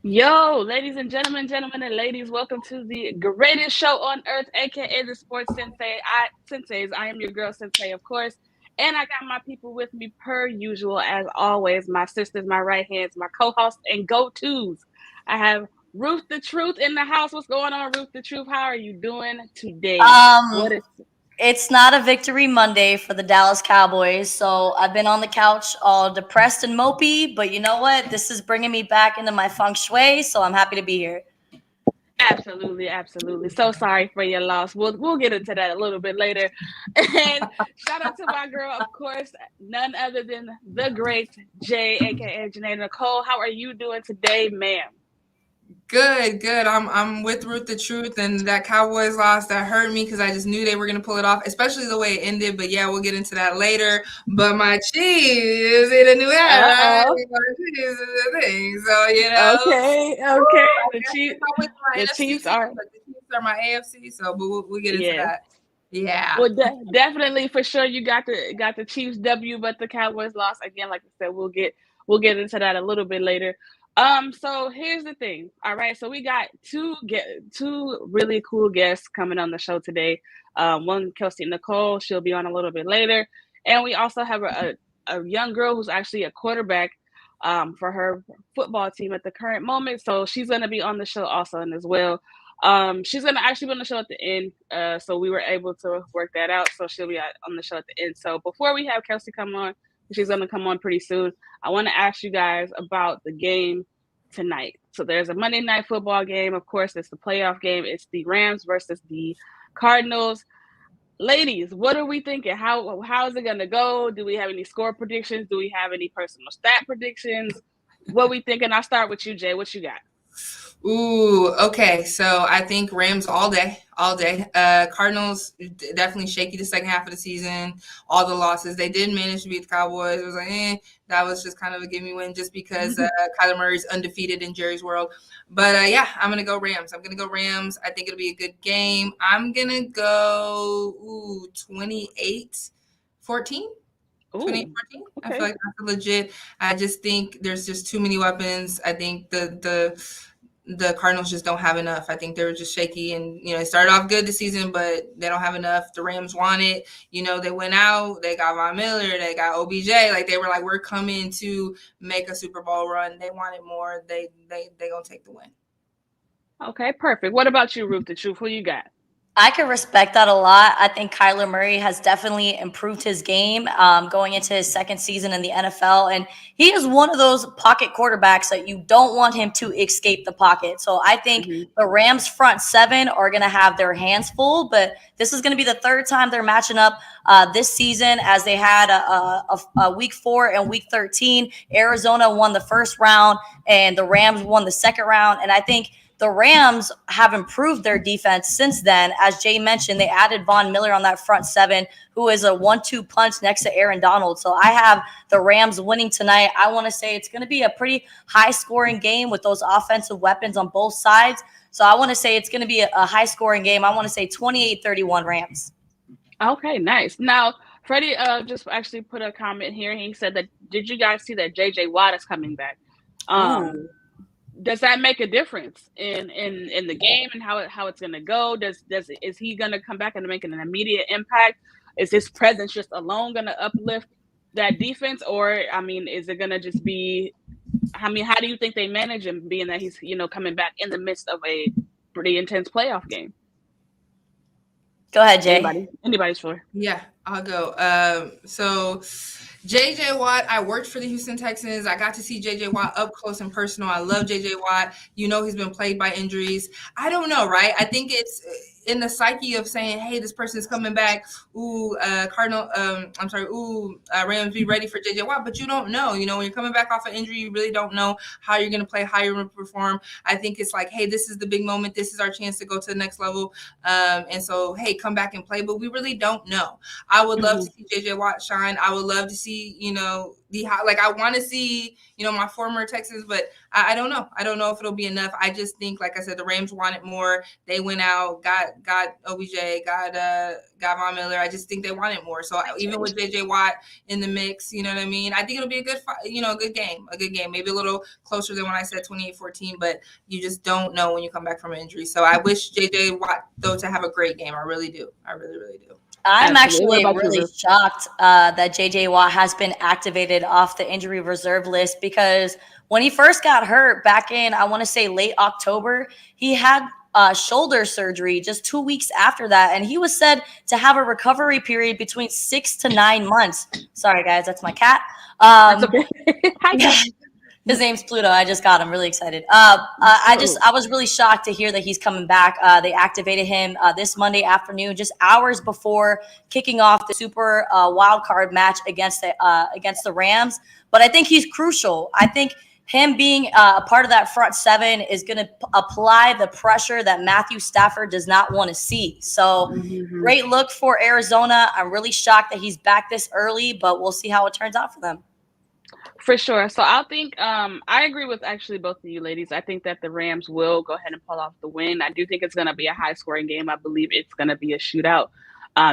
Yo, ladies and gentlemen and ladies, welcome to the greatest show on earth, aka the Sports Senseis. I am your girl Sensei, of course, and I got my people with me per usual, as always. My sisters, my right hands, my co-hosts and go-tos. I have Ruth the Truth in the house. What's going on, Ruth the Truth? How are you doing today? Um, What is it's not a victory Monday for the Dallas Cowboys, so I've been on the couch all depressed and mopey. But you know what? This is bringing me back into my feng shui, so I'm happy to be here. Absolutely, absolutely. So sorry for your loss. We'll get into that a little bit later. And shout out to my girl, of course, none other than the great Jay, aka Janae Nicole. How are you doing today, ma'am? Good, good. I'm with Ruth the Truth, and that Cowboys loss that hurt me because I just knew they were gonna pull it off, especially the way it ended. But yeah, we'll get into that later. But my Chiefs in a new Uh era. oh. My Chiefs is a thing. So Okay, woo, okay. I The guess Chiefs, it's always my the NFC Chiefs team, are but the Chiefs are my AFC. So, but we'll get into yes. that. Yeah. Well, definitely for sure you got the Chiefs W, but the Cowboys lost again. Like I said, we'll get into that a little bit later. So here's the thing. All right, so we got two really cool guests coming on the show today. One Kelsey Nicole, she'll be on a little bit later, and we also have a young girl who's actually a quarterback for her football team at the current moment. So she's gonna be on the show also and as well. She's gonna actually be on the show at the end. So we were able to work that out. So she'll be on the show at the end. So before we have Kelsey come on, she's gonna come on pretty soon. I want to ask you guys about the game tonight. So there's a Monday night football game. Of course, it's the playoff game. It's the Rams versus the Cardinals. Ladies, what are we thinking? How is it gonna go? Do we have any score predictions? Do we have any personal stat predictions? What we thinking? I'll start with you, Jay. What you got? Ooh, okay. So I think Rams all day, all day. Cardinals definitely shaky the second half of the season. All the losses they did manage to beat the Cowboys. It was like, that was just kind of a gimme win just because Kyler Murray's undefeated in Jerry's world. But yeah, I'm gonna go Rams. I'm gonna go Rams. I think it'll be a good game. I'm gonna go 28-14. Ooh, 2014. I feel okay. like that's legit. I just think there's just too many weapons. I think the Cardinals just don't have enough. I think they were just shaky, and it started off good this season, but they don't have enough. The Rams want it. They went out. They got Von Miller. They got OBJ. Like they were like, we're coming to make a Super Bowl run. They wanted more. They gonna take the win. Okay, perfect. What about you, Ruth the Truth? Who you got? I can respect that a lot. I think Kyler Murray has definitely improved his game going into his second season in the NFL. And he is one of those pocket quarterbacks that you don't want him to escape the pocket. So I think Hmm. the Rams front seven are going to have their hands full. But this is going to be the third time they're matching up this season, as they had a week 4 and week 13. Arizona won the first round and the Rams won the second round. And I think the Rams have improved their defense since then. As Jay mentioned, they added Von Miller on that front seven, who is a 1-2 punch next to Aaron Donald. So I have the Rams winning tonight. I want to say it's going to be a pretty high scoring game with those offensive weapons on both sides. So I want to say it's going to be a high scoring game. I want to say 28-31 Rams. Okay, nice. Now, Freddie just actually put a comment here. He said that did you guys see that JJ Watt is coming back? Um, Ooh. does that make a difference in the game and how it's gonna go? Is he gonna come back and make an immediate impact? Is his presence just alone gonna uplift that defense, or I mean, is it gonna just be? I mean, how do you think they manage him, being that he's coming back in the midst of a pretty intense playoff game? Go ahead, Jay. Anybody's sure. Yeah, I'll go. So JJ Watt, I worked for the Houston Texans. I got to see JJ Watt up close and personal. I love JJ Watt. He's been plagued by injuries. I don't know, right? I think it's in the psyche of saying, hey, this person is coming back. Rams, be ready for JJ Watt. But you don't know. When you're coming back off an injury, you really don't know how you're going to play, how you're going to perform. I think it's like, hey, this is the big moment. This is our chance to go to the next level. And so, hey, come back and play. But we really don't know. I would love to see JJ Watt shine. I would love to see, like I want to see, my former Texans, but I don't know. I don't know if it'll be enough. I just think, like I said, the Rams wanted more. They went out, got OBJ, got Von Miller. I just think they wanted more. So even with JJ Watt in the mix, you know what I mean? I think it'll be a good game. Maybe a little closer than when I said 28-14, but you just don't know when you come back from an injury. So I wish JJ Watt, though, to have a great game. I really do. I really, really do. I'm actually really shocked that JJ Watt has been activated off the injury reserve list, because when he first got hurt back in, I want to say late October, he had shoulder surgery just 2 weeks after that. And he was said to have a recovery period between 6 to 9 months. Sorry, guys, that's my cat. That's okay. Hi, cat. His name's Pluto. I just got him really excited. I was really shocked to hear that he's coming back. They activated him this Monday afternoon, just hours before kicking off the Super Wild Card match against the Rams. But I think he's crucial. I think him being a part of that front seven is going to apply the pressure that Matthew Stafford does not want to see. So great look for Arizona. I'm really shocked that he's back this early, but we'll see how it turns out for them. For sure. So I think I agree with actually both of you ladies. I think that the Rams will go ahead and pull off the win. I do think it's going to be a high-scoring game. I believe it's going to be a shootout,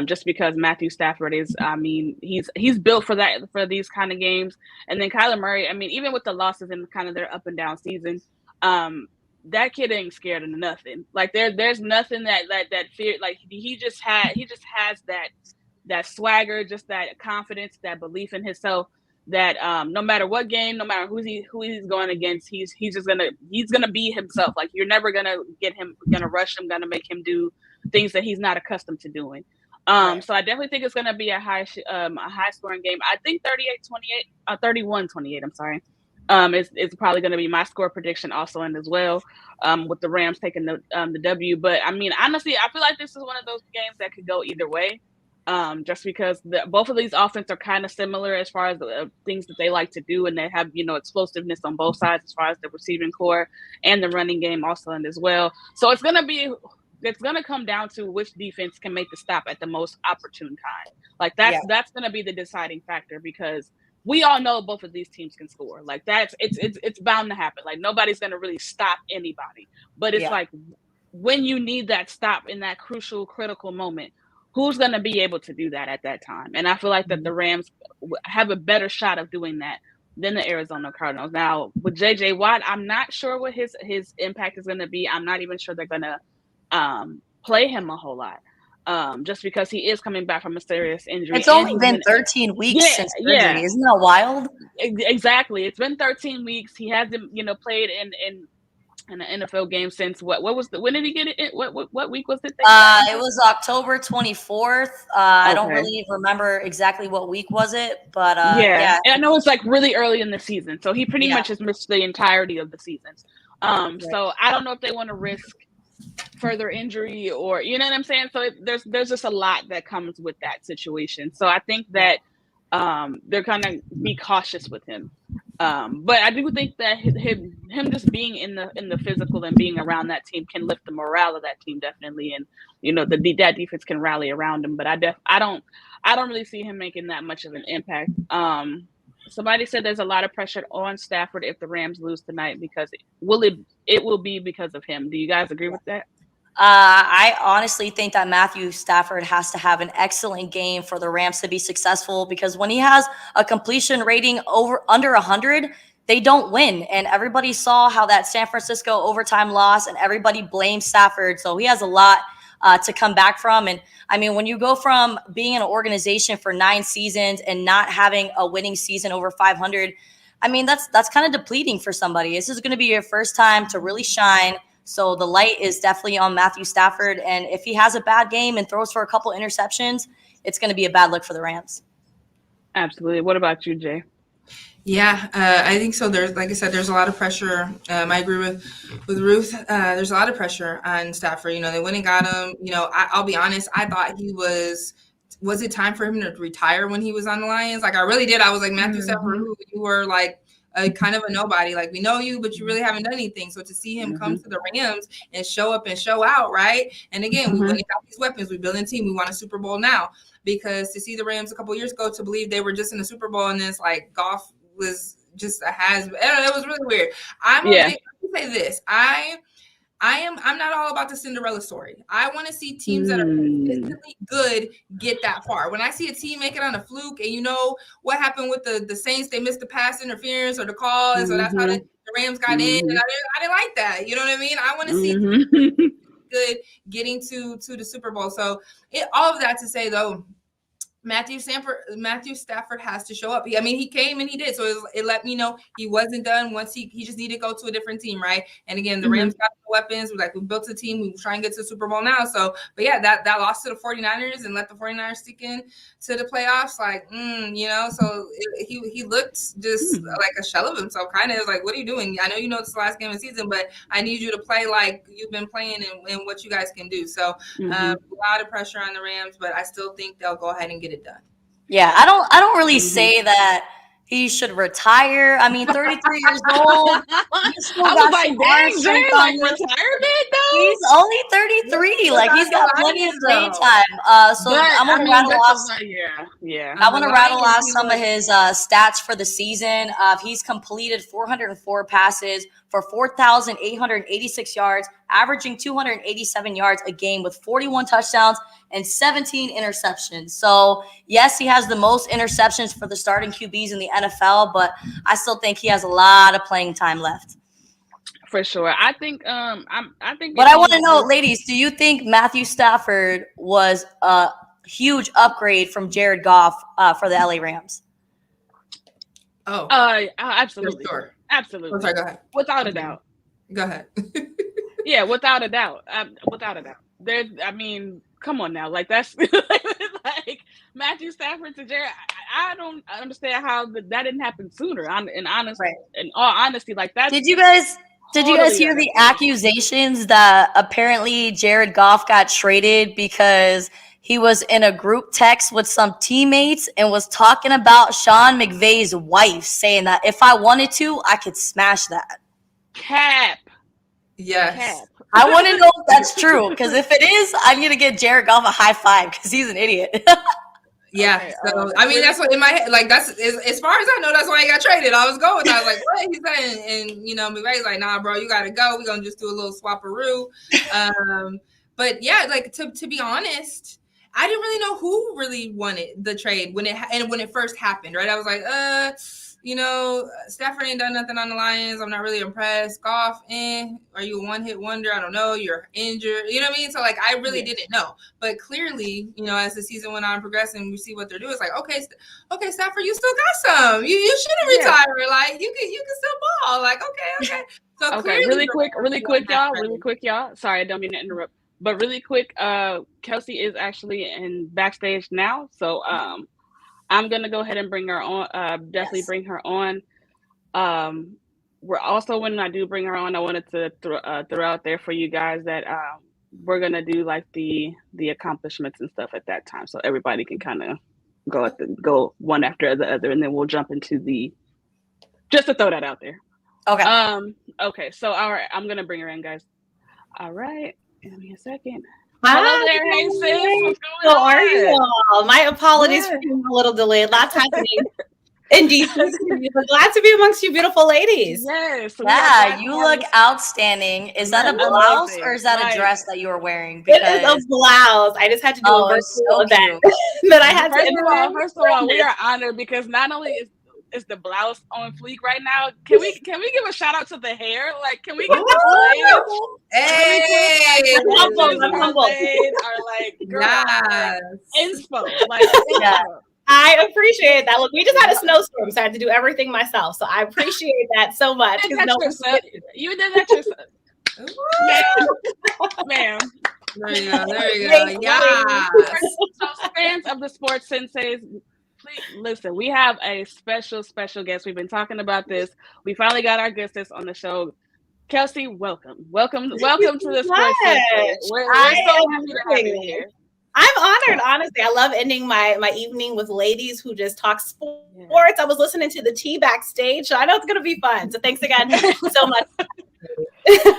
just because Matthew Stafford is. I mean, he's built for these kind of games. And then Kyler Murray. I mean, even with the losses and kind of their up and down season, that kid ain't scared of nothing. Like there's nothing that fear. Like he just has that swagger, just that confidence, that belief in himself. That no matter what game, no matter who he's going against, he's gonna be himself. Like you're never gonna rush him, gonna make him do things that he's not accustomed to doing. Right. So I definitely think it's gonna be a high scoring game. I think 31-28. I'm sorry. It's probably gonna be my score prediction also, and as well, with the Rams taking the W. But I mean, honestly, I feel like this is one of those games that could go either way. Just because both of these offenses are kind of similar as far as the things that they like to do, and they have explosiveness on both sides as far as the receiving core and the running game also, and as well. So it's gonna come down to which defense can make the stop at the most opportune time. Like that's gonna be the deciding factor, because we all know both of these teams can score. Like it's bound to happen. Like nobody's gonna really stop anybody, but it's like when you need that stop in that crucial, critical moment, who's going to be able to do that at that time? And I feel like that the Rams have a better shot of doing that than the Arizona Cardinals. Now, with J.J. Watt, I'm not sure what his impact is going to be. I'm not even sure they're going to play him a whole lot, just because he is coming back from a serious injury. It's only been 13 weeks since surgery. Yeah. Isn't that wild? Exactly. It's been 13 weeks. He hasn't, played in an NFL game since when did he get it? What week was it? It was October 24th. I don't really remember exactly what week was it, but yeah. And I know it's like really early in the season, so he pretty much has missed the entirety of the season. So I don't know if they want to risk further injury, or you know what I'm saying. So there's just a lot that comes with that situation. So I think that they're gonna be cautious with him. But I do think that him just being in the physical and being around that team can lift the morale of that team definitely, and that defense can rally around him. But I don't really see him making that much of an impact. Somebody said there's a lot of pressure on Stafford if the Rams lose tonight, because it will be because of him. Do you guys agree with that? I honestly think that Matthew Stafford has to have an excellent game for the Rams to be successful, because when he has a completion rating under 100, they don't win. And everybody saw how that San Francisco overtime loss, and everybody blamed Stafford. So he has a lot to come back from. And I mean, when you go from being an organization for 9 seasons and not having a winning season over 500, I mean, that's kind of depleting for somebody. This is going to be your first time to really shine. So the light is definitely on Matthew Stafford. And if he has a bad game and throws for a couple interceptions, it's going to be a bad look for the Rams. Absolutely. What about you, Jay? Yeah, I think so. Like I said, there's a lot of pressure. I agree with Ruth. There's a lot of pressure on Stafford. They went and got him. I'll be honest. I thought he was it time for him to retire when he was on the Lions? Like I really did. I was like, Matthew Stafford, you were like a kind of a nobody. Like, we know you, but you really haven't done anything. So to see him come to the Rams and show up and show out, right? And again, we really got these weapons. We build a team. We want a Super Bowl now. Because to see the Rams a couple years ago, to believe they were just in the Super Bowl, and then it's like Goff was just a has. I don't know, it was really weird. Let me say this. I'm not all about the Cinderella story. I want to see teams that are consistently good get that far. When I see a team make it on a fluke, and you know what happened with the Saints, they missed the pass interference or the call, and so that's how the Rams got in. And I didn't like that. You know what I mean? I want to see good getting to the Super Bowl. So all of that to say, though, Matthew Stafford has to show up. He came and he did. So it let me know he wasn't done. Once he just needed to go to a different team, right? And again, the Rams got the weapons. We built a team. We try and get to the Super Bowl now. So, but yeah, that loss to the 49ers and let the 49ers stick in to the playoffs. So he looked just like a shell of himself. Kind of like, what are you doing? I know you know it's the last game of the season, but I need you to play like you've been playing and what you guys can do. So a lot of pressure on the Rams, but I still think they'll go ahead and get it done. Yeah, I don't really say that he should retire. 33 years old. I was like, dang, Jay, like retirement though? He's only 33. Like, he's got plenty of playing time. I'm gonna rattle off. I want to rattle off some of his stats for the season. He's completed 404 passes for 4,886 yards, averaging 287 yards a game with 41 touchdowns and 17 interceptions. So, yes, he has the most interceptions for the starting QBs in the NFL, but I still think he has a lot of playing time left. For sure. I think But I want to know, ladies, do you think Matthew Stafford was a huge upgrade from Jared Goff for the LA Rams? Absolutely. For sure. Absolutely. I'm sorry, go ahead. Without a doubt. Go ahead. Yeah, without a doubt. Without a doubt. Come on now. Like, that's like Matthew Stafford to Jared. I don't understand how that didn't happen sooner. In all honesty, like that. Did you guys hear the accusations that apparently Jared Goff got traded because he was in a group text with some teammates and was talking about Sean McVay's wife, saying that if I wanted to, I could smash that. Cap. Yes. Cap. I want to know if that's true, because if it is, I'm going to give Jared Goff a high five because he's an idiot. Yeah. Okay, so that's what in my head, like, that's as far as I know, that's why he got traded. I was going. I was like, what he's saying, and McVay's like, nah, bro, you got to go. We're gonna just do a little swapperoo. But yeah, like to be honest, I didn't really know who really wanted the trade when it first happened. Right, I was like, Stafford ain't done nothing on the Lions. I'm not really impressed. Goff, are you a one-hit wonder? I don't know. You're injured. You know what I mean? So, like, I really didn't know. But clearly, as the season went on progressing, we see what they're doing. It's like, okay, Stafford, you still got some. You shouldn't retire. Like, you can still ball. Like, okay. So okay, really quick, y'all. Sorry, I don't mean to interrupt. But really quick, Kelsey is actually in backstage now. So, I'm going to go ahead and bring her on, definitely bring her on. We're also, when I do bring her on, I wanted to throw out there for you guys that we're going to do like the accomplishments and stuff at that time. So everybody can kind of go one after the other, and then we'll jump into just to throw that out there. Okay. Okay. So, all right, I'm going to bring her in, guys. All right. Give me a second. Hi. Hello there, hey sis. What's going on? How are you all? My apologies for being a little delayed. Lots happening in DC. But glad to be amongst you beautiful ladies. Yes. Yeah, you look outstanding. Is that a blouse or is that a dress that you were wearing? Because it is a blouse. I just had to do a virtual event that I had to. First of all, we are honored because not only is the blouse on fleek right now. Can we give a shout out to the hair? Like, can we get the hey, I'm humbled. Are like, girl, inspo. Like, I appreciate that. Look, we just had a snowstorm, so I had to do everything myself. So I appreciate that so much. You did that yourself. Ma'am. There you go. Yeah. So fans of the Sports Senseis, please listen. We have a special guest. We've been talking about this. We finally got our guest on the show. Kelsey, welcome to the Sports Senseis. We're so happy to have you here. I'm honored, honestly. I love ending my evening with ladies who just talk sports. I was listening to the tea backstage, so I know it's going to be fun. So thanks again so much.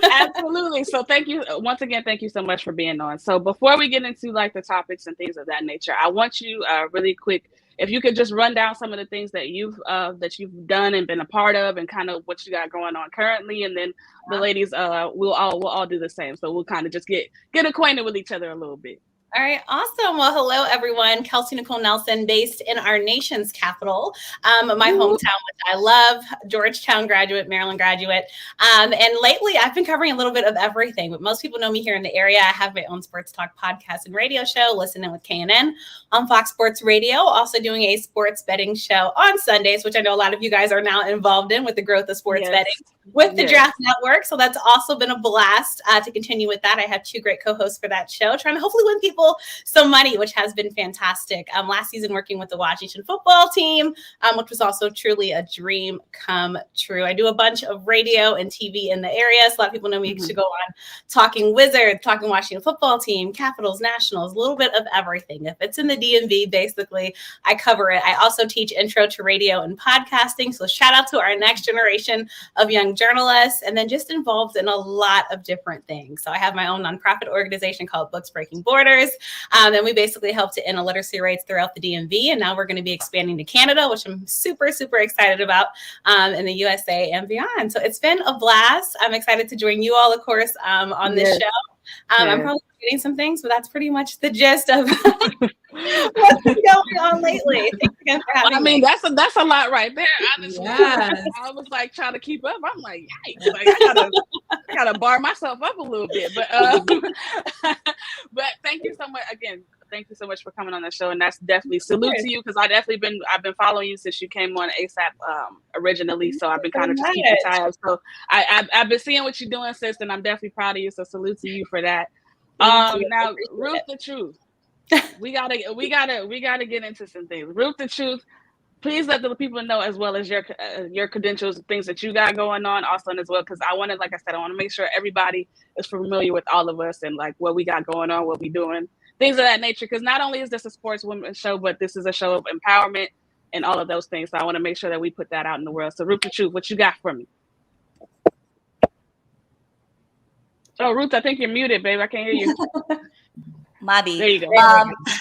Absolutely. So thank you once again. Thank you so much for being on. So before we get into like the topics and things of that nature, I want you really quick, if you could just run down some of the things that you've done and been a part of, and kind of what you got going on currently, and then the ladies we'll all do the same. So we'll kind of just get acquainted with each other a little bit. All right, awesome. Well, hello, everyone. Kelsey Nicole Nelson, based in our nation's capital, my hometown, which I love, Georgetown graduate, Maryland graduate. And lately, I've been covering a little bit of everything, but most people know me here in the area. I have my own sports talk podcast and radio show, Listening with KNN on Fox Sports Radio, also doing a sports betting show on Sundays, which I know a lot of you guys are now involved in with the growth of sports betting with the Draft Network. So that's also been a blast to continue with that. I have 2 great co-hosts for that show, trying to hopefully win people some money, which has been fantastic. Last season, working with the Washington football team, which was also truly a dream come true. I do a bunch of radio and TV in the area. So a lot of people know me to go on talking Wizards, talking Washington football team, Capitals, Nationals, a little bit of everything. If it's in the DMV, basically, I cover it. I also teach intro to radio and podcasting. So shout out to our next generation of young journalists, and then just involved in a lot of different things. So I have my own nonprofit organization called Books Breaking Borders. And we basically help to end illiteracy rates throughout the DMV. And now we're going to be expanding to Canada, which I'm super, super excited about, in the USA and beyond. So it's been a blast. I'm excited to join you all, of course, on this show. I'm probably forgetting some things, but that's pretty much the gist of what's been going on lately. Thanks again for having me. That's a lot right there. Honestly, I was like trying to keep up. I'm like, yikes! Like, I gotta bar myself up a little bit. But but thank you so much again. Thank you so much for coming on the show, and that's definitely salute to you, because I've been following you since you came on ASAP originally. So I've been kind of just keeping tabs. So I've been seeing what you're doing, sis, and I'm definitely proud of you. So salute to you for that. Now, Ruth the Truth, we gotta get into some things. Ruth the Truth, please let the people know, as well as your credentials, things that you got going on, also as well, because I want to make sure everybody is familiar with all of us and like what we got going on, what we doing, things of that nature. Because not only is this a sports women show, but this is a show of empowerment and all of those things. So I want to make sure that we put that out in the world. So Ruth the Truth, what you got for me? Oh, Ruth, I think you're muted, babe. I can't hear you. Mobby. There you go.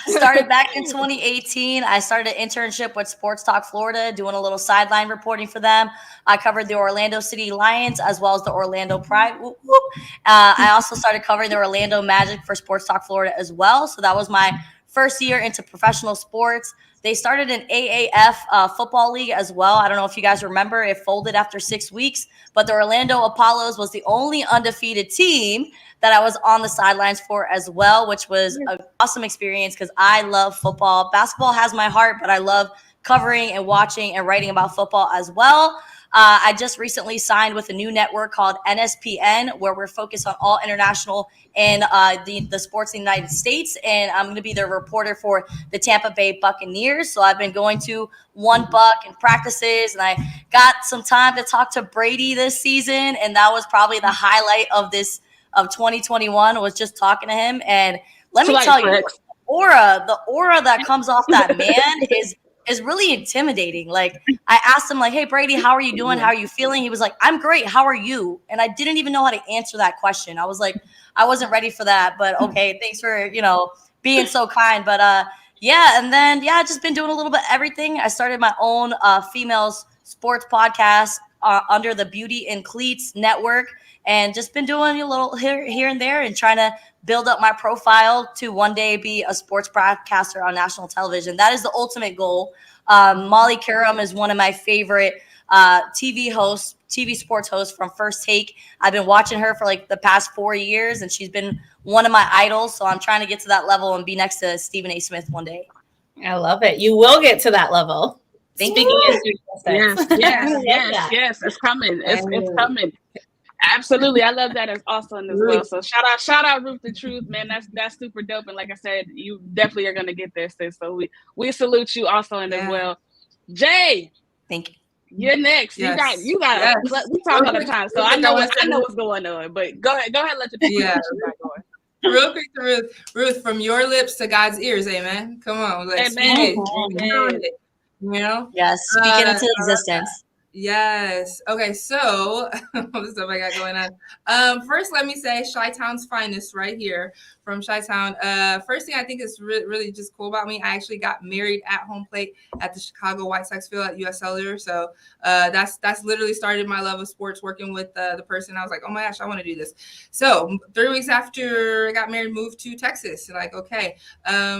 Started back in 2018. I started an internship with Sports Talk Florida, doing a little sideline reporting for them. I covered the Orlando City Lions as well as the Orlando Pride. Whoop, whoop. I also started covering the Orlando Magic for Sports Talk Florida as well. So that was my first year into professional sports. They started an AAF football league as well. I don't know if you guys remember. It folded after 6 weeks, but the Orlando Apollos was the only undefeated team that I was on the sidelines for as well, which was an awesome experience because I love football. Basketball has my heart, but I love covering and watching and writing about football as well. I just recently signed with a new network called NSPN, where we're focused on all international and the sports in the United States. And I'm going to be the reporter for the Tampa Bay Buccaneers. So I've been going to One Buck and practices, and I got some time to talk to Brady this season. And that was probably the highlight of 2021, was just talking to him. And let me tell you, the aura that comes off that man is really intimidating. Like, I asked him, like, hey, Brady, how are you doing? How are you feeling? He was like, I'm great. How are you? And I didn't even know how to answer that question. I was like, I wasn't ready for that, but okay, thanks for, being so kind. But I've just been doing a little bit of everything. I started my own females sports podcast under the Beauty and Cleats network, and just been doing a little here and there and trying to build up my profile to one day be a sports broadcaster on national television. That is the ultimate goal. Molly Karam is one of my favorite TV sports hosts from First Take. I've been watching her for like the past 4 years, and she's been one of my idols. So I'm trying to get to that level and be next to Stephen A. Smith one day. I love it. You will get to that level. Speaking of yes, it's coming. It's coming. Absolutely. I love that as awesome as well. So shout out Ruth the Truth, man. That's super dope. And like I said, you definitely are gonna get there, sis. So we salute you also as well. Jay, thank you. You're next. Yes. You got we talk all the time. So I know what's going on. But go ahead, let the people know what you got going. Real quick to Ruth. Ruth, from your lips to God's ears, amen. Come on, like Amen. speak it. You know? Yes, speak it into existence. Yes. Okay, so all the stuff I got going on. First, let me say Chi-Town's finest right here from Chi-Town. First thing I think is really just cool about me, I actually got married at home plate at the Chicago White Sox field at US Cellular. So that's literally started my love of sports, working with the person. I was like, oh my gosh, I want to do this. So 3 weeks after I got married, moved to Texas. Like, okay,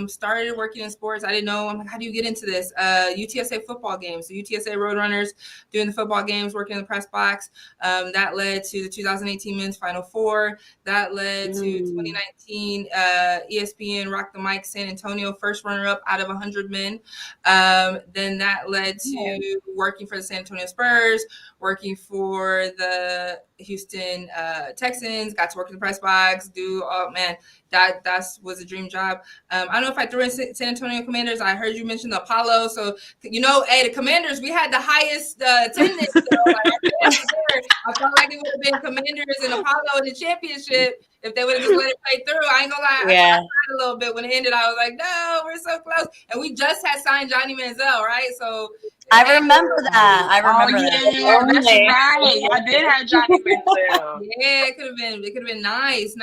started working in sports. I didn't know. I'm like, how do you get into this? UTSA football games. So UTSA Roadrunners, doing the football games, working in the press box. That led to the 2018 Men's Final Four. That led to 2019 ESPN Rock the Mic San Antonio, first runner-up out of 100 men. Then that led to working for the San Antonio Spurs, working for the Houston Texans, got to work in the press box, that was a dream job. I don't know if I threw in San Antonio Commanders. I heard you mention the Apollo. So, the Commanders, we had the highest attendance. So I felt like it would have been Commanders and Apollo in the championship if they would have just let it play through. I ain't gonna lie. I cried a little bit when it ended. I was like, no, we're so close. And we just had signed Johnny Manziel, right? So I remember that. That's right. I did have Johnny Manziel. Yeah, it could have been nice.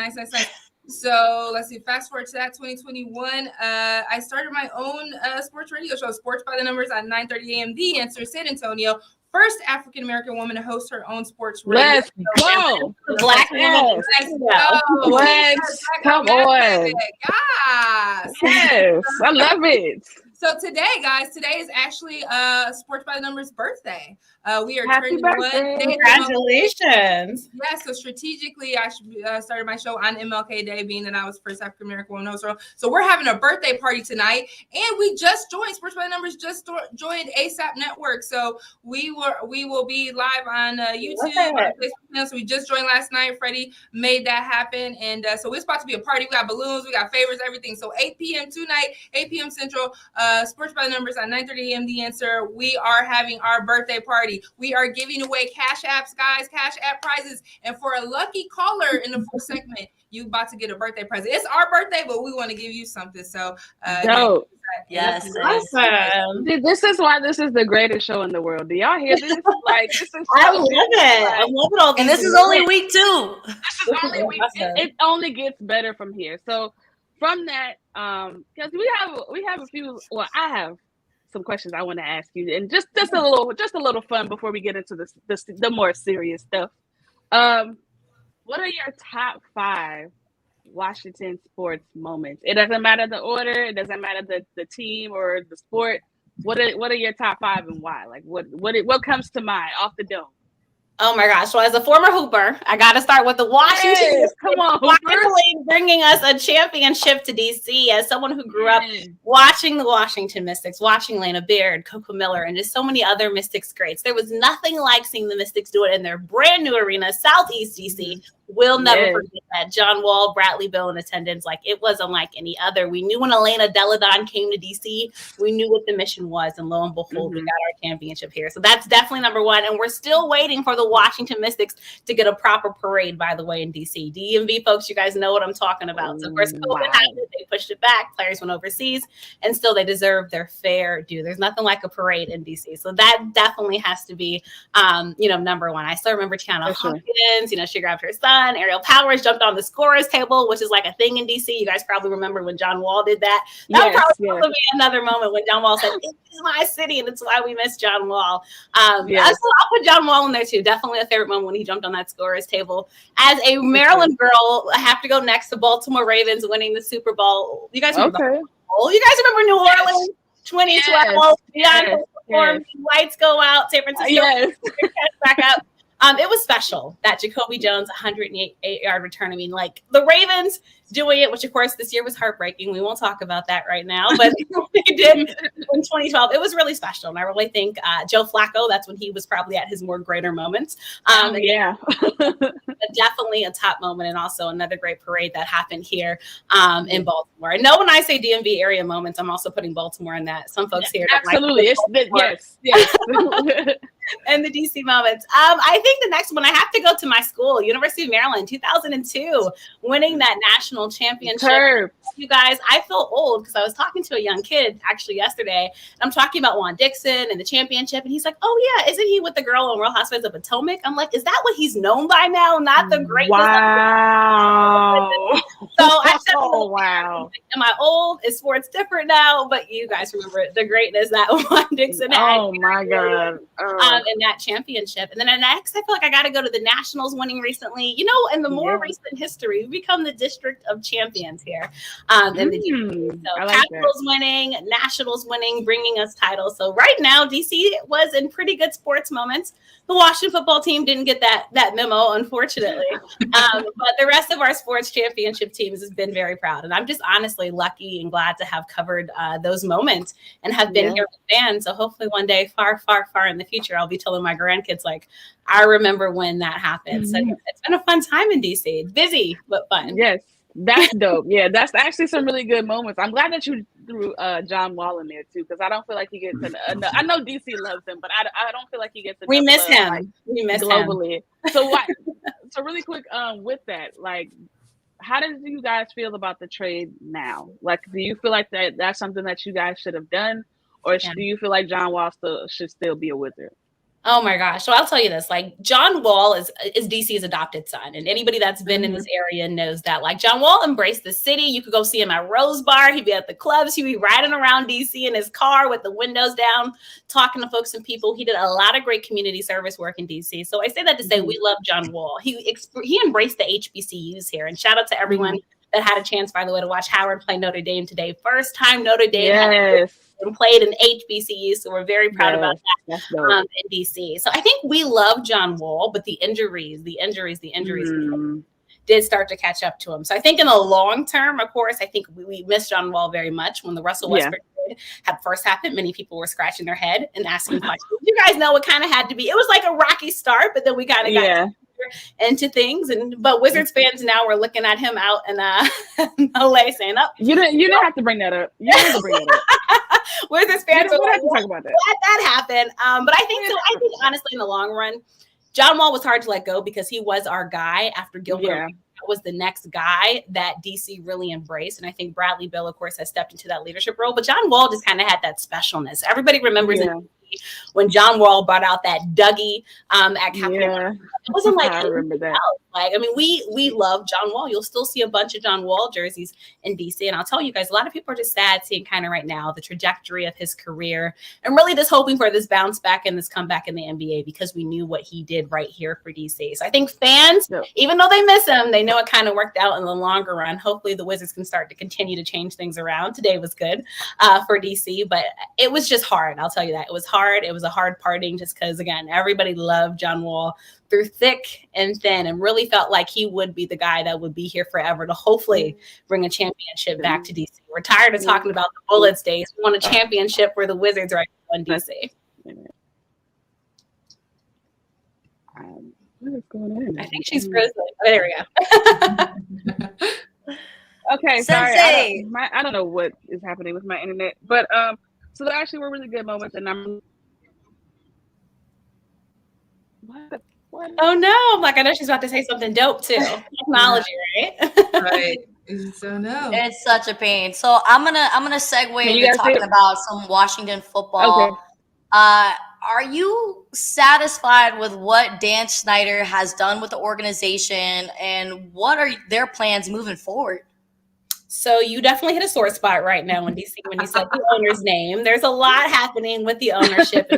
So let's see, fast forward to that 2021. I started my own sports radio show, Sports by the Numbers, at 9:30 a.m. The Answer, San Antonio. First African American woman to host her own sports radio. Let's go. Black Yes. Let's go. Let's come on. Yes, I love it. So today is actually Sports by the Numbers birthday. We are Happy turning birthday. 1 day. Congratulations. Yeah, so strategically, I started my show on MLK Day, being that I was first African American woman host. So we're having a birthday party tonight, and we just joined Sports by the Numbers. Just joined ASAP Network, so we will be live on YouTube, on Facebook. So we just joined last night. Freddie made that happen, and so it's about to be a party. We got balloons, we got favors, everything. So 8 p.m. tonight, 8 p.m. Central. Sports by the Numbers at 9:30 a.m. The Answer. We are having our birthday party. We are giving away cash apps, guys, cash app prizes. And for a lucky caller in the fourth segment, you about to get a birthday present. It's our birthday, but we want to give you something. So, dope. Yes. Awesome. This is why this is the greatest show in the world. Do y'all hear this? Like, this is I love it. I love it all. And this is only week 2. This is only week. It only gets better from here. So from that, because we have a few. Well, I have some questions I want to ask you, and just a little fun before we get into the more serious stuff. What are your top 5 Washington sports moments? It doesn't matter the order. It doesn't matter the team or the sport. What are your top 5 and why? Like what comes to mind off the dome? Oh my gosh. So as a former Hooper, I got to start with the Washington. Yes, come on, finally bringing us a championship to DC. As someone who grew up watching the Washington Mystics, watching Lena Beard, Coco Miller, and just so many other Mystics greats. There was nothing like seeing the Mystics do it in their brand new arena, Southeast DC. We'll never forget that. John Wall, Bradley Bill in attendance. Like, it was unlike any other. We knew when Elena Deladon came to DC, we knew what the mission was. And lo and behold, we got our championship here. So that's definitely number 1. And we're still waiting for the Washington Mystics to get a proper parade, by the way, in DC. DMV folks, you guys know what I'm talking about. So of course, COVID happened. They pushed it back. Players went overseas. And still, they deserve their fair due. There's nothing like a parade in DC. So that definitely has to be, number 1. I still remember Tiana Hawkins. She grabbed her son. Ariel Powers jumped on the scorer's table, which is like a thing in DC. You guys probably remember when John Wall did that. That would probably be another moment when John Wall said, "This is my city," and it's why we miss John Wall. I'll put John Wall in there too. Definitely a favorite moment when he jumped on that scorer's table. As a Maryland girl, I have to go next to Baltimore Ravens winning the Super Bowl. You guys remember the Bowl? You guys remember New Orleans 2012? The lights go out. San Francisco back up. It was special, that Jacoby Jones 108-yard return. I mean, like, the Ravens doing it, which of course this year was heartbreaking. We won't talk about that right now, but they did in 2012. It was really special. And I really think Joe Flacco, that's when he was probably at his more greater moments. Definitely a top moment, and also another great parade that happened here in Baltimore. And when I say DMV area moments, I'm also putting Baltimore in that. Some folks here don't absolutely. Like yes. And the DC moments. I think the next one, I have to go to my school, University of Maryland, 2002, winning that national championship. Terp. You guys, I feel old because I was talking to a young kid actually yesterday, and I'm talking about Juan Dixon and the championship, and he's like, "Oh yeah, isn't he with the girl on Real Housewives of Potomac?" I'm like, "Is that what he's known by now? Not the greatness." Wow. So I said, "Oh wow, am I old? Is sports different now?" But you guys remember the greatness that Juan Dixon had. oh my god." In that championship. And then next, I feel like I got to go to the Nationals winning recently. You know, in the more recent history, we've become the District of Champions here. In the DC. So like Capitals winning, Nationals winning, bringing us titles. So right now, DC was in pretty good sports moments. The Washington football team didn't get that memo, unfortunately. But the rest of our sports championship teams has been very proud. And I'm just honestly lucky and glad to have covered those moments and have been here with fans. So hopefully one day, far, far, far in the future, I'll be telling my grandkids, like, I remember when that happened. So it's been a fun time in DC. Busy, but fun. Yes. That's dope. Yeah, that's actually some really good moments. I'm glad that you threw John Wall in there too, because I don't feel like he gets enough. I know DC loves him, but I don't feel like he gets enough. We miss him. Like, we miss globally. him. So what? So really quick, with that, like, how do you guys feel about the trade now? Like, do you feel like that's something that you guys should have done, or do you feel like John Wall should still be a Wizard? Oh my gosh. So I'll tell you this, like John Wall is DC's adopted son. And anybody that's been in this area knows that. Like John Wall embraced the city. You could go see him at Rose Bar. He'd be at the clubs. He'd be riding around DC in his car with the windows down, talking to folks and people. He did a lot of great community service work in DC. So I say that to say we love John Wall. He embraced the HBCUs here. And shout out to everyone that had a chance, by the way, to watch Howard play Notre Dame today. First time Notre Dame and played in HBCU, so we're very proud about that in DC. So I think we love John Wall, but the injuries did start to catch up to him. So I think in the long term, of course, I think we miss John Wall very much. When the Russell Westbrook trade had first happened, many people were scratching their head and asking questions. You guys know it kind of had to be. It was like a rocky start, but then we kind of got into things, but Wizards fans now we're looking at him out in LA saying, "Oh, you didn't have to bring that up. You didn't have to bring it up." Wizards fans are like, talk about that. Let that happen. But I think so. I think honestly, in the long run, John Wall was hard to let go because he was our guy after Gilbert. Was the next guy that DC really embraced. And I think Bradley Beal, of course, has stepped into that leadership role. But John Wall just kind of had that specialness. Everybody remembers when John Wall brought out that Dougie at Capitol. It wasn't like I remember that. Like, I mean, we love John Wall. You'll still see a bunch of John Wall jerseys in DC. And I'll tell you guys, a lot of people are just sad seeing kind of right now the trajectory of his career and really just hoping for this bounce back and this comeback in the NBA because we knew what he did right here for DC. So I think fans, even though they miss him, they know it kind of worked out in the longer run. Hopefully the Wizards can start to continue to change things around. Today was good for DC, but it was just hard. I'll tell you that. It was hard. It was a hard parting just because, again, everybody loved John Wall through thick and thin and really felt like he would be the guy that would be here forever to hopefully bring a championship back to DC. We're tired of talking about the Bullets days. We want a championship for the Wizards right now in DC. What is going on? I think she's frozen. Oh, there we go. Okay, sorry. I don't know what is happening with my internet, but so there actually were really good moments, and I'm what? Oh no! I'm like, I know she's about to say something dope too. Technology, right? Right. So no, it's such a pain. So I'm gonna segue into talking about some Washington football. Okay. Are you satisfied with what Dan Snyder has done with the organization, and what are their plans moving forward? So you definitely hit a sore spot right now when you said the owner's name. There's a lot happening with the ownership.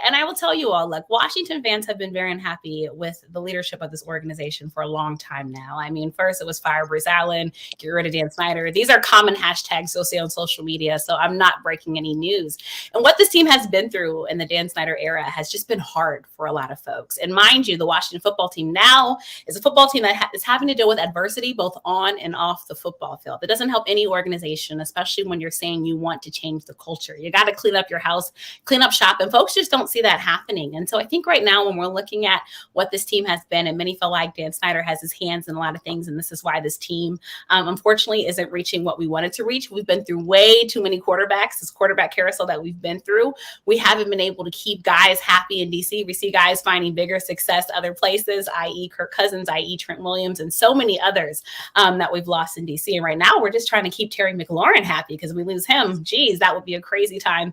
And I will tell you all, like, Washington fans have been very unhappy with the leadership of this organization for a long time now. I mean, first it was fire Bruce Allen, get rid of Dan Snyder. These are common hashtags you'll see on social media, so I'm not breaking any news. And what this team has been through in the Dan Snyder era has just been hard for a lot of folks. And mind you, the Washington football team now is a football team that is having to deal with adversity both on and off the football field. It doesn't help any organization, especially when you're saying you want to change the culture. You got to clean up your house, clean up shop, and folks just just don't see that happening. And so I think right now when we're looking at what this team has been, and many feel like Dan Snyder has his hands in a lot of things, and this is why this team, unfortunately, isn't reaching what we wanted to reach. We've been through way too many quarterbacks, this quarterback carousel that we've been through. We haven't been able to keep guys happy in DC. We see guys finding bigger success other places, i.e. Kirk Cousins, i.e. Trent Williams, and so many others that we've lost in DC. And right now we're just trying to keep Terry McLaurin happy, because we lose him, geez, that would be a crazy time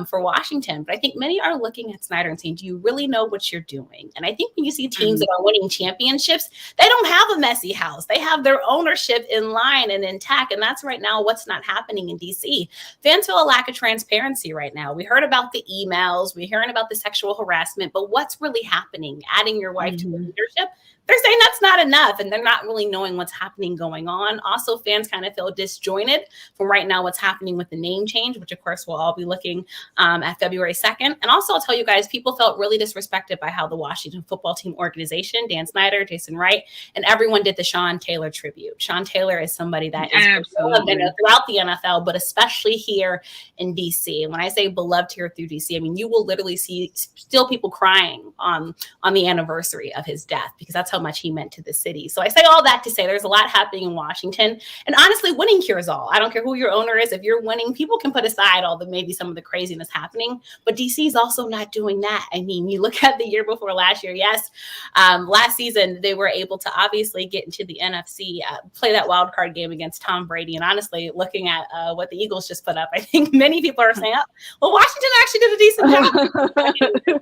for Washington. But I think many are looking at Snyder and saying, do you really know what you're doing? And I think when you see teams that are winning championships, they don't have a messy house. They have their ownership in line and intact. And that's right now what's not happening in DC. Fans feel a lack of transparency right now. We heard about the emails, we're hearing about the sexual harassment, but what's really happening? Adding your wife to the leadership, they're saying that's not enough, and they're not really knowing what's happening going on. Also, fans kind of feel disjointed from right now what's happening with the name change, which of course we'll all be looking at February 2nd. And also I'll tell you guys, people felt really disrespected by how the Washington football team organization, Dan Snyder, Jason Wright, and everyone did the Sean Taylor tribute. Sean Taylor is somebody that is beloved throughout the NFL, but especially here in DC. And when I say beloved here through DC, I mean, you will literally see still people crying on the anniversary of his death, because that's how much he meant to the city. So I say all that to say there's a lot happening in Washington, and honestly, winning cures all. I don't care who your owner is. If you're winning, people can put aside all the maybe some of the craziness happening, but DC is also not doing that. I mean, you look at the year before last year, yes, last season they were able to obviously get into the NFC, play that wild card game against Tom Brady, and honestly, looking at what the Eagles just put up, I think many people are saying, oh, well, Washington actually did a decent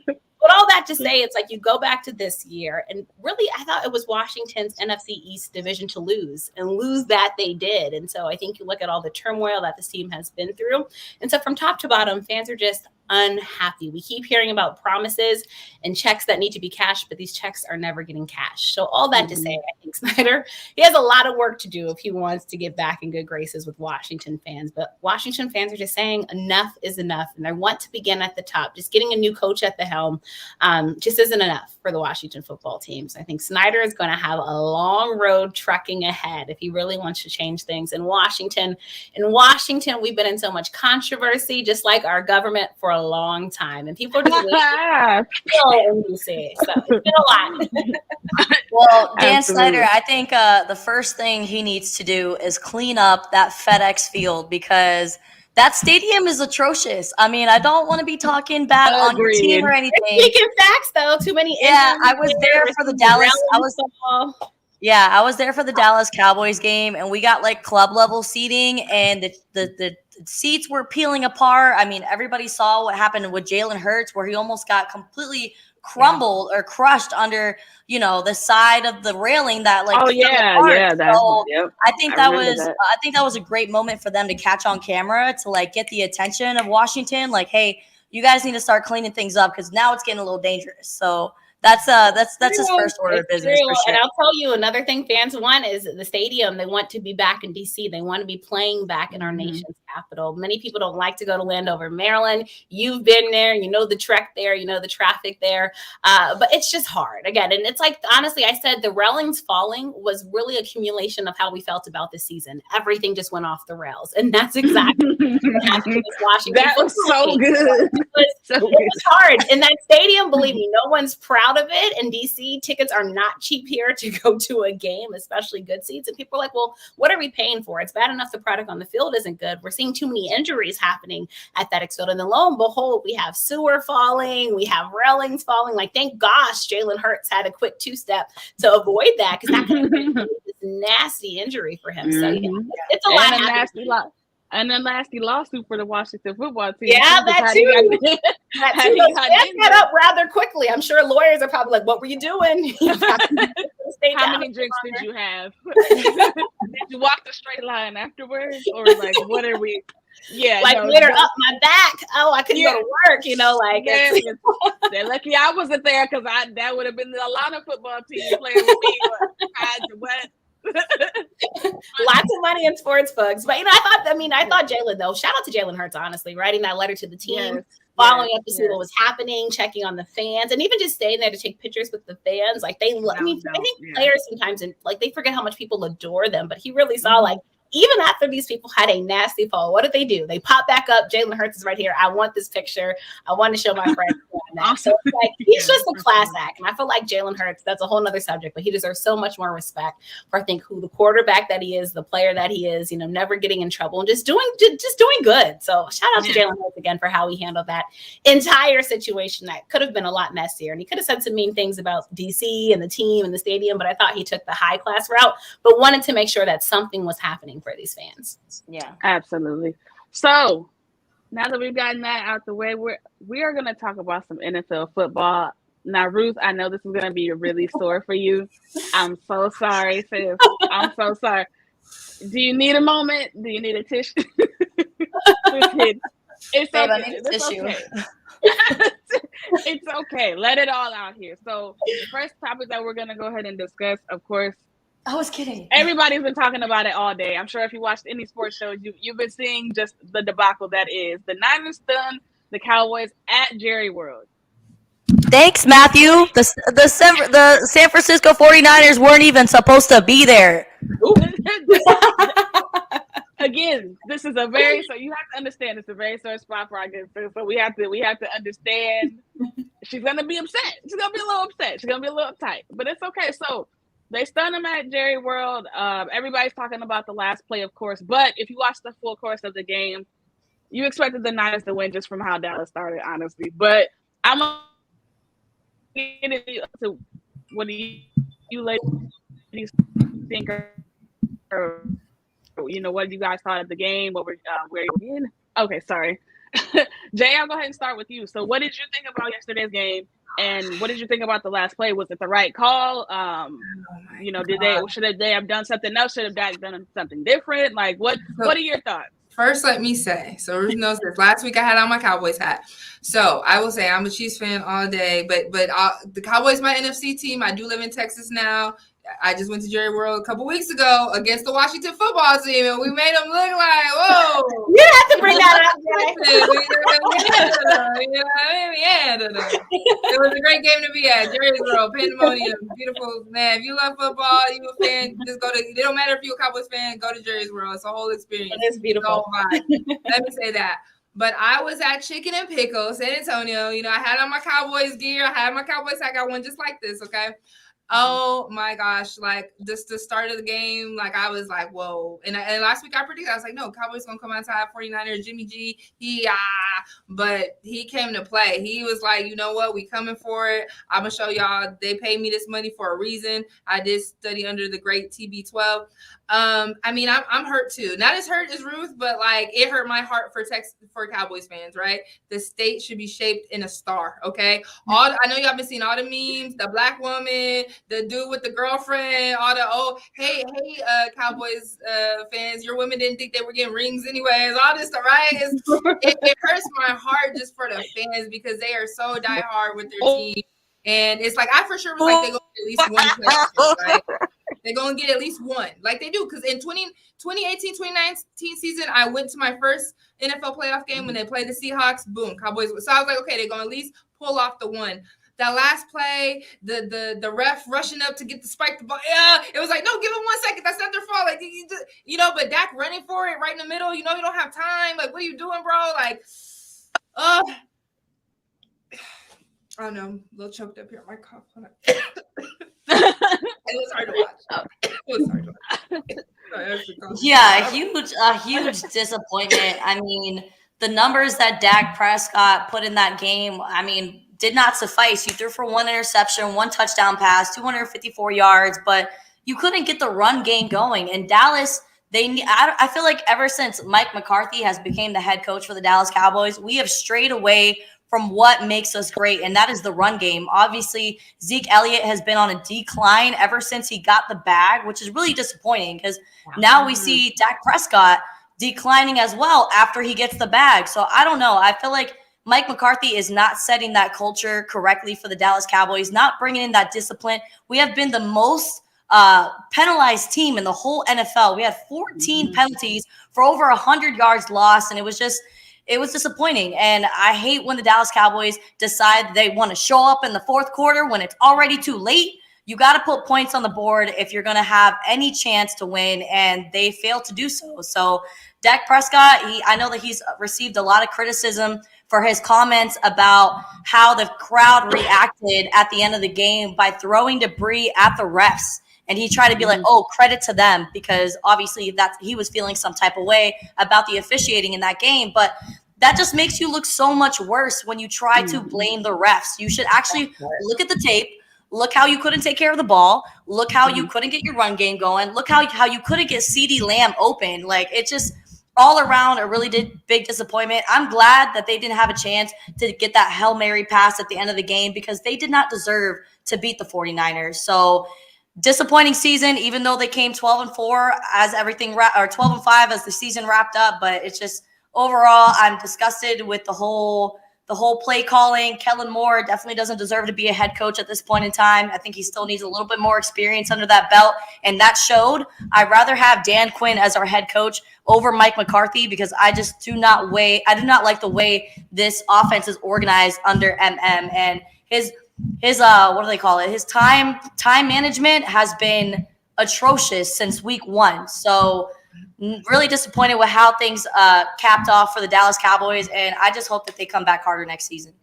job. But all that to say, it's like you go back to this year, and really, I thought it was Washington's NFC East division to lose, and lose that they did. And so I think you look at all the turmoil that this team has been through. And so from top to bottom, fans are just unhappy. We keep hearing about promises and checks that need to be cashed, but these checks are never getting cashed. So all that to say, I think Snyder, he has a lot of work to do if he wants to get back in good graces with Washington fans. But Washington fans are just saying enough is enough, and they want to begin at the top. Just getting a new coach at the helm just isn't enough for the Washington football teams. I think Snyder is going to have a long road trucking ahead if he really wants to change things in Washington. In Washington, we've been in so much controversy, just like our government, for a long time, and people are just waiting to see. So it's been a lot. Well, Dan Snyder, I think the first thing he needs to do is clean up that FedEx field, because that stadium is atrocious. I mean, I don't want to be talking bad on your team or anything. Speaking facts, though, too many. Yeah, I was there for the Dallas. I was there for the Dallas Cowboys game, and we got like club level seating, and the seats were peeling apart. I mean, everybody saw what happened with Jalen Hurts, where he almost got completely crumbled or crushed under, the side of the railing that like. Oh yeah. So I think that was a great moment for them to catch on camera to like get the attention of Washington. Like, hey, you guys need to start cleaning things up, because now it's getting a little dangerous. So that's his first order of business. For sure. And I'll tell you another thing fans want is the stadium. They want to be back in DC. They want to be playing back in our nation's capital. Many people don't like to go to Landover, Maryland. You've been there, you know the trek there, you know the traffic there. But it's just hard again. And it's like, honestly, I said the railings falling was really accumulation of how we felt about this season. Everything just went off the rails. And that's exactly what happened with Washington. That was so good. It was hard. In that stadium, believe me, no one's proud of it. And DC tickets are not cheap here to go to a game, especially good seats. And people are like, well, what are we paying for? It's bad enough the product on the field isn't good. We're seeing too many injuries happening at that field. And then lo and behold, we have sewer falling, we have railings falling. Like, thank gosh, Jalen Hurts had a quick two-step to avoid that, because that could be this nasty injury for him. So it's a lot happening. And a nasty lawsuit for the Washington football team. Yeah, that too. That got up rather quickly. I'm sure lawyers are probably like, what were you doing? How many drinks did you have? Did you walk the straight line afterwards? Or like, what are we? Yeah, later up my back. Oh, I couldn't go to work, they're lucky I wasn't there, because that would have been the Atlanta football team playing with me. Lots of money in sports books. But I thought Jalen, though, shout out to Jalen Hurts, honestly, writing that letter to the team, following up to see what was happening, checking on the fans, and even just staying there to take pictures with the fans. Like I think players sometimes, and like, they forget how much people adore them, but he really saw like even after these people had a nasty fall, what did they do? They pop back up. Jalen Hurts is right here. I want this picture. I want to show my friends. So it's like, he's just a class act. And I feel like Jalen Hurts, that's a whole nother subject, but he deserves so much more respect for, I think, who the quarterback that he is, the player that he is, never getting in trouble and just doing good. So shout out to Jalen Hurts again for how he handled that entire situation that could have been a lot messier. And he could have said some mean things about DC and the team and the stadium, but I thought he took the high class route, but wanted to make sure that something was happening for these fans. Yeah, absolutely. So now that we've gotten that out the way, we are going to talk about some NFL football. Now, Ruth, I know this is going to be really sore for you. I'm so sorry, sis. I'm so sorry. Do you need a moment? Do you need a tissue? It's Babe, okay. I need a tissue. Okay. It's okay. Let it all out here. So the first topic that we're going to go ahead and discuss, of course, I was kidding. Everybody's been talking about it all day. I'm sure if you watched any sports shows, you've been seeing just the debacle that is. The Niners stunned the Cowboys at Jerry World. Thanks, Matthew. The San Francisco 49ers weren't even supposed to be there. Again, this is so you have to understand it's a very sore spot for our good friend. So we have to understand she's gonna be upset. She's gonna be a little upset. She's gonna be a little uptight. But it's okay. So they stunned him at Jerry World. Everybody's talking about the last play, of course. But if you watch the full course of the game, you expected the Niners to win just from how Dallas started, honestly. But I'm going to get into what do you ladies think, or what you guys thought of the game, where you in? Okay, sorry. Jay, I'll go ahead and start with you. So what did you think about yesterday's game? And what did you think about the last play? Was it the right call? Should they have done something else? Should have done something different? Like, what are your thoughts? First, let me say, so Ruth knows this. Last week I had on my Cowboys hat. So I will say I'm a Chiefs fan all day, but the Cowboys, my NFC team. I do live in Texas now. I just went to Jerry World a couple weeks ago against the Washington football team, and we made them look like, whoa. You have to bring that up, It was a great game to be at. Jerry's World, pandemonium, beautiful. Man, if you love football, you a fan, just go to, it don't matter if you're a Cowboys fan, go to Jerry's World. It's a whole experience. It is beautiful. Let me say that. But I was at Chicken and Pickle, San Antonio. I had on my Cowboys gear. I had my Cowboys hat. I got one just like this, okay? Oh my gosh, like just the start of the game, like I was like, whoa. And last week I predicted, I was like, no, Cowboys gonna come outside 49ers, Jimmy G, but he came to play. He was like, you know what, we coming for it. I'm gonna show y'all they paid me this money for a reason. I did study under the great TB12. I'm hurt too. Not as hurt as Ruth, but like it hurt my heart for Cowboys fans, right? The state should be shaped in a star, okay? I know y'all been seeing all the memes, the black woman, the dude with the girlfriend, all the hey, Cowboys fans, your women didn't think they were getting rings anyways, all this stuff, right? It hurts my heart just for the fans because they are so diehard with their team. And it's like, I for sure was like, they're going to get at least one playoff, right? They're going to get at least one, like they do. Because in 2018-2019 season, I went to my first NFL playoff game when they played the Seahawks. Boom, Cowboys. So I was like, okay, they're going to at least pull off the one. That last play, the ref rushing up to get the spike the ball. Yeah, it was like, no, give them 1 second. That's not their fault. Like, but Dak running for it right in the middle. You don't have time. Like, what are you doing, bro? Like, oh no, I'm a little choked up here. My cough. It was hard to watch. Yeah, a huge disappointment. I mean, the numbers that Dak Prescott put in that game, did not suffice. You threw for one interception, one touchdown pass, 254 yards, but you couldn't get the run game going. And Dallas, I feel like ever since Mike McCarthy has become the head coach for the Dallas Cowboys, we have strayed away from what makes us great, and that is the run game. Obviously, Zeke Elliott has been on a decline ever since he got the bag, which is really disappointing because now we see Dak Prescott declining as well after he gets the bag. So I don't know. I feel like Mike McCarthy is not setting that culture correctly for the Dallas Cowboys, not bringing in that discipline. We have been the most penalized team in the whole NFL. We had 14 penalties for over 100 yards lost, and it was disappointing. And I hate when the Dallas Cowboys decide they want to show up in the fourth quarter when it's already too late. You got to put points on the board if you're going to have any chance to win, and they failed to do so. So Dak Prescott, I know that he's received a lot of criticism for his comments about how the crowd reacted at the end of the game by throwing debris at the refs. And he tried to be like, oh, credit to them, because obviously that he was feeling some type of way about the officiating in that game. But that just makes you look so much worse when you try to blame the refs. You should actually look at the tape. Look how you couldn't take care of the ball. Look how you couldn't get your run game going. Look how you couldn't get CeeDee Lamb open. Like, it just all around a really big disappointment. I'm glad that they didn't have a chance to get that Hail Mary pass at the end of the game, because they did not deserve to beat the 49ers. So disappointing season, even though they came 12-4 as everything or 12-5 as the season wrapped up. But it's just overall, I'm disgusted with the whole play calling. Kellen Moore definitely doesn't deserve to be a head coach at this point in time. I think he still needs a little bit more experience under that belt, and that showed. I'd rather have Dan Quinn as our head coach over Mike McCarthy, because I just do not like the way this offense is organized under MM, and his what do they call it? His time management has been atrocious since week 1. So really disappointed with how things capped off for the Dallas Cowboys, and I just hope that they come back harder next season.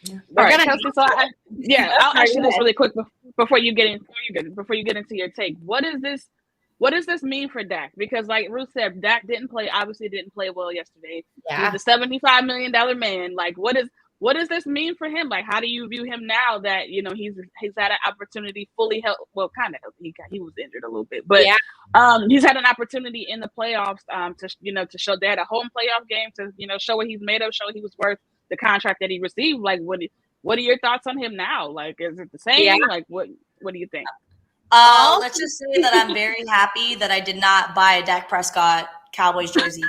All right, Kelsey, I'll ask you this really quick before you get into your take. What does this mean for Dak? Because like Ruth said, Dak obviously didn't play well yesterday. Yeah. He's a $75 million man. Like, what does this mean for him? Like, how do you view him now that, he's had an opportunity fully healthy? Well, kind of healthy. He was injured a little bit, but he's had an opportunity in the playoffs to show they had a home playoff game to, show what he's made of, show he was worth the contract that he received. Like, what are your thoughts on him now? Like, is it the same? Yeah. Like, what do you think? Let's just say that I'm very happy that I did not buy a Dak Prescott Cowboys jersey.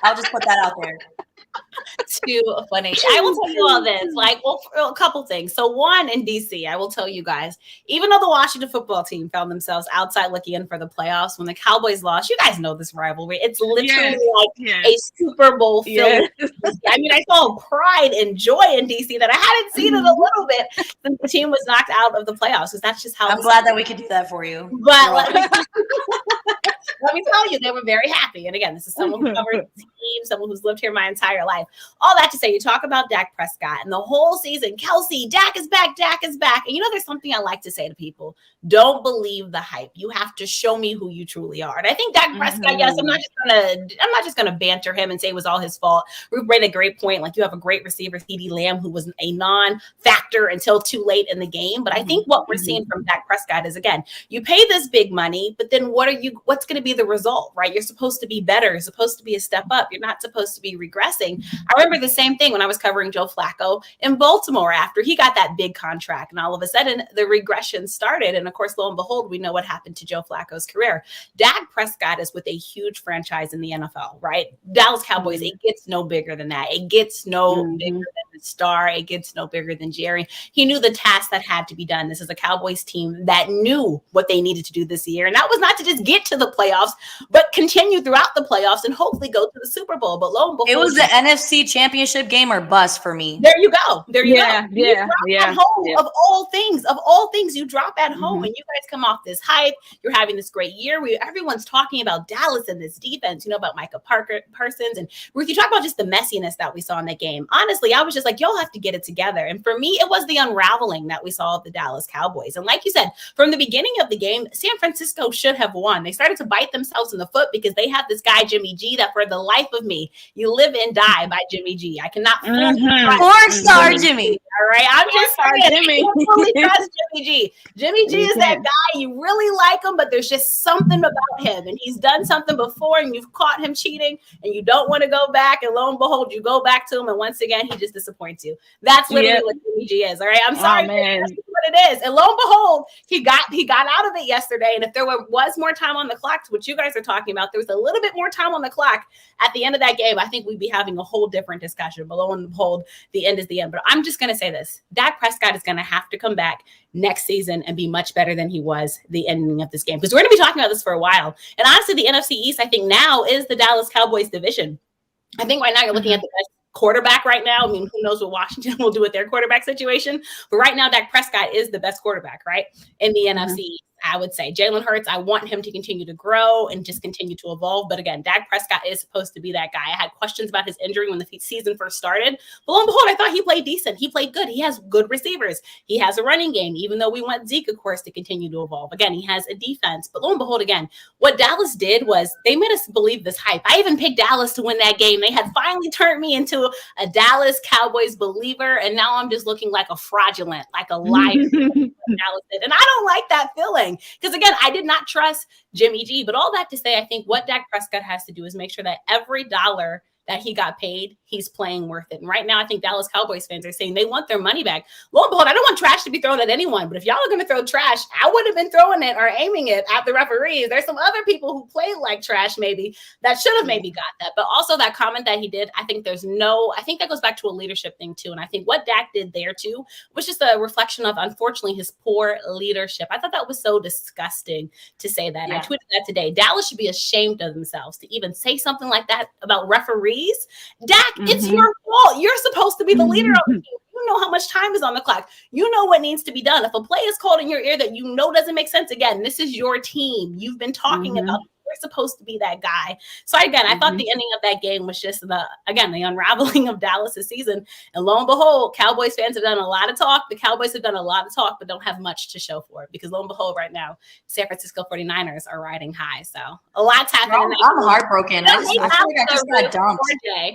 I'll just put that out there. Too funny. I will tell you all this. Like, well, a couple things. So one, in DC, I will tell you guys, even though the Washington football team found themselves outside looking in for the playoffs when the Cowboys lost, you guys know this rivalry. It's literally a Super Bowl film. I mean, I saw pride and joy in DC that I hadn't seen in a little bit since the team was knocked out of the playoffs. Because that's just how I'm glad that we could do that for you. But let me tell you, they were very happy. And again, this is someone who covered the team, someone who's lived here my entire life. All that to say, you talk about Dak Prescott and the whole season, Kelsey, Dak is back, Dak is back. And there's something I like to say to people. Don't believe the hype. You have to show me who you truly are. And I think Dak Prescott, yes, I'm not just gonna banter him and say it was all his fault. Ruth made a great point. Like, you have a great receiver, CeeDee Lamb, who was a non-factor until too late in the game. But I think what we're seeing from Dak Prescott is, again, you pay this big money, but then what's going to be the result, right? You're supposed to be better. You're supposed to be a step up. You're not supposed to be regressing. I remember the same thing when I was covering Joe Flacco in Baltimore after he got that big contract, and all of a sudden the regression started. And of course, lo and behold, we know what happened to Joe Flacco's career. Dak Prescott is with a huge franchise in the NFL, right? Dallas Cowboys, it gets no bigger than that. It gets no bigger than the star. It gets no bigger than Jerry. He knew the task that had to be done. This is a Cowboys team that knew what they needed to do this year. And that was not to just get to the playoffs, but continue throughout the playoffs and hopefully go to the Super Bowl. But lo and behold, it was the NFC Championship game or bust for me. There you go. There you go. Yeah. At home, of all things, you drop at home, and you guys come off this hype. You're having this great year. Everyone's talking about Dallas and this defense, about Micah Parsons. And Ruth, you talk about just the messiness that we saw in that game. Honestly, I was just like, y'all have to get it together. And for me, it was the unraveling that we saw of the Dallas Cowboys. And like you said, from the beginning of the game, San Francisco should have won. They started to bite themselves in the foot because they had this guy, Jimmy G, that for the life of me, you live and die by Jimmy G. I cannot four-star Jimmy. All right, I'm just saying, Jimmy. I totally trust Jimmy G. Jimmy G is that guy, you really like him, but there's just something about him, and he's done something before, and you've caught him cheating, and you don't want to go back, and lo and behold, you go back to him, and once again, he just disappoints you. That's literally what Jimmy G is. All right, I'm sorry, that's what it is. And lo and behold, he got out of it yesterday, and if there was more time on the clock, to what you guys are talking about, there was a little bit more time on the clock at the end of that game, I think we'd be having a whole different discussion. But lo and behold, the end is the end. But I'm just going to say this. Dak Prescott is going to have to come back next season and be much better than he was the ending of this game. Because we're going to be talking about this for a while. And honestly, the NFC East, I think now is the Dallas Cowboys division. I think right now you're looking at the best quarterback right now. I mean, who knows what Washington will do with their quarterback situation. But right now, Dak Prescott is the best quarterback, right, in the NFC. I would say Jalen Hurts, I want him to continue to grow and just continue to evolve. But again, Dak Prescott is supposed to be that guy. I had questions about his injury when the season first started. But lo and behold, I thought he played decent. He played good. He has good receivers. He has a running game, even though we want Zeke, of course, to continue to evolve. Again, he has a defense. But lo and behold, again, what Dallas did was they made us believe this hype. I even picked Dallas to win that game. They had finally turned me into a Dallas Cowboys believer. And now I'm just looking like a fraudulent, like a liar. Dallas did. And I don't like that feeling. Because again, I did not trust Jimmy G. But all that to say, I think what Dak Prescott has to do is make sure that every dollar that he got paid, he's playing worth it. And right now, I think Dallas Cowboys fans are saying they want their money back. Lo and behold, I don't want trash to be thrown at anyone, but if y'all are going to throw trash, I would have been throwing it or aiming it at the referees. There's some other people who played like trash maybe that should have maybe got that. But also that comment that he did, I think that goes back to a leadership thing too. And I think what Dak did there too was just a reflection of, unfortunately, his poor leadership. I thought that was so disgusting to say that. Yeah. I tweeted that today. Dallas should be ashamed of themselves to even say something like that about referees. Dak, it's your fault. You're supposed to be the leader of the team. You know how much time is on the clock. You know what needs to be done. If a play is called in your ear that you know doesn't make sense, again, this is your team. You've been talking about it. You're supposed to be that guy. So again, I thought the ending of that game was just the unraveling of Dallas' season. And lo and behold, Cowboys fans have done a lot of talk. The Cowboys have done a lot of talk, but don't have much to show for it. Because lo and behold, right now, San Francisco 49ers are riding high. So a lot's happening. I'm heartbroken. I feel like I just got dumped.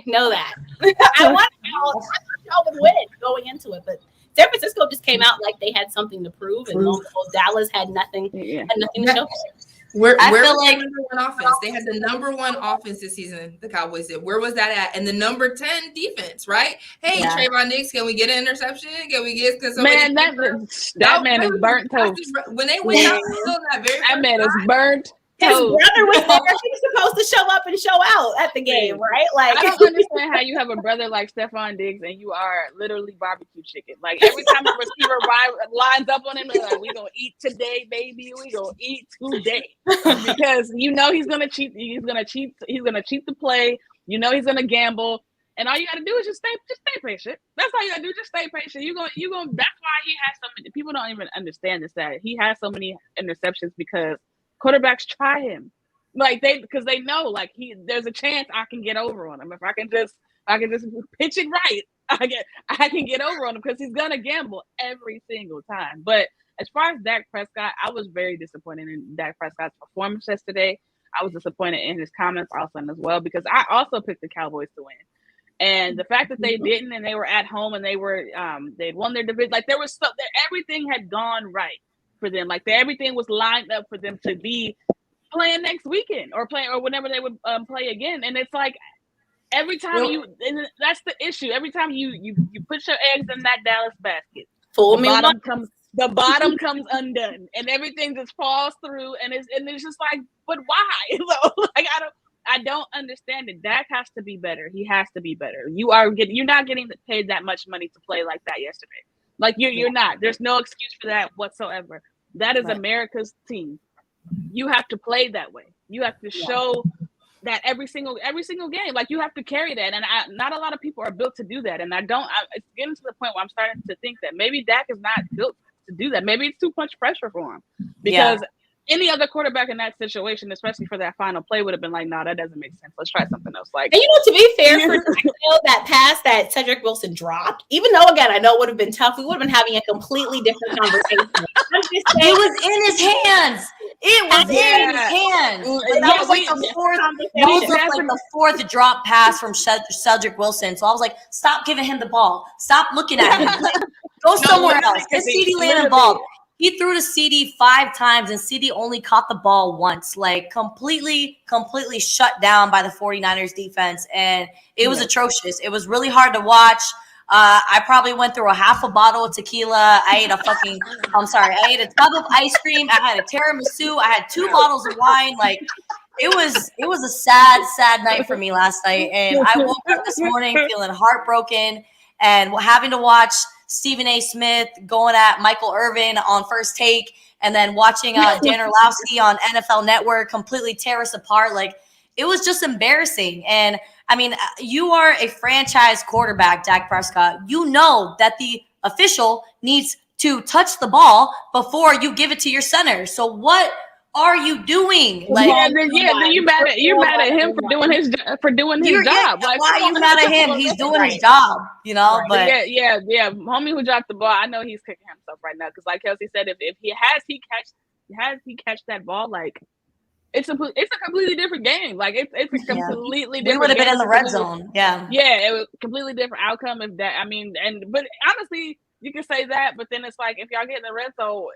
Know that. I thought y'all would win going into it, but San Francisco just came out like they had something to prove, and lo and behold, Dallas had nothing to show for it. Where was like the number one offense? They had the number one offense this season, the Cowboys did. Where was that at? And the number 10 defense, right? Hey, Trayvon Diggs, can we get an interception? Can we get man, that man is burnt toast. When they went out that man is burnt. His brother was there. He was supposed to show up and show out at the game, right? Like, I don't understand how you have a brother like Stephon Diggs and you are literally barbecue chicken. Like every time a receiver lines up on him, they're like, "We gonna eat today, baby. We gonna eat today," because you know he's gonna cheat. He's gonna cheat the play. You know he's gonna gamble, and all you gotta do is just stay patient. That's all you gotta do. Just stay patient. You gonna. That's why he has so many. People don't even understand this. That he has so many interceptions because quarterbacks try him, because they know there's a chance I can get over on him if I can just pitch it right. I can get over on him because he's gonna gamble every single time. But as far as Dak Prescott, I was very disappointed in Dak Prescott's performance yesterday. I was disappointed in his comments also as well because I also picked the Cowboys to win, and the fact that they didn't and they were at home and they'd won their division, there was everything had gone right for them. Everything was lined up for them to be playing next weekend or whenever they would play again. And it's like every time and that's the issue. Every time you put your eggs in that Dallas basket, the bottom comes undone and everything just falls through. And it's just like, but why? So I don't understand it. Dak has to be better. He has to be better. You're not getting paid that much money to play like that yesterday. You're not. There's no excuse for that whatsoever. That is America's team. You have to play that way. You have to show that every single game. You have to carry that. And not a lot of people are built to do that. And it's getting to the point where I'm starting to think that maybe Dak is not built to do that. Maybe it's too much pressure for him. Because any other quarterback in that situation, especially for that final play, would have been like, "No, that doesn't make sense. Let's try something else." And to be fair, for that pass that Cedric Wilson dropped, even though again I know it would have been tough, we would have been having a completely different conversation. I'm just saying, it was in his hands. It was in his hands. That was the fourth drop pass from Cedric Wilson. So I was like, "Stop giving him the ball. Stop looking at him. Go somewhere else." Get CD Lamb the ball. He threw to CD 5 times, and CD only caught the ball once. Completely shut down by the 49ers defense, and it was atrocious. It was really hard to watch. I probably went through a half a bottle of tequila. I ate I ate a tub of ice cream. I had a tiramisu. I had 2 bottles of wine. It was a sad night for me last night, and I woke up this morning feeling heartbroken and having to watch Stephen A. Smith going at Michael Irvin on First Take, and then watching Dan Orlovsky on NFL Network completely tear us apart. It was just embarrassing. And I mean, you are a franchise quarterback, Dak Prescott. You know that the official needs to touch the ball before you give it to your center. So what are you doing? Like, then you mad at him for doing his job. Like, why are you mad at him? He's doing his job, you know. Right. But yeah. Homie who dropped the ball, I know he's kicking himself right now because, like Kelsey said, if he catch that ball, like it's a completely different game. Like it's a completely different. We would have been in the red zone. Yeah, it was a completely different outcome. If that, I mean, but honestly, you can say that, but then it's like if y'all get in the red zone,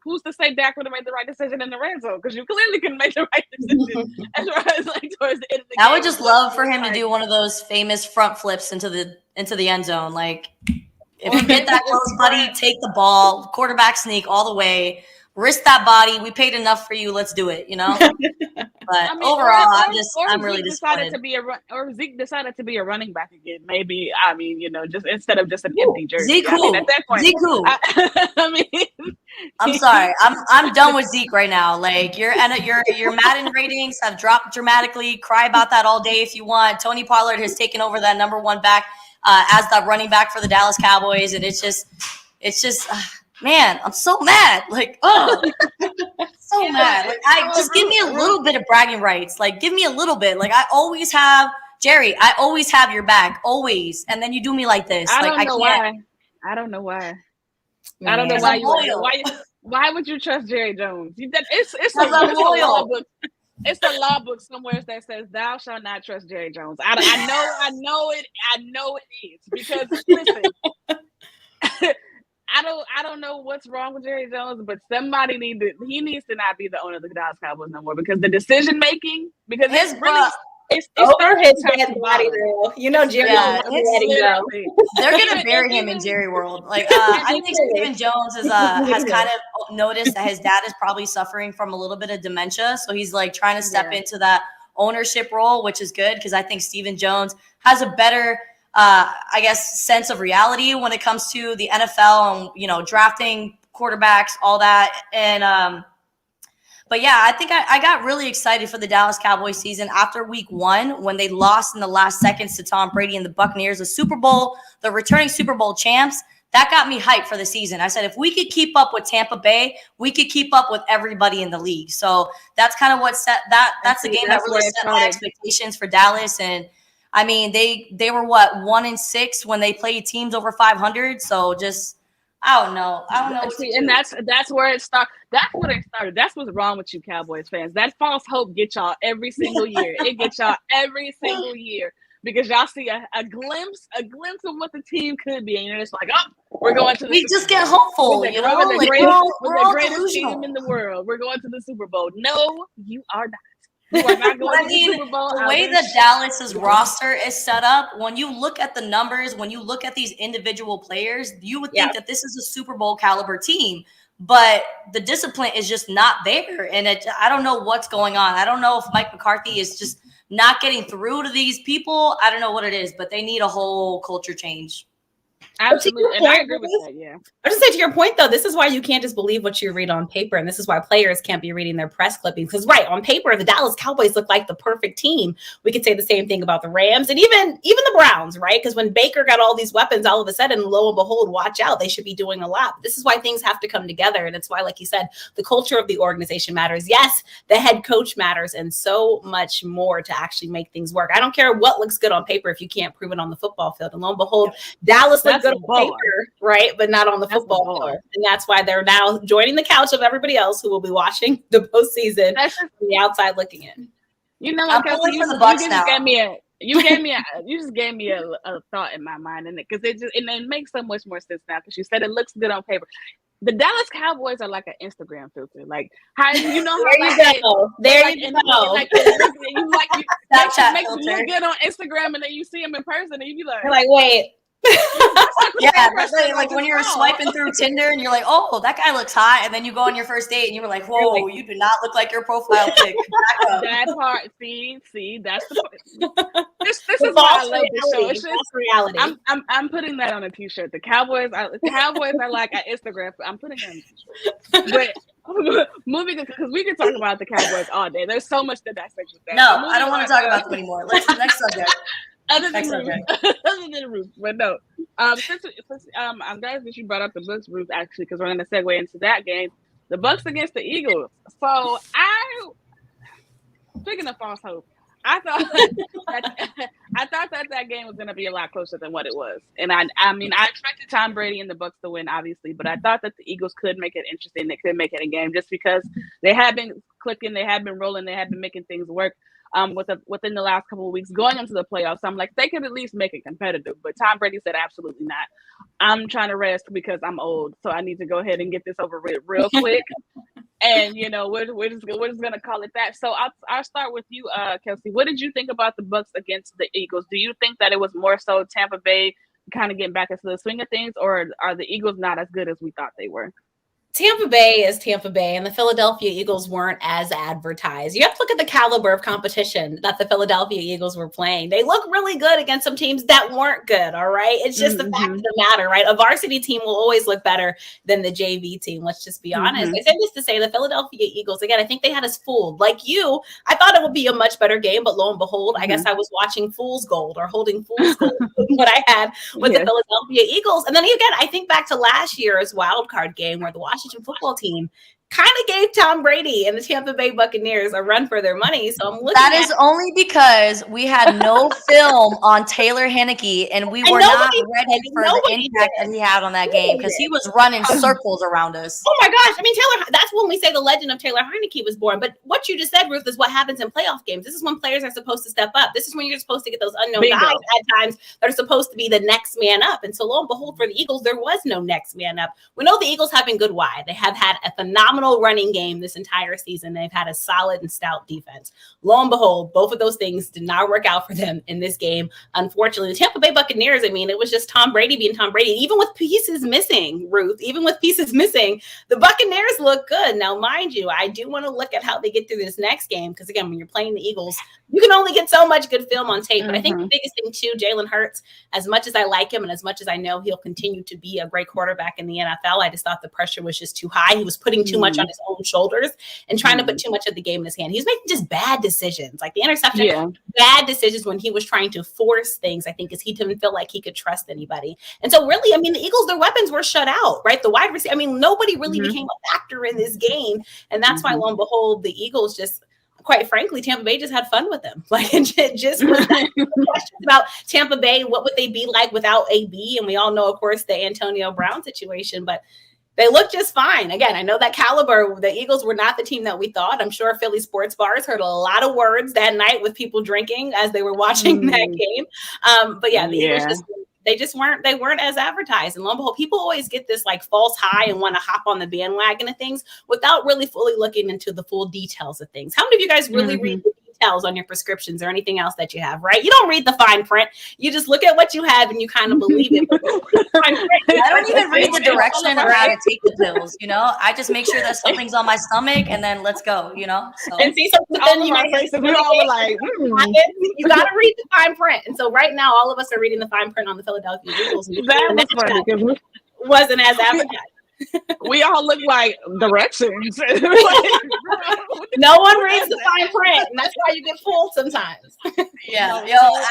who's to say Dak would have made the right decision in the red zone? Because you clearly couldn't make the right decision as far as like towards the end of the game. I would just love for him to do one of those famous front flips into the end zone. Like if you get that close, buddy, take the ball, quarterback sneak all the way. Risk that body. We paid enough for you. Let's do it, you know? But I mean, overall, I'm really disappointed. Zeke decided to be a running back again. Maybe, I mean, you know, just instead of just an empty jersey. Zeke who? I mean, at that point, Zeke who? I mean, I'm sorry. I'm done with Zeke right now. Like your Madden ratings have dropped dramatically. Cry about that all day if you want. Tony Pollard has taken over that number one back as the running back for the Dallas Cowboys, and it's just. Man, I'm so mad. Like, mad. Like, just give me a little bit of bragging rights. Like, give me a little bit. Like, I always have Jerry. I always have your back, always. And then you do me like this. I don't know why. I don't know why. Why would you trust Jerry Jones? It's a law book. It's a law book somewhere that says thou shalt not trust Jerry Jones. I know it is because listen. I don't know what's wrong with Jerry Jones, but somebody needs to not be the owner of the Dallas Cowboys no more because the decision making it's over his dead body though. You know, Jerry they're gonna bury him in Jerry World. Like I think Stephen Jones has kind of noticed that his dad is probably suffering from a little bit of dementia, so he's like trying to step into that ownership role, which is good because I think Stephen Jones has a better I guess sense of reality when it comes to the NFL and, you know, drafting quarterbacks, all that. And, but yeah, I think I got really excited for the Dallas Cowboys season after week 1 when they lost in the last seconds to Tom Brady and the Buccaneers, the returning Super Bowl champs. That got me hyped for the season. I said, if we could keep up with Tampa Bay, we could keep up with everybody in the league. So that's kind of what that's the game that really set my expectations for Dallas. And I mean, they were 1-6 when they played teams over 500. So just I don't know. See, and that's where it started. That's what it started. That's what's wrong with you Cowboys fans. That false hope gets y'all every single year. It gets y'all every single year because y'all see a glimpse of what the team could be, and you're just like, oh, we're going to. We just get hopeful, we're the greatest team in the world. We're going to the Super Bowl. No, you are not. The way that Dallas's roster is set up, when you look at the numbers, when you look at these individual players, you would think that this is a Super Bowl caliber team, but the discipline is just not there. And I don't know what's going on. I don't know if Mike McCarthy is just not getting through to these people. I don't know what it is, but they need a whole culture change. Absolutely. And I agree with that. Yeah. I just say to your point, though, this is why you can't just believe what you read on paper. And this is why players can't be reading their press clippings. Because right on paper, the Dallas Cowboys look like the perfect team. We could say the same thing about the Rams and even the Browns, right? Because when Baker got all these weapons, all of a sudden, lo and behold, watch out. They should be doing a lot. This is why things have to come together. And it's why, like you said, the culture of the organization matters. Yes, the head coach matters and so much more to actually make things work. I don't care what looks good on paper if you can't prove it on the football field. And lo and behold, Dallas looks good on paper, right? But not on the football field. And that's why they're now joining the couch of everybody else who will be watching the postseason from the outside looking in. You know, like you just gave me a thought in my mind, and because it makes so much more sense now because you said it looks good on paper. The Dallas Cowboys are like an Instagram filter. Like how you know how there you go. Like you makes you look good on Instagram, and then you see them in person, and you be like, you're like, wait. Yeah, like when you're swiping through Tinder and you're like, oh, that guy looks hot, and then you go on your first date and you were like, whoa, you do not look like your profile pic. That part, see, that's the point. This is why I love this show. It's just reality. I'm putting that on a t-shirt. The Cowboys are like an Instagram. I'm putting it on a t-shirt. But moving because we can talk about the Cowboys all day. There's so much to dissect with that. No, I don't want to talk about them anymore. Let's next subject. Other than Ruth, but no. Since I'm glad that you brought up the Bucks, Ruth, actually, because we're going to segue into that game, the Bucks against the Eagles. So speaking of false hope, I thought that game was going to be a lot closer than what it was. And I mean, I expected Tom Brady and the Bucks to win, obviously, but I thought that the Eagles could make it interesting. They could make it a game just because they had been clicking, they had been rolling, they had been making things work within the last couple of weeks going into the playoffs. So I'm like, they could at least make it competitive. But Tom Brady said absolutely not. I'm trying to rest because I'm old, so I need to go ahead and get this over with real quick. And we're just gonna call it that. So I'll start with you, Kelsey. What did you think about the Bucks against the Eagles? Do you think that it was more so Tampa Bay kind of getting back into the swing of things, or are the Eagles not as good as we thought they were? Tampa Bay is Tampa Bay, and the Philadelphia Eagles weren't as advertised. You have to look at the caliber of competition that the Philadelphia Eagles were playing. They look really good against some teams that weren't good, all right? It's just the fact of the matter, right? A varsity team will always look better than the JV team. Let's just be honest. I say this to say the Philadelphia Eagles, again, I think they had us fooled. Like you, I thought it would be a much better game, but lo and behold, I guess I was watching Fool's Gold or holding Fool's Gold what I had with the Philadelphia Eagles. And then again, I think back to last year's wild card game where the Washington football team kind of gave Tom Brady and the Tampa Bay Buccaneers a run for their money. So I'm looking That is only because we had no film on Taylor Heinicke, and we were not ready for the impact that he had on that game because he was running circles around us. Oh my gosh. I mean, that's when we say the legend of Taylor Heinicke was born. But what you just said, Ruth, is what happens in playoff games. This is when players are supposed to step up. This is when you're supposed to get those unknown guys at times that are supposed to be the next man up. And so lo and behold, for the Eagles, there was no next man up. We know the Eagles have been good. Why? They have had a phenomenal running game this entire season. They've had a solid and stout defense. Lo and behold, both of those things did not work out for them in this game. Unfortunately, the Tampa Bay Buccaneers, I mean, it was just Tom Brady being Tom Brady. Even with pieces missing, Ruth, the Buccaneers look good. Now, mind you, I do want to look at how they get through this next game because, again, when you're playing the Eagles, you can only get so much good film on tape. But I think the biggest thing, too, Jalen Hurts, as much as I like him and as much as I know he'll continue to be a great quarterback in the NFL, I just thought the pressure was just too high. He was putting too much on his own shoulders and trying to put too much of the game in his hand. He was making just bad decisions, like the interception, bad decisions when he was trying to force things, I think, because he didn't feel like he could trust anybody. And so really, I mean, the Eagles, their weapons were shut out, right? The wide receiver, I mean, nobody really became a factor in this game. And that's why, lo and behold, the Eagles just, quite frankly, Tampa Bay just had fun with them. Like, it just was questions about Tampa Bay. What would they be like without AB? And we all know, of course, the Antonio Brown situation, but they look just fine. Again, I know that caliber, the Eagles were not the team that we thought. I'm sure Philly sports bars heard a lot of words that night with people drinking as they were watching that game. But yeah, the Eagles they weren't as advertised. And lo and behold, people always get this like false high and want to hop on the bandwagon of things without really fully looking into the full details of things. How many of you guys really read the details on your prescriptions or anything else that you have, right? You don't read the fine print. You just look at what you have and you kind of believe it. I don't even read the direction of how to take the pills, I just make sure that something's on my stomach and then let's go, So. And see, so then you might we all were like, you got to read the fine print. And so right now, all of us are reading the fine print on the Philadelphia Eagles. That was funny because wasn't as advertised. We all look like directions. No one reads the fine print, and that's why you get fooled sometimes. Yeah,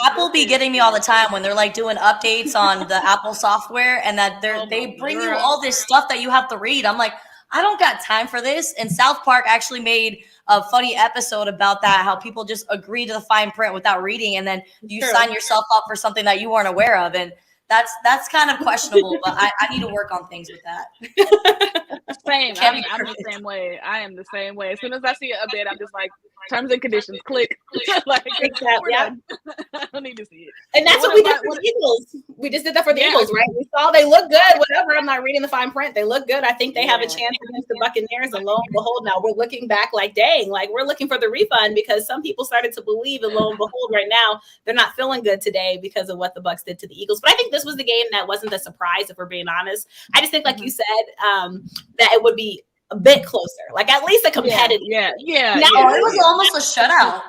Apple be getting me all the time when they're like doing updates on the Apple software, and that they bring you all this stuff that you have to read. I'm like, I don't got time for this. And South Park actually made a funny episode about that, how people just agree to the fine print without reading, and then you sign yourself up for something that you weren't aware of, and that's kind of questionable, but I need to work on things with that. Same. I'm the same way. I am the same way. As soon as I see an update, I'm just like, terms and conditions, click. Like, I don't need to see it. And that's what we did for the Eagles. We just did that for the Eagles, right? We saw they look good, whatever. I'm not reading the fine print. They look good. I think they have a chance against the Buccaneers. And lo and behold, now we're looking back like, dang, like we're looking for the refund because some people started to believe, and lo and behold, right now, they're not feeling good today because of what the Bucs did to the Eagles. But I think this was the game that wasn't the surprise, if we're being honest. I just think, like you said, that it would be a bit closer, like at least a competitive. Yeah. Now it was almost a shutout.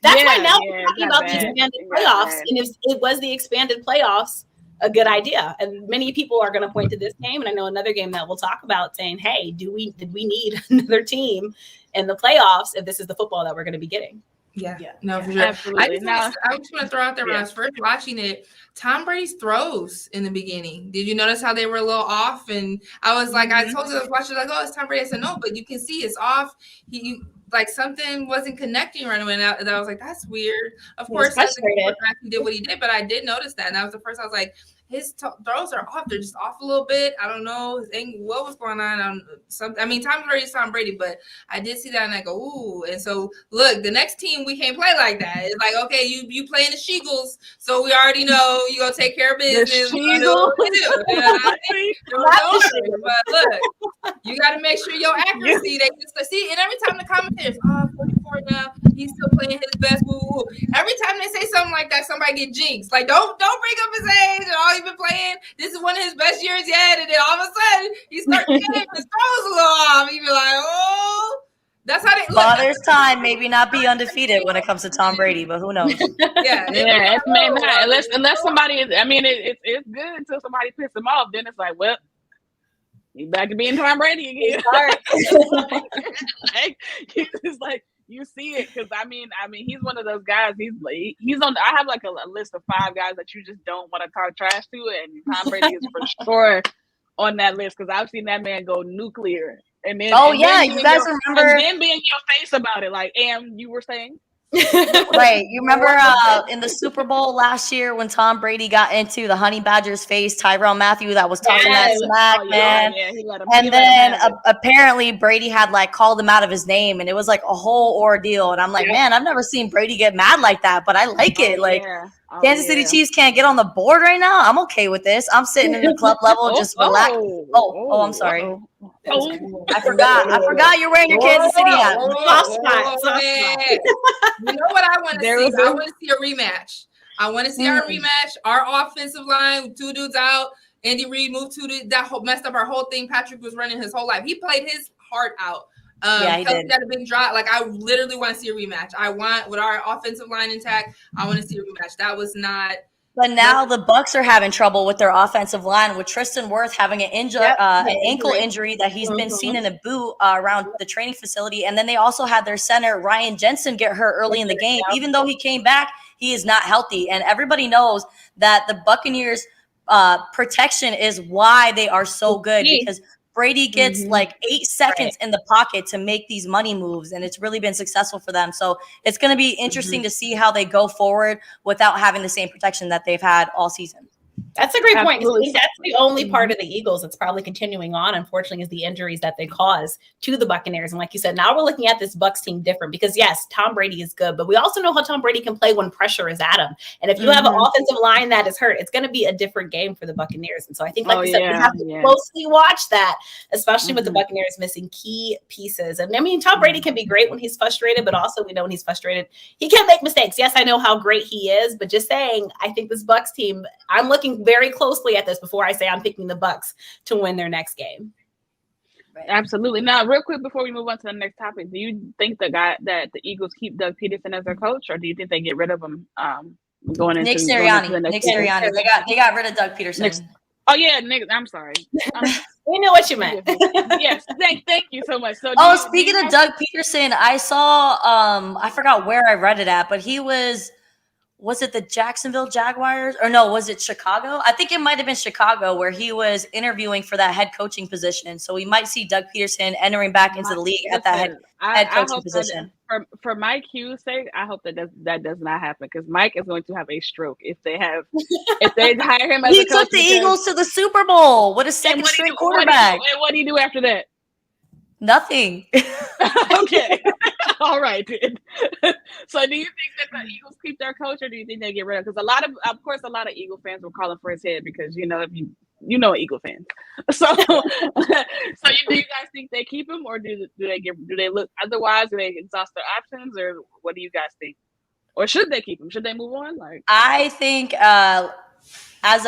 That's why now we're talking about the expanded playoffs. And if it was the expanded playoffs, a good idea. And many people are going to point to this game, and I know another game that we'll talk about saying, hey, did we need another team in the playoffs if this is the football that we're going to be getting? Yeah, no, for sure. Absolutely. I just want to throw out there when I was first watching it, Tom Brady's throws in the beginning. Did you notice how they were a little off? And I was like, I told you I was watching, like, oh, it's Tom Brady. I said, no, but you can see it's off. He like something wasn't connecting right away. And I was like, that's weird. Of course, he did what he did, but I did notice that. And that was the first, I was like, his throws are off. They're just off a little bit. I don't know what was going on. Tom Brady's Tom Brady, but I did see that and I go, ooh. And so look, the next team we can't play like that. It's like, okay, you playing the Sheagles, so we already know you gonna take care of business. But look, you got to make sure your accuracy. They just see, and every time the commentators, 44 now, he's still playing his best. Woo. Every time they say something like that, somebody get jinxed. Like, don't bring up his age and all he's been playing. This is one of his best years yet, and then all of a sudden he starts getting his throws a little off. You be like, oh, that's how they look. Father's time maybe not be undefeated when it comes to Tom Brady, but who knows? It may not unless somebody. I mean, it's good until somebody pisses him off. Then it's like, well, he's back to being Tom Brady again. It's like you see it because I mean, he's one of those guys. He's on. I have like a list of 5 guys that you just don't want to talk trash to, and Tom Brady is for sure on that list because I've seen that man go nuclear. And then, you guys remember? And then being in your face about it, like, you were saying. Right. You remember in the Super Bowl last year when Tom Brady got into the Honey Badger's face, Tyrone Matthew that was talking that smack, man. And then apparently Brady had like called him out of his name, and it was like a whole ordeal. And I'm like, man, I've never seen Brady get mad like that, but I like it. Kansas City Chiefs can't get on the board right now. I'm okay with this. I'm sitting in the club level, just relax. I'm sorry. I forgot you're wearing your Kansas City hat. You know what I want to see? I want to see a rematch. I want to see our rematch. Our offensive line, 2 dudes out. Andy Reid moved 2 dudes. That messed up our whole thing. Patrick was running his whole life. He played his heart out. He did. Got a big drop. Like, I literally want to see a rematch. I want, with our offensive line intact, I want to see a rematch. That was not. But now the Bucs are having trouble with their offensive line, with Tristan Wirth having an ankle injury that he's been seen in a boot around the training facility. And then they also had their center, Ryan Jensen, get hurt early in the game. Even though he came back, he is not healthy. And everybody knows that the Buccaneers' protection is why they are so good, because Brady gets like 8 seconds in the pocket to make these money moves, and it's really been successful for them. So it's going to be interesting to see how they go forward without having the same protection that they've had all season. That's a great point. That's the only part of the Eagles that's probably continuing on, unfortunately, is the injuries that they cause to the Buccaneers. And like you said, now we're looking at this Bucs team different because, yes, Tom Brady is good, but we also know how Tom Brady can play when pressure is at him. And if you have an offensive line that is hurt, it's going to be a different game for the Buccaneers. And so I think, like you said, we have to closely watch that, especially with the Buccaneers missing key pieces. And I mean, Tom Brady can be great when he's frustrated, but also we know when he's frustrated, he can make mistakes. Yes, I know how great he is, but just saying, I think this Bucs team, I'm looking very closely at this before I say I'm picking the Bucs to win their next game. Absolutely. Now, real quick before we move on to the next topic, do you think that the Eagles keep Doug Peterson as their coach, or do you think they get rid of him going into Nick Sirianni? They got rid of Doug Peterson. Nick. I'm sorry. We know what you meant. Yes. Thank you so much. So, speaking of Doug Peterson, I saw I forgot where I read it at, but he was it the Jacksonville Jaguars? Or no, was it Chicago? I think it might have been Chicago, where he was interviewing for that head coaching position. So we might see Doug Peterson entering back into the league at that head coaching position. For Mike Hughes' sake, I hope that does not happen, because Mike is going to have a stroke if they hire him as a coach. He took the Eagles to the Super Bowl with a second straight quarterback. What do you do after that? Nothing. Okay. All right. So do you think that the Eagles keep their coach, or do you think they get rid of? Because a lot of Eagle fans were calling for his head, because you know Eagle fans. So do you guys think they keep him, or do they look otherwise? Do they exhaust their options, or what do you guys think? Or should they keep him? Should they move on? I think as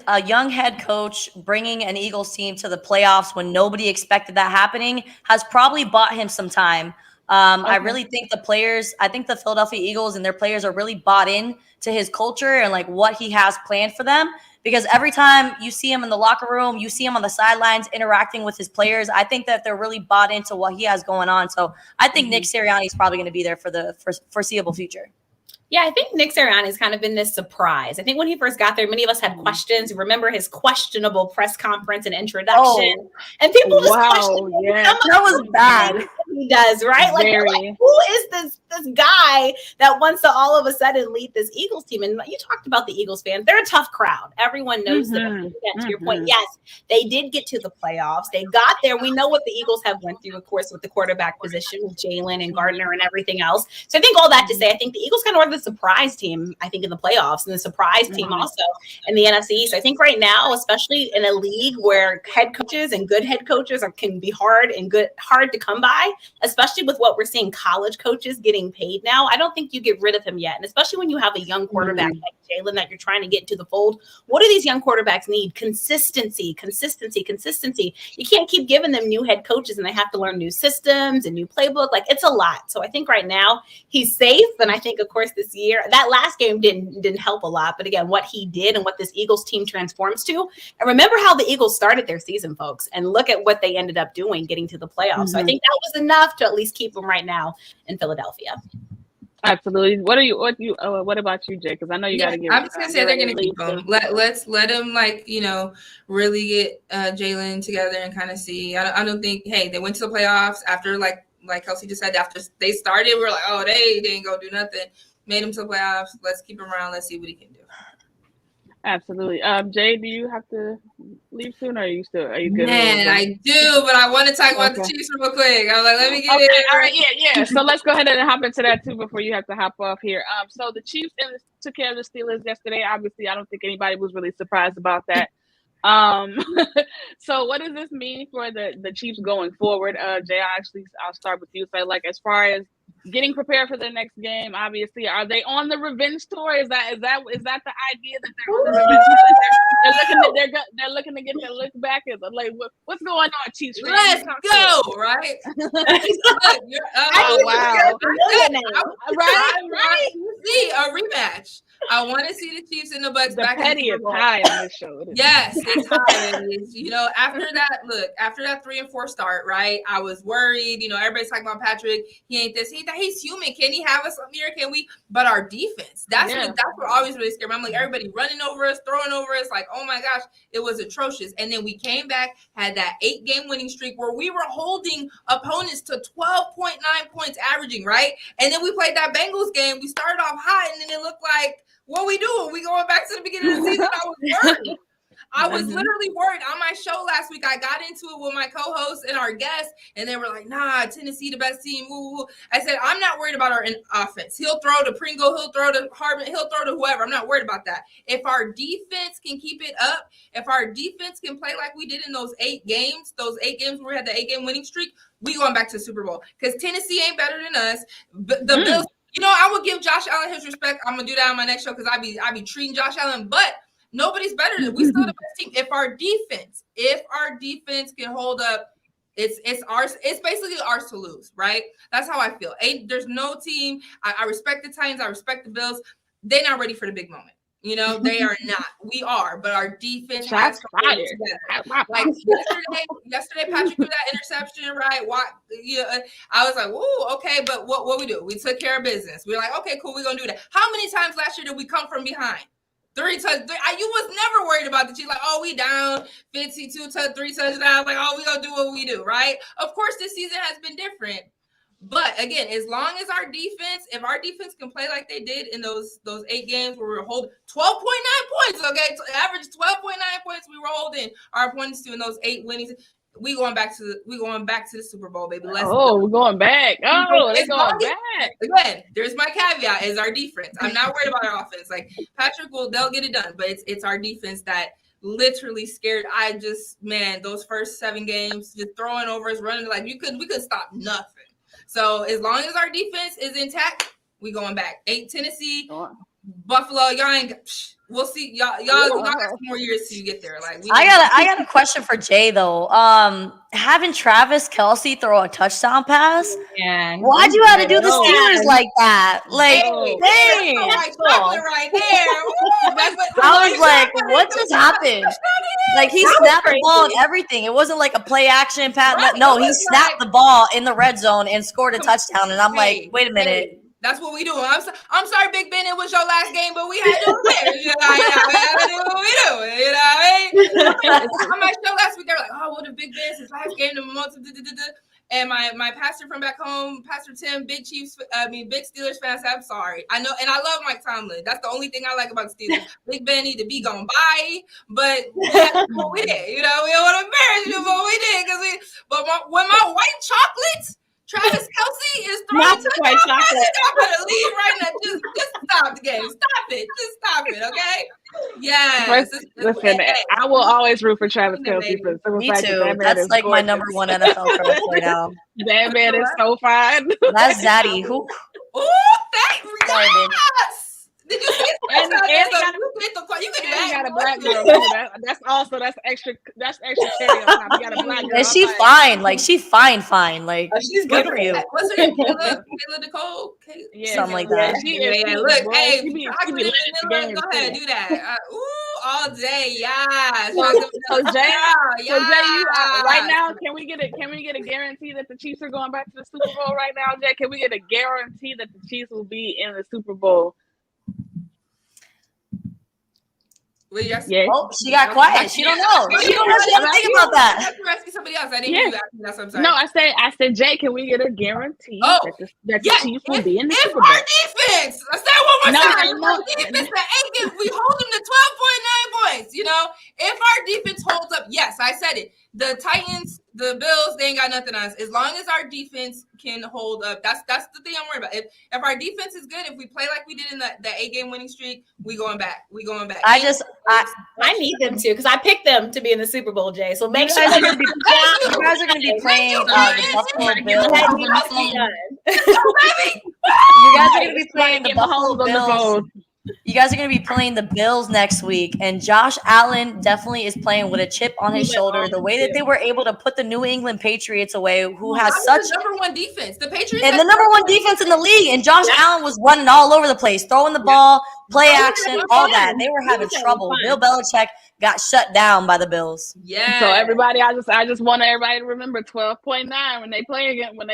a young head coach, bringing an Eagles team to the playoffs when nobody expected that happening has probably bought him some time. I really think the Philadelphia Eagles and their players are really bought in to his culture and like what he has planned for them, because every time you see him in the locker room, you see him on the sidelines interacting with his players. I think that they're really bought into what he has going on. So I think Nick Sirianni is probably going to be there for the foreseeable future. Yeah, I think Nick Sirianni has kind of been this surprise. I think when he first got there, many of us had questions. Remember his questionable press conference and introduction, and people just questioned that was bad. He does, right? Like, who is this guy that wants to all of a sudden lead this Eagles team? And you talked about the Eagles fans; they're a tough crowd. Everyone knows that. To your point, yes, they did get to the playoffs. They got there. We know what the Eagles have went through, of course, with the quarterback position with Jalen and Gardner and everything else. So I think all that to say, I think the Eagles kind of are the surprise team, I think, in the playoffs, and the surprise team also in the NFC. So I think right now, especially in a league where head coaches and good head coaches can be hard to come by, especially with what we're seeing college coaches getting paid now, I don't think you get rid of him yet. And especially when you have a young quarterback like Jalen that you're trying to get into the fold, what do these young quarterbacks need? Consistency. You can't keep giving them new head coaches and they have to learn new systems and new playbook. Like, it's a lot. So I think right now he's safe. And I think, of course, this year, that last game didn't help a lot. But again, what he did and what this Eagles team transforms to. And remember how the Eagles started their season, folks, and look at what they ended up doing, getting to the playoffs. So I think that was enough to at least keep them right now in Philadelphia. Absolutely. What about you, Jay? Because I know you got to give. I'm just gonna say they're gonna keep him. Let's let him, like, really get Jalen together and kind of see. I don't think. Hey, they went to the playoffs after like Kelsey just said. After they started, we're like, oh, they didn't go do nothing. Made him to the playoffs. Let's keep him around. Let's see what he can do. Absolutely. Jay, do you have to leave soon, or are you good? Man, I do, but I want to talk about the Chiefs real quick. I was like, let me get it. All right, yeah. So let's go ahead and hop into that too before you have to hop off here. So the Chiefs took care of the Steelers yesterday. Obviously, I don't think anybody was really surprised about that. So what does this mean for the Chiefs going forward? Jay, I'll start with you. So, like, as far as getting prepared for the next game, obviously, are they on the revenge tour? Is that the idea that they're on the revenge tour? They're looking to get their look back. Like, what's going on, Chiefs? Let's go, right? Oh, wow. Right. See, a rematch. I want to see the Chiefs and the Bucs back. The petty is high on this show. Yes, it's high. It is. After that 3-4 start, right? I was worried. Everybody's talking about Patrick. He ain't this. He's human. Can he have us here? Can we? But our defense. That's what always really scared me. I'm like, everybody running over us, throwing over us. Like, oh my gosh, it was atrocious. And then we came back, had that 8-game winning streak where we were holding opponents to 12.9 points averaging, right? And then we played that Bengals game. We started off hot, and then it looked like, what we doing? We going back to the beginning of the season? I was worried. I was literally worried. On my show last week, I got into it with my co-hosts and our guests, and they were like, nah, Tennessee, the best team. Ooh. I said, I'm not worried about our offense. He'll throw to Pringle. He'll throw to Harbin. He'll throw to whoever. I'm not worried about that. If our defense can keep it up, if our defense can play like we did in those 8 games where we had the 8-game winning streak, we going back to the Super Bowl. Because Tennessee ain't better than us. The Bills, I would give Josh Allen his respect. I'm gonna do that on my next show because I be treating Josh Allen, but nobody's better than we. Still the best team. If our defense can hold up, it's ours. It's basically ours to lose, right? That's how I feel. There's no team. I respect the Titans. I respect the Bills. They're not ready for the big moment. They are not. We are, but our defense has to hold together. Like yesterday, Patrick threw that interception, right? I was like, "Whoa, okay," but what we do? We took care of business. We're like, "Okay, cool, we're gonna do that." How many times last year did we come from behind? 3 touchdowns. You was never worried about the Chiefs. Like, oh, we down 3 touchdowns. Like, oh, we gonna do what we do, right? Of course, this season has been different. But again, as long as if our defense can play like they did in those 8 games where we were holding 12.9 points, okay, average 12.9 points, we were holding our opponents to in those 8 winnings. We going back to the Super Bowl, baby. Let's go. We're going back. Oh, they're going back. Again, there's my caveat: is our defense. I'm not worried about our offense. Like Patrick they'll get it done, but it's our defense that literally scared. Those first 7 games, just throwing over us, running like we could stop nothing. So as long as our defense is intact, we going back. Tennessee, Buffalo, y'all ain't. We'll see. Y'all got some more years till you get there. Like I got a question for Jay though. Having Travis Kelce throw a touchdown pass. Man, Why'd you have to do the Steelers like that? Like, hey, dang. that's chocolate right there. I was like, what just happened? Like he snapped the ball and everything. It wasn't like a play action pass. Right, No, he snapped the ball in the red zone and scored a touchdown. And I'm like, wait a minute. Hey, that's what we do. I'm sorry, Big Ben. It was your last game, but we had to do it. You know, we gotta do what we do. You know what I mean? On my show last week, they were like, "Oh, what if Big Ben's his last game?" And my pastor from back home, Pastor Tim, big Steelers fan, said, "I'm sorry. I know, and I love Mike Tomlin. That's the only thing I like about the Steelers. Big Ben need to be gone by, but we had to do what we did. You know, we don't want to embarrass you, but we did when my white chocolate." Travis Kelce is throwing touchdowns. I'm gonna leave right now. Just stop the game. Stop it. Just stop it, okay? Yes. Listen, I will always root for Travis Kelce. Me too. That's like my number one NFL crush right now. That man is so fine. That's Zaddy. Who? Oh, yes. Did you see it? You got a black girl. That's extra cherry on top. You got a black girl. And she fine. Like she fine. Like she's good for you. What's her name? Kayla Nicole? Yeah, something like that. Look, hey, go ahead, do that. All day, yeah. So Jay, right now, can we get a guarantee that the Chiefs are going back to the Super Bowl right now, Jay? Can we get a guarantee that the Chiefs will be in the Super Bowl? Yeah. Oh, she got quiet. She don't know. She don't know. She doesn't think about that. I have to ask somebody else. I didn't hear you asking. That's what I'm sorry. No, I said, Jay, can we get a guarantee that the Chiefs will be in the Super Bowl? Our defense. I said one more time. Our defense, we hold them to 12.9 points. You know, if our defense holds up, yes, I said it. The Titans, the Bills, they ain't got nothing on us. As long as our defense can hold up, that's the thing I'm worried about. If our defense is good, if we play like we did in the 8-game winning streak, we going back. I need them to because I picked them to be in the Super Bowl, Jay. So make sure you guys are going to be playing the Buffalo Bills. You guys are going to be playing the Buffalo Bills. You guys are going to be playing the Bills next week, and Josh Allen definitely is playing with a chip on his shoulder. The way that they were able to put the New England Patriots away, who has such the number one defense, the Patriots, and the number one defense in the league, and Josh Allen was running all over the place, throwing the ball, play action, all that. They were having trouble. Bill Belichick got shut down by the Bills. Yeah. So everybody, I just want everybody to remember 12.9 when they play against them.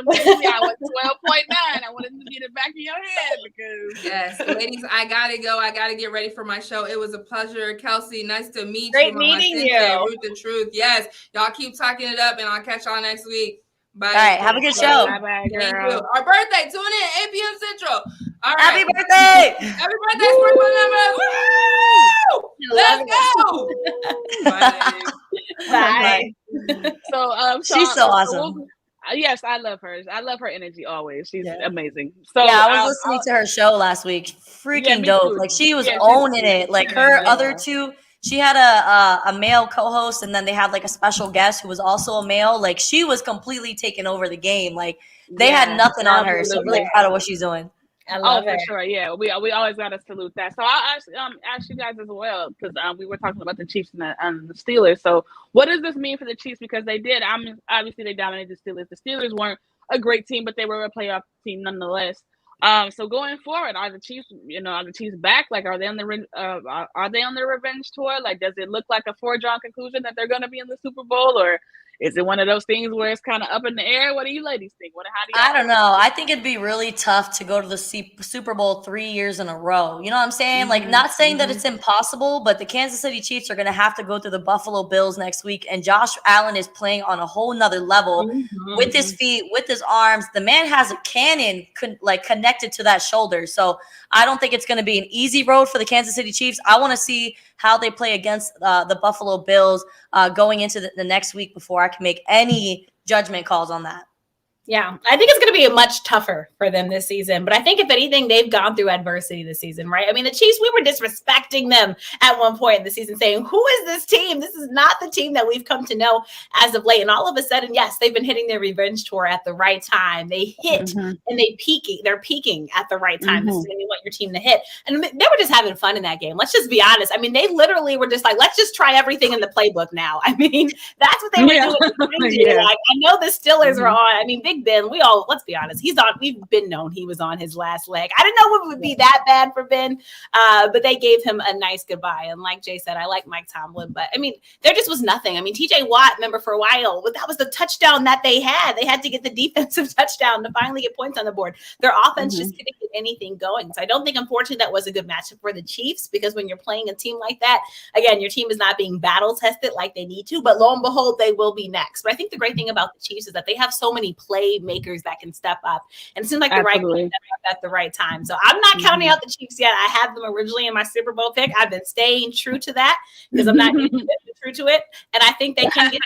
I want 12.9. I wanted to get it back in your head because yes, ladies, I gotta go. I gotta get ready for my show. It was a pleasure, Kelsey. Nice to meet you. Great meeting you. Root the truth. Yes, y'all keep talking it up, and I'll catch y'all next week. Bye. All right, have a good show. Bye, Thank you. Our birthday. Tune in 8 p.m. Central. All right. Happy birthday! Happy birthday, Sports Number. Woo! Let's go. Bye. So she's so awesome. Yes, I love her. I love her energy always. She's amazing. So I was listening to her show last week. Freaking dope. Too. Like she was owning it. Like her other two. She had a male co-host, and then they had like a special guest who was also a male. Like she was completely taking over the game. Like they had nothing on her. So I'm really proud of what she's doing. I love for sure. Yeah, we always gotta salute that. So I'll ask you guys as well because we were talking about the Chiefs and the Steelers. So what does this mean for the Chiefs? Because they did. Obviously they dominated the Steelers. The Steelers weren't a great team, but they were a playoff team nonetheless. So going forward, are the Chiefs back? Like, are they on their revenge tour? Like, does it look like a foregone conclusion that they're going to be in the Super Bowl, or is it one of those things where it's kind of up in the air? What do you ladies think? I don't know. I think it'd be really tough to go to the Super Bowl 3 years in a row. You know what I'm saying? Like, not saying that it's impossible, but the Kansas City Chiefs are going to have to go through the Buffalo Bills next week. And Josh Allen is playing on a whole nother level with his feet, with his arms. The man has a cannon connected to that shoulder. So I don't think it's going to be an easy road for the Kansas City Chiefs. I want to see how they play against the Buffalo Bills going into the next week before I can make any judgment calls on that. Yeah, I think it's going to be much tougher for them this season. But I think if anything, they've gone through adversity this season, right? I mean, the Chiefs, we were disrespecting them at one point in the season, saying, "Who is this team? This is not the team that we've come to know as of late." And all of a sudden, yes, they've been hitting their revenge tour at the right time. They hit and they're peaking at the right time. This is when you want your team to hit. And they were just having fun in that game. Let's just be honest. I mean, they literally were just like, let's just try everything in the playbook now. I mean, that's what they were doing. Like, I know the Steelers were on. I mean, Big Ben, let's be honest, we've been known he was on his last leg. I didn't know it would be that bad for Ben, but they gave him a nice goodbye. And like Jay said, I like Mike Tomlin, but I mean, there just was nothing. I mean, TJ Watt, remember for a while, that was the touchdown that they had. They had to get the defensive touchdown to finally get points on the board. Their offense just couldn't get anything going. So I don't think, unfortunately, that was a good matchup for the Chiefs, because when you're playing a team like that, again, your team is not being battle tested like they need to, but lo and behold, they will be next. But I think the great thing about the Chiefs is that they have so many playmakers that can step up, and it seems like the right guy at the right time. So I'm not counting out the Chiefs yet. I had them originally in my Super Bowl pick. I've been staying true to that because I'm not true to it, and I think they can get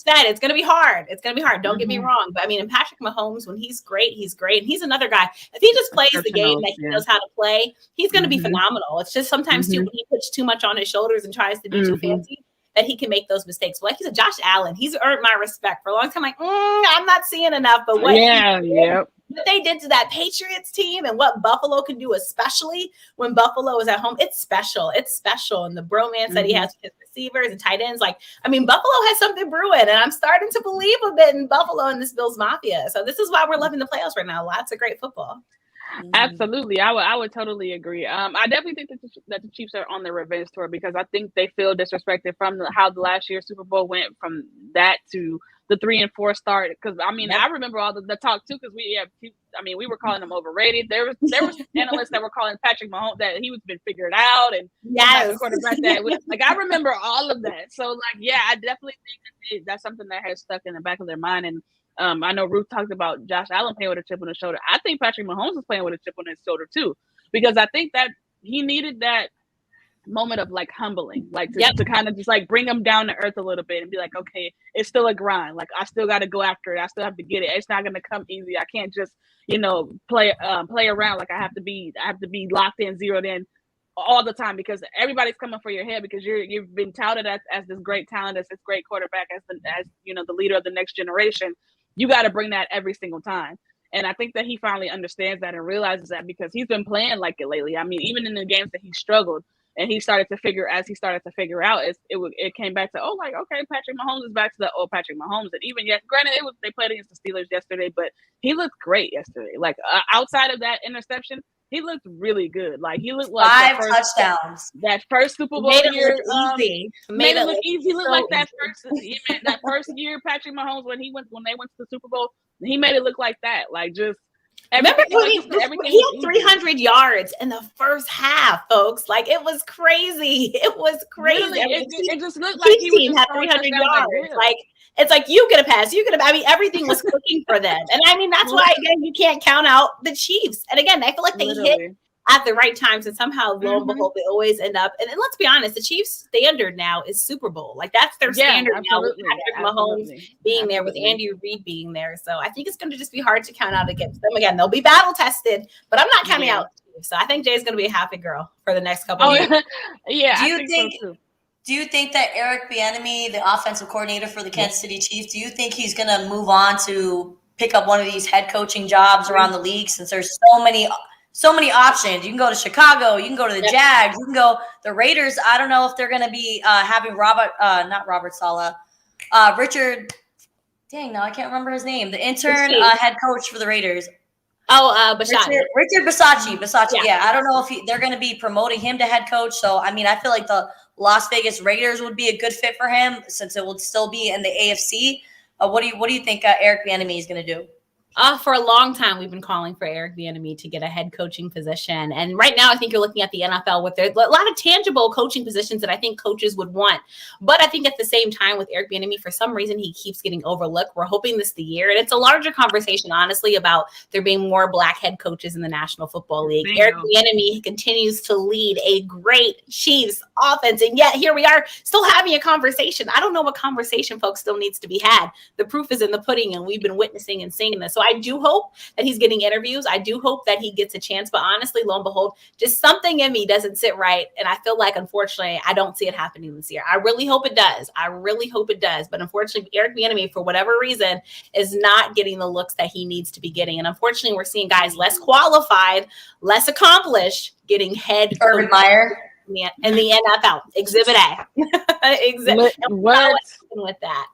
that. It's going to be hard. It's going to be hard. Don't get me wrong, but I mean, and Patrick Mahomes, when he's great, he's great, and he's another guy. If he just plays the game that he knows how to play, he's going to be phenomenal. It's just sometimes too when he puts too much on his shoulders and tries to be too fancy, that he can make those mistakes. But like you said, Josh Allen, he's earned my respect for a long time. Like, I'm not seeing enough, but what they did to that Patriots team and what Buffalo can do, especially when Buffalo is at home, it's special. It's special. And the bromance that he has with his receivers and tight ends, like, I mean, Buffalo has something brewing, and I'm starting to believe a bit in Buffalo and this Bills Mafia. So this is why we're loving the playoffs right now. Lots of great football. Absolutely. I would totally agree. I definitely think that the Chiefs are on the revenge tour, because I think they feel disrespected from how the last year's Super Bowl went, from that to the 3-4 start. Because I mean, I remember all the talk too, because we were calling them overrated. There was analysts that were calling Patrick Mahomes that he was been figured out, and the quarterback that like, I remember all of that. So like, yeah, I definitely think that's something that has stuck in the back of their mind. And I know Ruth talked about Josh Allen playing with a chip on his shoulder. I think Patrick Mahomes is playing with a chip on his shoulder too, because I think that he needed that moment of like humbling, like to kind of just like bring him down to earth a little bit and be like, okay, it's still a grind. Like, I still got to go after it. I still have to get it. It's not going to come easy. I can't just, play around. Like, I have to be locked in, zeroed in all the time, because everybody's coming for your head, because you've been touted as this great talent, as this great quarterback, as the leader of the next generation. You got to bring that every single time. And I think that he finally understands that and realizes that, because he's been playing like it lately. I mean, even in the games that he struggled and he started to figure out, it came back to, okay, Patrick Mahomes is back to the old Patrick Mahomes. And even granted, they played against the Steelers yesterday, but he looked great yesterday. Like, outside of that interception, he looked really good. Like, he looked like 5 touchdowns. That first Super Bowl year, made it look easy. He looked like that first year Patrick Mahomes when they went to the Super Bowl. He made it look like that. Like, just remember he had 300 yards in the first half, folks. Like, it was crazy. It was crazy. It just looked like he had 300 yards. Like, it's like, you get a pass. I mean, everything was clicking for them. And I mean, that's why, again, you can't count out the Chiefs. And again, I feel like they hit at the right times, and somehow, lo and behold, they always end up. And let's be honest, the Chiefs' standard now is Super Bowl. Like, that's their standard now, with Patrick Mahomes being there, with Andy Reid being there. So I think it's going to just be hard to count out against them. Again, they'll be battle tested, but I'm not counting out the Chiefs. So I think Jay's going to be a happy girl for the next couple of years. Do you think that Eric Bieniemy, the offensive coordinator for the Kansas City Chiefs, do you think he's going to move on to pick up one of these head coaching jobs around the league, since there's so many options? You can go to Chicago, you can go to the Jags, you can go the Raiders. I don't know if they're going to be having Richard. Dang, now I can't remember his name. The intern head coach for the Raiders. Bisaccia. Richard Bisaccia. Yeah, I don't know if they're going to be promoting him to head coach. So, I mean, I feel like the Las Vegas Raiders would be a good fit for him, since it would still be in the AFC. What do you think Eric Bieniemy is going to do? For a long time, we've been calling for Eric Bieniemy to get a head coaching position. And right now, I think you're looking at the NFL with there's a lot of tangible coaching positions that I think coaches would want. But I think at the same time with Eric Bieniemy, for some reason, he keeps getting overlooked. We're hoping this is the year. And it's a larger conversation, honestly, about there being more Black head coaches in the National Football League. Eric Bieniemy continues to lead a great Chiefs offense. And yet here we are still having a conversation. I don't know what conversation, folks, still needs to be had. The proof is in the pudding, and we've been witnessing and seeing this. So I do hope that he's getting interviews. I do hope that he gets a chance. But honestly, lo and behold, just something in me doesn't sit right. And I feel like, unfortunately, I don't see it happening this year. I really hope it does. I really hope it does. But unfortunately, Eric Bieniemy, for whatever reason, is not getting the looks that he needs to be getting. And unfortunately, we're seeing guys less qualified, less accomplished, getting head Urban Meyer in the NFL. Exhibit A. What? With that.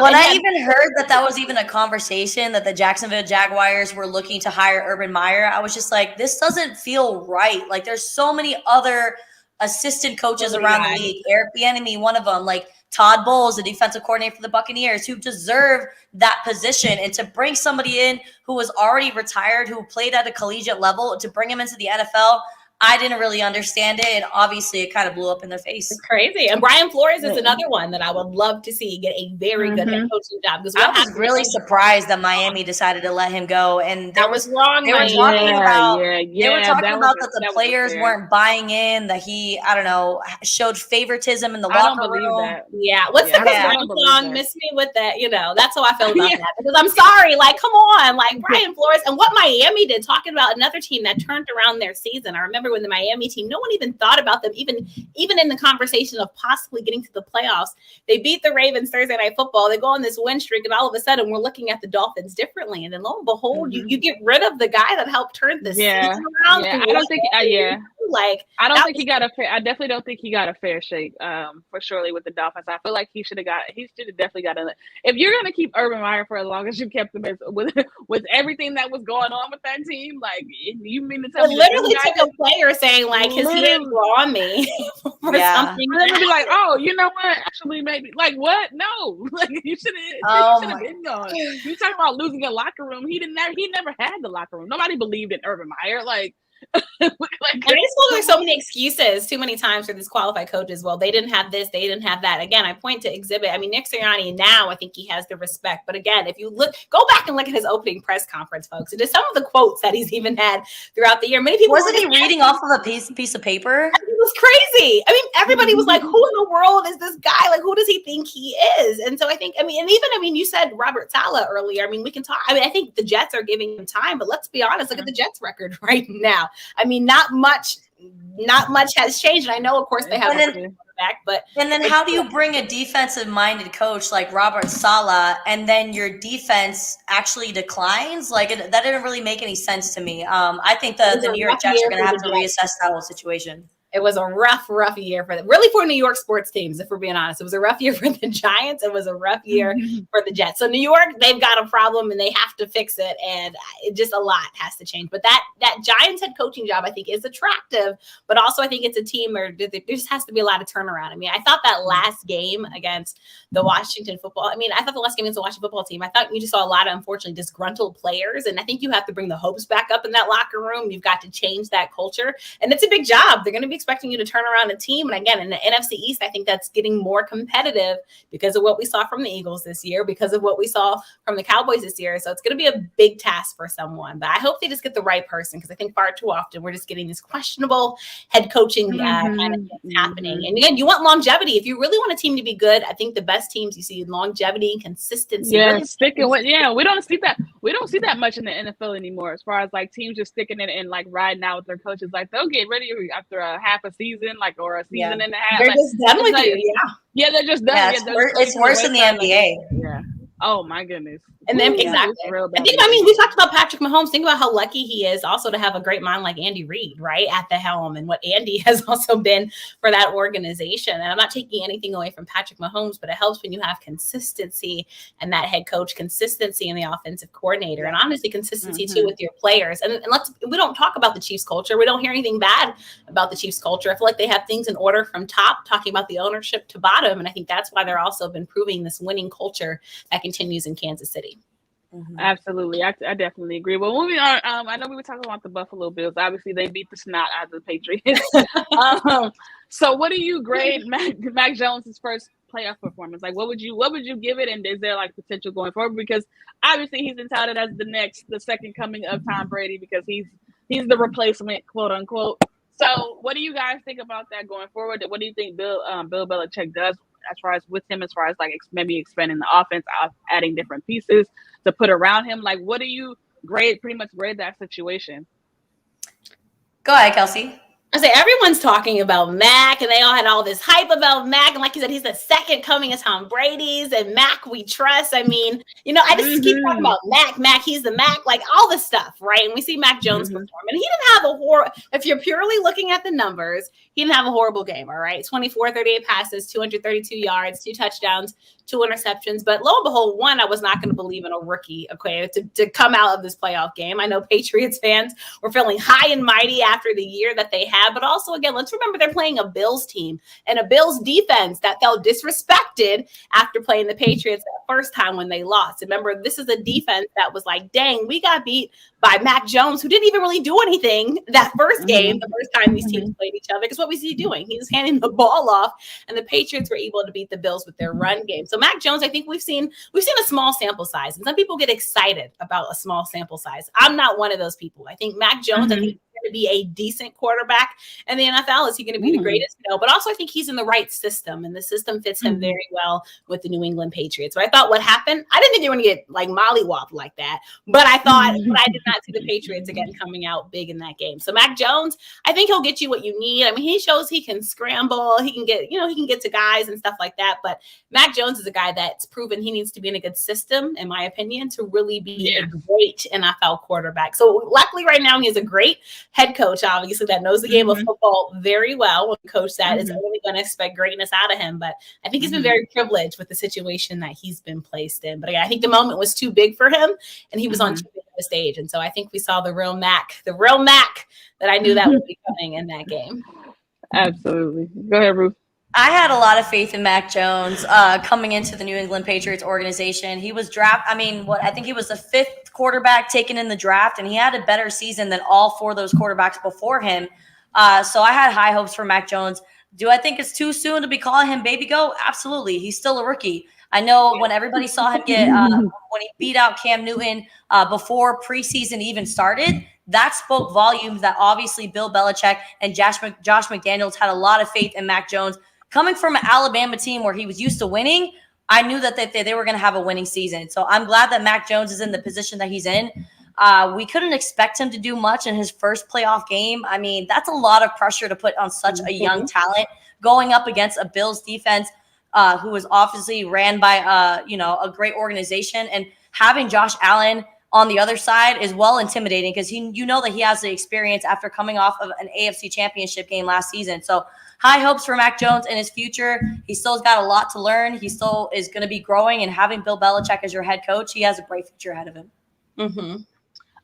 When I even heard that was even a conversation that the Jacksonville Jaguars were looking to hire Urban Meyer, I was just like, this doesn't feel right. Like, there's so many other assistant coaches around the league. Eric Bieniemy, one of them, like Todd Bowles, the defensive coordinator for the Buccaneers, who deserve that position. And to bring somebody in who was already retired, who played at a collegiate level, to bring him into the NFL, I didn't really understand it, and obviously it kind of blew up in their face. It's crazy. And Brian Flores is another one that I would love to see get a very good head coaching job. Because I was really surprised that Miami decided to let him go, and that was wrong. They were talking about that the players weren't buying in, that he, I don't know, showed favoritism in the locker room. That. Yeah, what's the song? Miss me with that. You know, that's how I feel about that. Because I'm sorry, like, come on, like Brian Flores and what Miami did, talking about another team that turned around their season. I remember when the Miami team, no one even thought about them, even in the conversation of possibly getting to the playoffs. They beat the Ravens Thursday Night Football. They go on this win streak, and all of a sudden we're looking at the Dolphins differently. And then lo and behold, you get rid of the guy that helped turn this season around. Yeah, I don't think like I don't think he got a fair. I definitely don't think he got a fair shake. For surely with the Dolphins, I feel like he should have definitely got a. If you're gonna keep Urban Meyer for as long as you kept him, with everything that was going on with that team, like, you mean to tell me literally took a player saying like his hands were on me for something. And then be like, oh, you know what? Actually, maybe like what? No, like you should have been gone. You talking about losing a locker room? He never had the locker room. Nobody believed in Urban Meyer. Like. And it's there's so many excuses too many times for these qualified coaches. Well, they didn't have this, they didn't have that. Again, I point to exhibit. I mean, Nick Sirianni now, I think he has the respect. But again, if you go back and look at his opening press conference, folks, and just some of the quotes that he's even had throughout the year. Many people wasn't he reading off of a piece of paper? It was crazy. I mean, everybody was like, "Who in the world is this guy? Like, who does he think he is?" And so I think, you said Robert Saleh earlier. I mean, we can talk. I mean, I think the Jets are giving him time, but let's be honest. Look at the Jets record right now. I mean, not much has changed. And I know, of course, they have a quarterback, but then how do you bring a defensive-minded coach like Robert Saleh and then your defense actually declines? Like, that didn't really make any sense to me. I think the New York Jets are going to have to reassess that whole situation. It was a rough year for them. Really for New York sports teams, if we're being honest. It was a rough year for the Giants. It was a rough year for the Jets. So New York, they've got a problem and they have to fix it. And it just a lot has to change. But that Giants head coaching job, I think, is attractive. But also I think it's a team where there just has to be a lot of turnaround. I mean, I thought that last game against the Washington football team, I thought you just saw a lot of, unfortunately, disgruntled players. And I think you have to bring the hopes back up in that locker room. You've got to change that culture. And it's a big job. They're going to be expecting you to turn around a team. And again, in the NFC East, I think that's getting more competitive because of what we saw from the Eagles this year, because of what we saw from the Cowboys this year. So it's going to be a big task for someone. But I hope they just get the right person, because I think far too often we're just getting this questionable head coaching kind of things happening. And again, you want longevity. If you really want a team to be good, I think the best teams, you see longevity, consistency. Yeah, really sticking with. Yeah, we don't see that. We don't see that much in the NFL anymore. As far as like teams just sticking it and like riding out with their coaches, like they'll get rid of you after a half a season, like, or a season and a half. They're just done with you. Yeah, they're just done. Yeah, it's worse than the NBA. Yeah. Oh my goodness. And then exactly. We talked about Patrick Mahomes. Think about how lucky he is also to have a great mind like Andy Reid, right, at the helm, and what Andy has also been for that organization. And I'm not taking anything away from Patrick Mahomes, but it helps when you have consistency and that head coach, consistency in the offensive coordinator, and honestly consistency too with your players. And we don't talk about the Chiefs culture. We don't hear anything bad about the Chiefs culture. I feel like they have things in order from top, talking about the ownership to bottom. And I think that's why they're also been proving this winning culture that continues in Kansas City. Absolutely. I definitely agree. Well, moving on, I know we were talking about the Buffalo Bills. Obviously, they beat the snot out of the Patriots. So what do you grade Mac Jones's first playoff performance? Like, what would you give it? And is there like potential going forward? Because obviously he's been touted as the second coming of Tom Brady because he's the replacement, quote unquote. So what do you guys think about that going forward? What do you think Bill Belichick does as far as with him, as far as like maybe expanding the offense, adding different pieces to put around him? Like, what do you pretty much grade that situation? Go ahead, Kelsey. I say everyone's talking about Mac, and they all had all this hype about Mac. And like you said, he's the second coming of Tom Brady's, and Mac we trust. I mean, I just keep talking about Mac, he's the Mac, like all this stuff, right? And we see Mac Jones perform, and he didn't have a horrible. If you're purely looking at the numbers, he didn't have a horrible game. All right, 24, 38 passes, 232 yards, 2 touchdowns, 2 interceptions. But lo and behold, one, I was not going to believe in a rookie, okay, to come out of this playoff game. I know Patriots fans were feeling high and mighty after the year that they had. But also, again, let's remember they're playing a Bills team and a Bills defense that felt disrespected after playing the Patriots that first time when they lost. Remember, this is a defense that was like, dang, we got beat by Mac Jones, who didn't even really do anything that first game, the first time these teams played each other. Because what was he doing? He was handing the ball off, and the Patriots were able to beat the Bills with their run game. So Mac Jones, I think we've seen a small sample size, and some people get excited about a small sample size. I'm not one of those people. I think Mac Jones, I think to be a decent quarterback in the NFL. Is he going to be the greatest? No, but also I think he's in the right system, and the system fits him very well with the New England Patriots. So I thought what happened, I didn't think they were going to get like mollywopped like that, but I thought, but I did not see the Patriots again coming out big in that game. So Mac Jones, I think he'll get you what you need. I mean, he shows he can scramble, he can get, he can get to guys and stuff like that. But Mac Jones is a guy that's proven he needs to be in a good system, in my opinion, to really be a great NFL quarterback. So luckily right now he has a great head coach, obviously, that knows the game of football very well. A coach that is only going to expect greatness out of him. But I think he's been very privileged with the situation that he's been placed in. But again, I think the moment was too big for him, and he was on too big of a stage. And so I think we saw the real Mac that I knew that would be coming in that game. Absolutely. Go ahead, Ruth. I had a lot of faith in Mac Jones coming into the New England Patriots organization. He was I think he was the 5th quarterback taken in the draft, and he had a better season than all 4 of those quarterbacks before him. So I had high hopes for Mac Jones. Do I think it's too soon to be calling him baby goat? Absolutely. He's still a rookie. I know when everybody saw him get when he beat out Cam Newton before preseason even started, that spoke volumes that obviously Bill Belichick and Josh McDaniels had a lot of faith in Mac Jones. Coming from an Alabama team where he was used to winning, I knew that they were going to have a winning season. So I'm glad that Mac Jones is in the position that he's in. We couldn't expect him to do much in his first playoff game. I mean, that's a lot of pressure to put on such a young talent going up against a Bills defense who was obviously ran by a great organization, and having Josh Allen on the other side is well intimidating because that he has the experience after coming off of an AFC championship game last season. So high hopes for Mac Jones in his future. He still's got a lot to learn. He still is going to be growing, and having Bill Belichick as your head coach, he has a bright future ahead of him.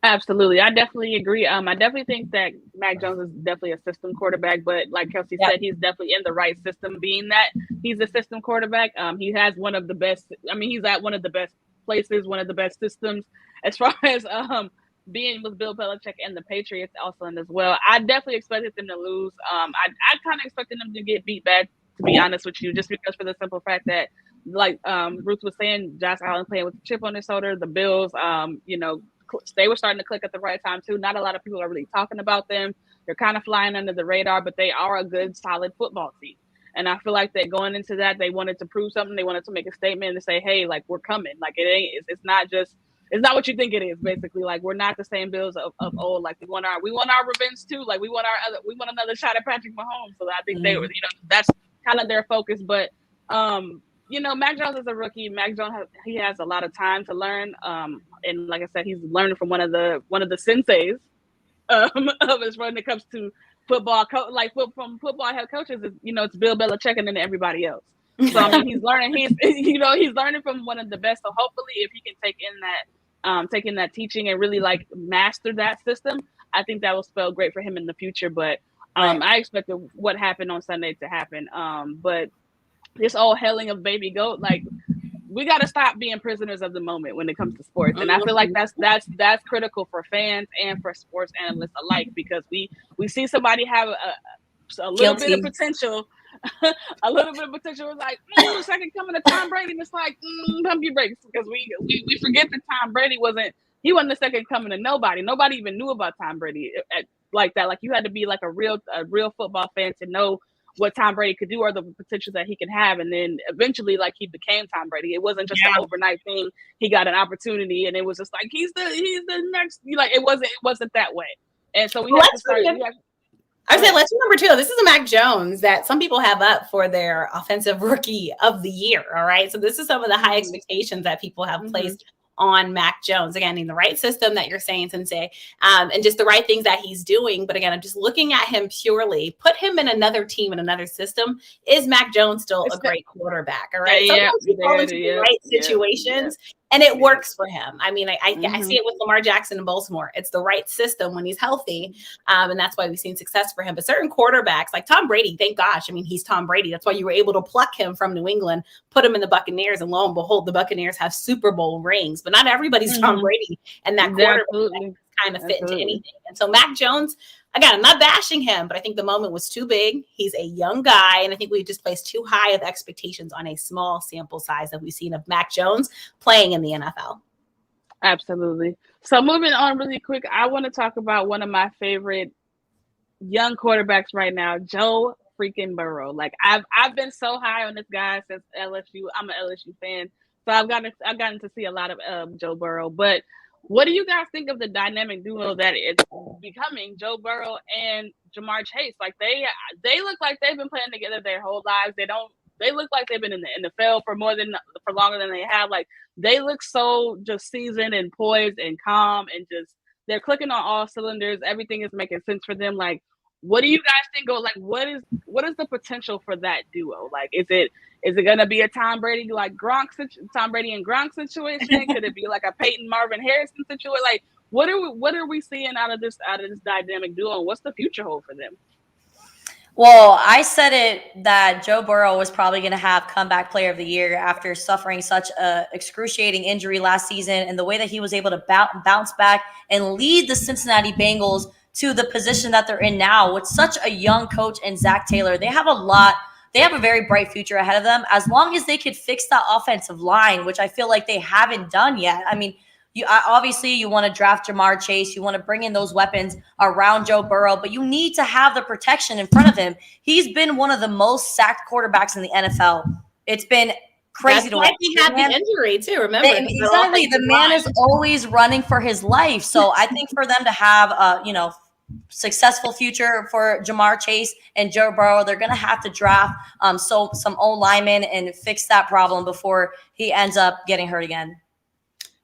Absolutely. I definitely agree. I definitely think that Mac Jones is definitely a system quarterback, but like Kelsey said, he's definitely in the right system, being that he's a system quarterback. He has one of the best. I mean, he's at one of the best places, one of the best systems as far as being with Bill Belichick and the Patriots also in as well. I definitely expected them to lose. I kind of expected them to get beat bad, to be honest with you, just because for the simple fact that, like Ruth was saying, Josh Allen playing with a chip on his shoulder, the Bills, they were starting to click at the right time too. Not a lot of people are really talking about them. They're kind of flying under the radar, but they are a good, solid football team. And I feel like that going into that, they wanted to prove something. They wanted to make a statement and to say, hey, like, we're coming. Like, it's not what you think it is, basically. Like, we're not the same Bills of old. Like, we want our revenge too. Like, we want another shot at Patrick Mahomes. So I think they were, that's kind of their focus. But Mac Jones is a rookie. Mac Jones he has a lot of time to learn. And like I said, he's learning from one of the senseis of his when it comes to football. From football head coaches, it's Bill Belichick and then everybody else. So I mean, he's learning. He's learning from one of the best. So hopefully, if he can take in that teaching and really like master that system, I think that will spell great for him in the future. But I expected what happened on Sunday to happen. But this whole hailing of baby goat, like we got to stop being prisoners of the moment when it comes to sports. And I feel like that's critical for fans and for sports analysts alike, because we see somebody have a little bit of potential. A little bit of potential is like second coming of Tom Brady, and it's like pump your brakes, because we forget that Tom Brady wasn't the second coming of nobody. Nobody even knew about Tom Brady like that. Like, you had to be like a real football fan to know what Tom Brady could do or the potential that he could have. And then eventually, like, he became Tom Brady. It wasn't just an overnight thing. He got an opportunity, and it was just like he's the next. Like, it wasn't that way. And so we have to start. I said, let's remember too, this is a Mac Jones that some people have up for their offensive rookie of the year. All right. So this is some of the high expectations that people have placed on Mac Jones. Again, in the right system that you're saying, Sensei, and just the right things that he's doing. But again, I'm just looking at him purely. Put him in another team, in another system. Is Mac Jones still a great quarterback? All right. Sometimes you fall into the right situations. And it works for him. I mean, I see it with Lamar Jackson in Baltimore. It's the right system when he's healthy. And that's why we've seen success for him. But certain quarterbacks like Tom Brady, thank gosh. I mean, he's Tom Brady. That's why you were able to pluck him from New England, put him in the Buccaneers, and lo and behold, the Buccaneers have Super Bowl rings. But not everybody's Tom Brady, and that quarterback kind of fit into anything. And so Mac Jones, again, I'm not bashing him, but I think the moment was too big. He's a young guy, and I think we just placed too high of expectations on a small sample size that we've seen of Mac Jones playing in the NFL. Absolutely. So moving on really quick, I want to talk about one of my favorite young quarterbacks right now, Joe freaking Burrow. Like, I've been so high on this guy since LSU. I'm an LSU fan, so I've gotten to see a lot of Joe Burrow. But what do you guys think of the dynamic duo that it's becoming, Joe Burrow and Jamar Chase? Like, they look like they've been playing together their whole lives. They look like they've been in the NFL for longer than they have. Like, they look so just seasoned and poised and calm, and just they're clicking on all cylinders. Everything is making sense for them. Like, what do you guys think? What is the potential for that duo? Like, is it gonna be a Tom Brady and Gronk situation? Could it be like a Peyton Marvin Harrison situation? Like, what are we seeing out of this dynamic duo, and what's the future hold for them? Well, I said it that Joe Burrow was probably going to have comeback player of the year after suffering such a excruciating injury last season, and the way that he was able to bounce back and lead the Cincinnati Bengals to the position that they're in now with such a young coach and Zach Taylor. They have a very bright future ahead of them, as long as they could fix that offensive line, which I feel like they haven't done yet. I mean, obviously you want to draft Jamar Chase. You want to bring in those weapons around Joe Burrow, but you need to have the protection in front of him. He's been one of the most sacked quarterbacks in the NFL. It's been crazy to watch. He had the injury too, remember? Exactly. The man is always running for his life. So I think for them to have successful future for Jamar Chase and Joe Burrow, they're going to have to draft some old linemen and fix that problem before he ends up getting hurt again.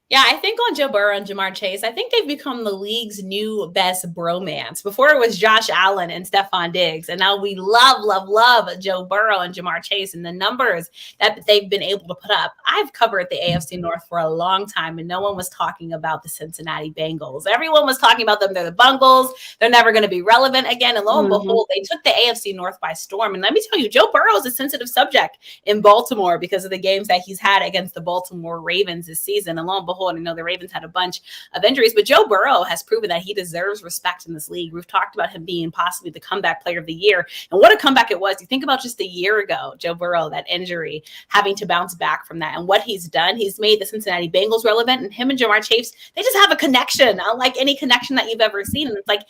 Yeah, I think on Joe Burrow and Jamar Chase, I think they've become the league's new best bromance. Before it was Josh Allen and Stephon Diggs, and now we love Joe Burrow and Jamar Chase and the numbers that they've been able to put up. I've covered the AFC North for a long time, and no one was talking about the Cincinnati Bengals. Everyone was talking about them. They're the Bungles. They're never going to be relevant again. And lo and behold, they took the AFC North by storm. And let me tell you, Joe Burrow is a sensitive subject in Baltimore because of the games that he's had against the Baltimore Ravens this season. And lo and behold, I know the Ravens had a bunch of injuries, but Joe Burrow has proven that he deserves respect in this league. We've talked about him being possibly the comeback player of the year. And what a comeback it was. You think about just a year ago, Joe Burrow, that injury, having to bounce back from that. And what he's done, he's made the Cincinnati Bengals relevant. And him and Jamar Chase, they just have a connection, unlike any connection that you've ever seen. And it's like,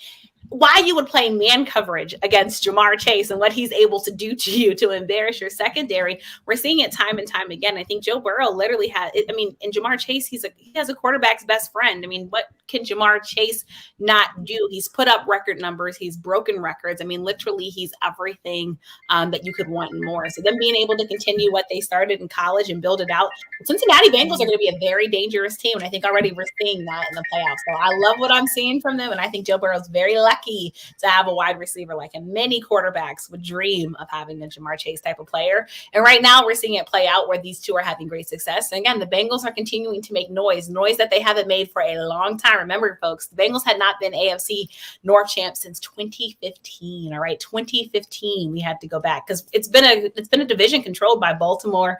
why you would play man coverage against Jamar Chase and what he's able to do to you to embarrass your secondary. We're seeing it time and time again. I think Joe Burrow literally has, in Jamar Chase, he has a quarterback's best friend. I mean, what can Jamar Chase not do? He's put up record numbers. He's broken records. I mean, literally he's everything that you could want and more. So them being able to continue what they started in college and build it out. The Cincinnati Bengals are going to be a very dangerous team. And I think already we're seeing that in the playoffs. So I love what I'm seeing from them. And I think Joe Burrow's very lucky to have a wide receiver like him. Many quarterbacks would dream of having a Jamar Chase type of player. And right now we're seeing it play out where these two are having great success. And again, the Bengals are continuing to make noise that they haven't made for a long time. remember, folks, the Bengals had not been AFC North champs since 2015. All right, 2015. We had to go back because it's been a division controlled by Baltimore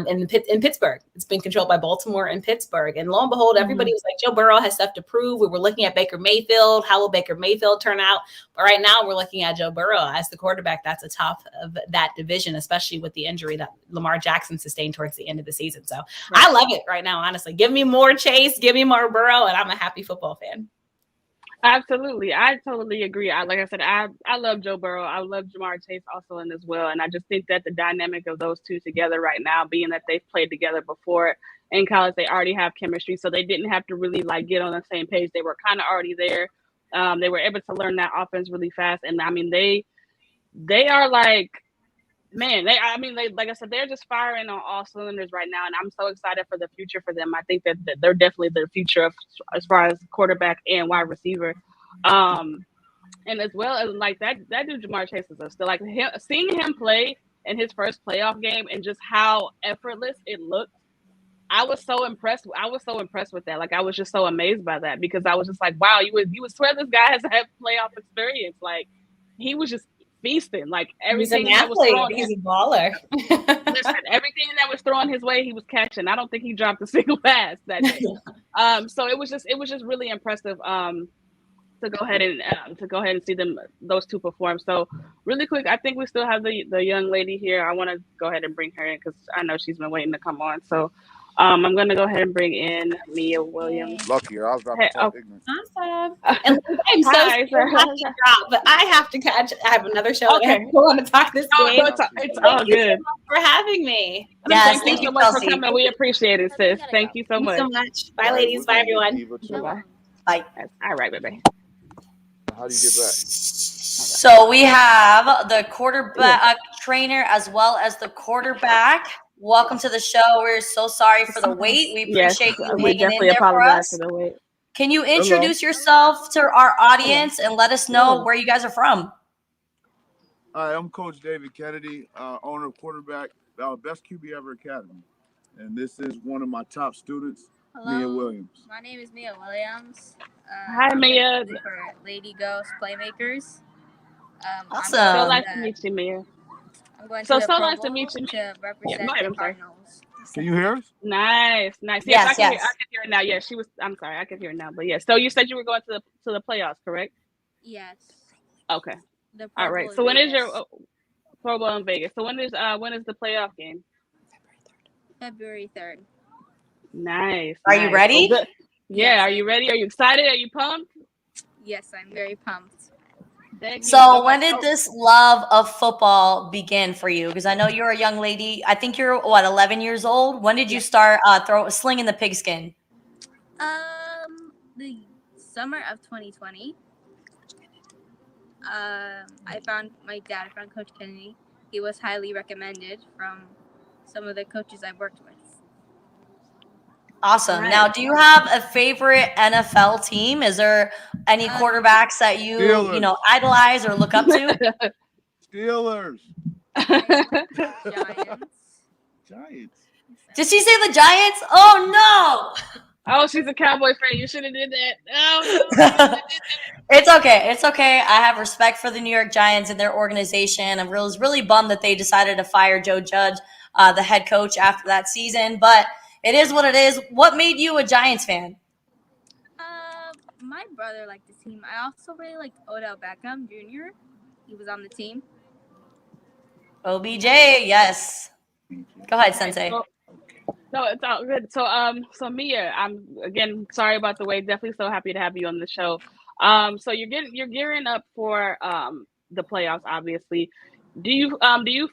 in Pittsburgh. It's been controlled by Baltimore and Pittsburgh. And lo and behold, everybody was like, Joe Burrow has stuff to prove. We were looking at Baker Mayfield. How will Baker Mayfield turn out? But right now we're looking at Joe Burrow as the quarterback that's atop of that division, especially with the injury that Lamar Jackson sustained towards the end of the season. So I love it right now, honestly. Give me more Chase, give me more Burrow, and I'm a happy football fan. Absolutely. I totally agree. Like I said, I love Joe Burrow. I love Jamar Chase also in as well. And I just think that the dynamic of those two together right now, being that they've played together before in college, they already have chemistry. So they didn't have to really like get on the same page. They were kind of already there. They were able to learn that offense really fast. And I mean, they are like, man, like I said, they're just firing on all cylinders right now, and I'm so excited for the future for them. I think that they're definitely the future of as far as quarterback and wide receiver, and as well as like that dude Jamar Chase is still like seeing him play in his first playoff game and just how effortless it looked. I was so impressed with that. Like I was just so amazed by that because I was just like, wow, you would swear this guy has had playoff experience. Like he was just feasting, like everything He's an athlete. He's a baller. Listen, everything that was thrown his way, he was catching. I don't think he dropped a single pass that day. So it was just really impressive to go ahead and see those two perform. So really quick, I think we still have the young lady here. I want to go ahead and bring her in because I know she's been waiting to come on. So I'm going to go ahead and bring in Mia Williams. Lucky, I was about to talk ignorant. Awesome. And I'm so sorry to drop, but I have to catch. I have another show. Okay. I want to talk this game. It's all good. For having me. Yes, thank you so much for coming. We appreciate it, sis. Thank you so much. Thank you so much. Bye, ladies. Bye, everyone. Bye. Bye. All right, baby. How do you get back? So we have the quarterback trainer as well as the quarterback. Welcome to the show. We're so sorry for the wait. We appreciate you hanging in there for us. For the wait. Can you introduce yourself to our audience and let us know where you guys are from? Hi, I'm Coach David Kennedy, owner of quarterback, Best QB Ever Academy. And this is one of my top students, Mia Williams. My name is Mia Williams. Hi, Mia. For Lady Ghost Playmakers. Awesome. So nice to meet you, Mia. I'm going so to the nice to meet you. To represent the Cardinals. Can you hear us? Nice. Yes, I can hear it now. Yes, she was. I'm sorry, I can hear it now. But yes, so you said you were going to the playoffs, correct? Yes. Okay. All right. So when is your Pro Bowl in Vegas? So when is the playoff game? February 3rd. Nice. Are you ready? Yeah. Yes, are you ready? Are you excited? Are you pumped? Yes, I'm very pumped. So when did this love of football begin for you? Because I know you're a young lady. I think you're 11 years old. When did you start slinging the pigskin? The summer of 2020. I found Coach Kennedy. He was highly recommended from some of the coaches I've worked with. Awesome. Now, do you have a favorite NFL team? Is there any quarterbacks that you idolize or look up to? Steelers. Giants. Did she say the Giants? Oh no! Oh, she's a Cowboy fan. You should have did that. Oh, no. It's okay. It's okay. I have respect for the New York Giants and their organization. I was really bummed that they decided to fire Joe Judge, the head coach, after that season. But it is what it is. What made you a Giants fan? My brother liked the team. I also really liked Odell Beckham Jr. He was on the team. OBJ, yes. Go ahead, Sensei. No, it's all good. So Mia, I'm again sorry about the wait. Definitely so happy to have you on the show. So you're gearing up for the playoffs, obviously. Do you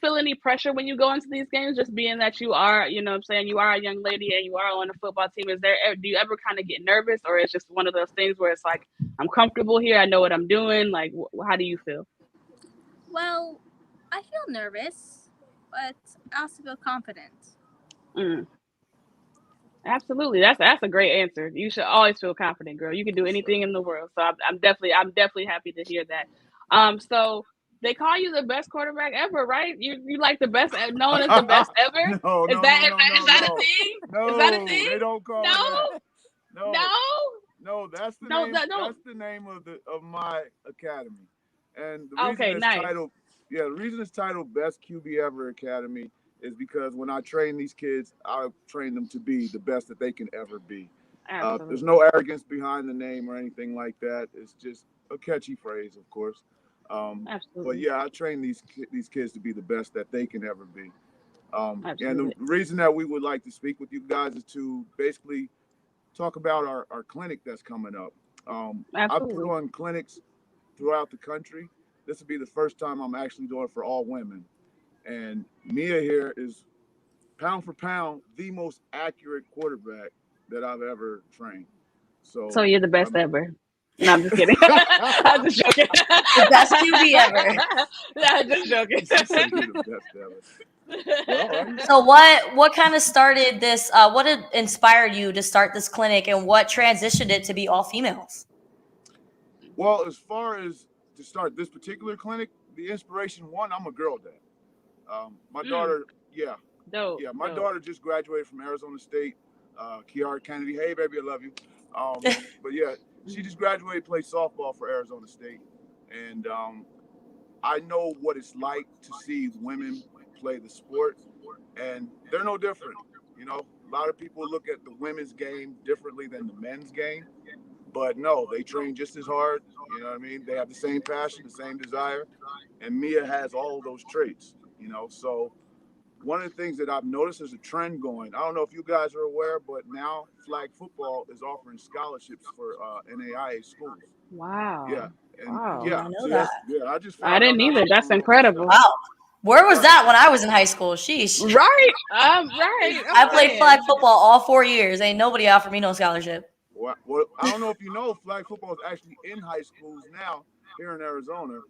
feel any pressure when you go into these games, just being that you are, you know what I'm saying, you are a young lady and you are on a football team? Do you ever kind of get nervous, or it's just one of those things where it's like, I'm comfortable here, I know what I'm doing? Like, how do you feel? Well, I feel nervous, but I also feel confident. Absolutely. That's a great answer. You should always feel confident, girl. You can do anything in the world. So I'm definitely happy to hear that. So they call you the best quarterback ever, right? You like the best, known as the best ever? Is that a thing? No, is that a thing? They don't call No? that. No, that's the No, name. no. That's the name of my academy, and the reason Okay, it's nice. titled, yeah, the reason it's titled Best QB Ever Academy is because when I train these kids, I train them to be the best that they can ever be. There's Absolutely. no arrogance behind the name or anything like that. It's just a catchy phrase, of course. But Absolutely. yeah, I train these kids to be the best that they can ever be. And the Absolutely. reason that we would like to speak with you guys is to basically talk about our clinic that's coming up. I've put Absolutely. on clinics throughout the country. This will be the first time I'm actually doing it for all women. And Mia here is pound for pound the most accurate quarterback that I've ever trained. So So you're the best ever. No, I'm just kidding. I'm just joking. The best QB ever. No, I'm just joking. she said you're the best ever. Well, So what kind of started this? What inspired you to start this clinic, and what transitioned it to be all females? well, as far as to start this particular clinic, the inspiration one, I'm a girl dad. My daughter, yeah, Dope. yeah, my Dope. daughter just graduated from Arizona State. Kiara Kennedy, hey baby, I love you. But yeah, she just graduated, played softball for Arizona State, and I know what it's like to see women play the sport, and they're no different. You know, a lot of people look at the women's game differently than the men's game, but no, they train just as hard. You know what I mean? They have the same passion, the same desire, and Mia has all of those traits. You know, so one of the things that I've noticed is a trend going. I don't know if you guys are aware, but now flag football is offering scholarships for NAIA schools. Yeah, Wow. and I did Wow. yeah, not know so that. that's yeah. I just I found out didn't not either. too That's long ago myself. incredible. Wow. Where was Right, that when I was in high school? Sheesh. Right. Right. I'm I played saying. flag football all 4 years. Ain't nobody offered me no scholarship. well, I don't know if you know, flag football is actually in high schools now here in Arizona,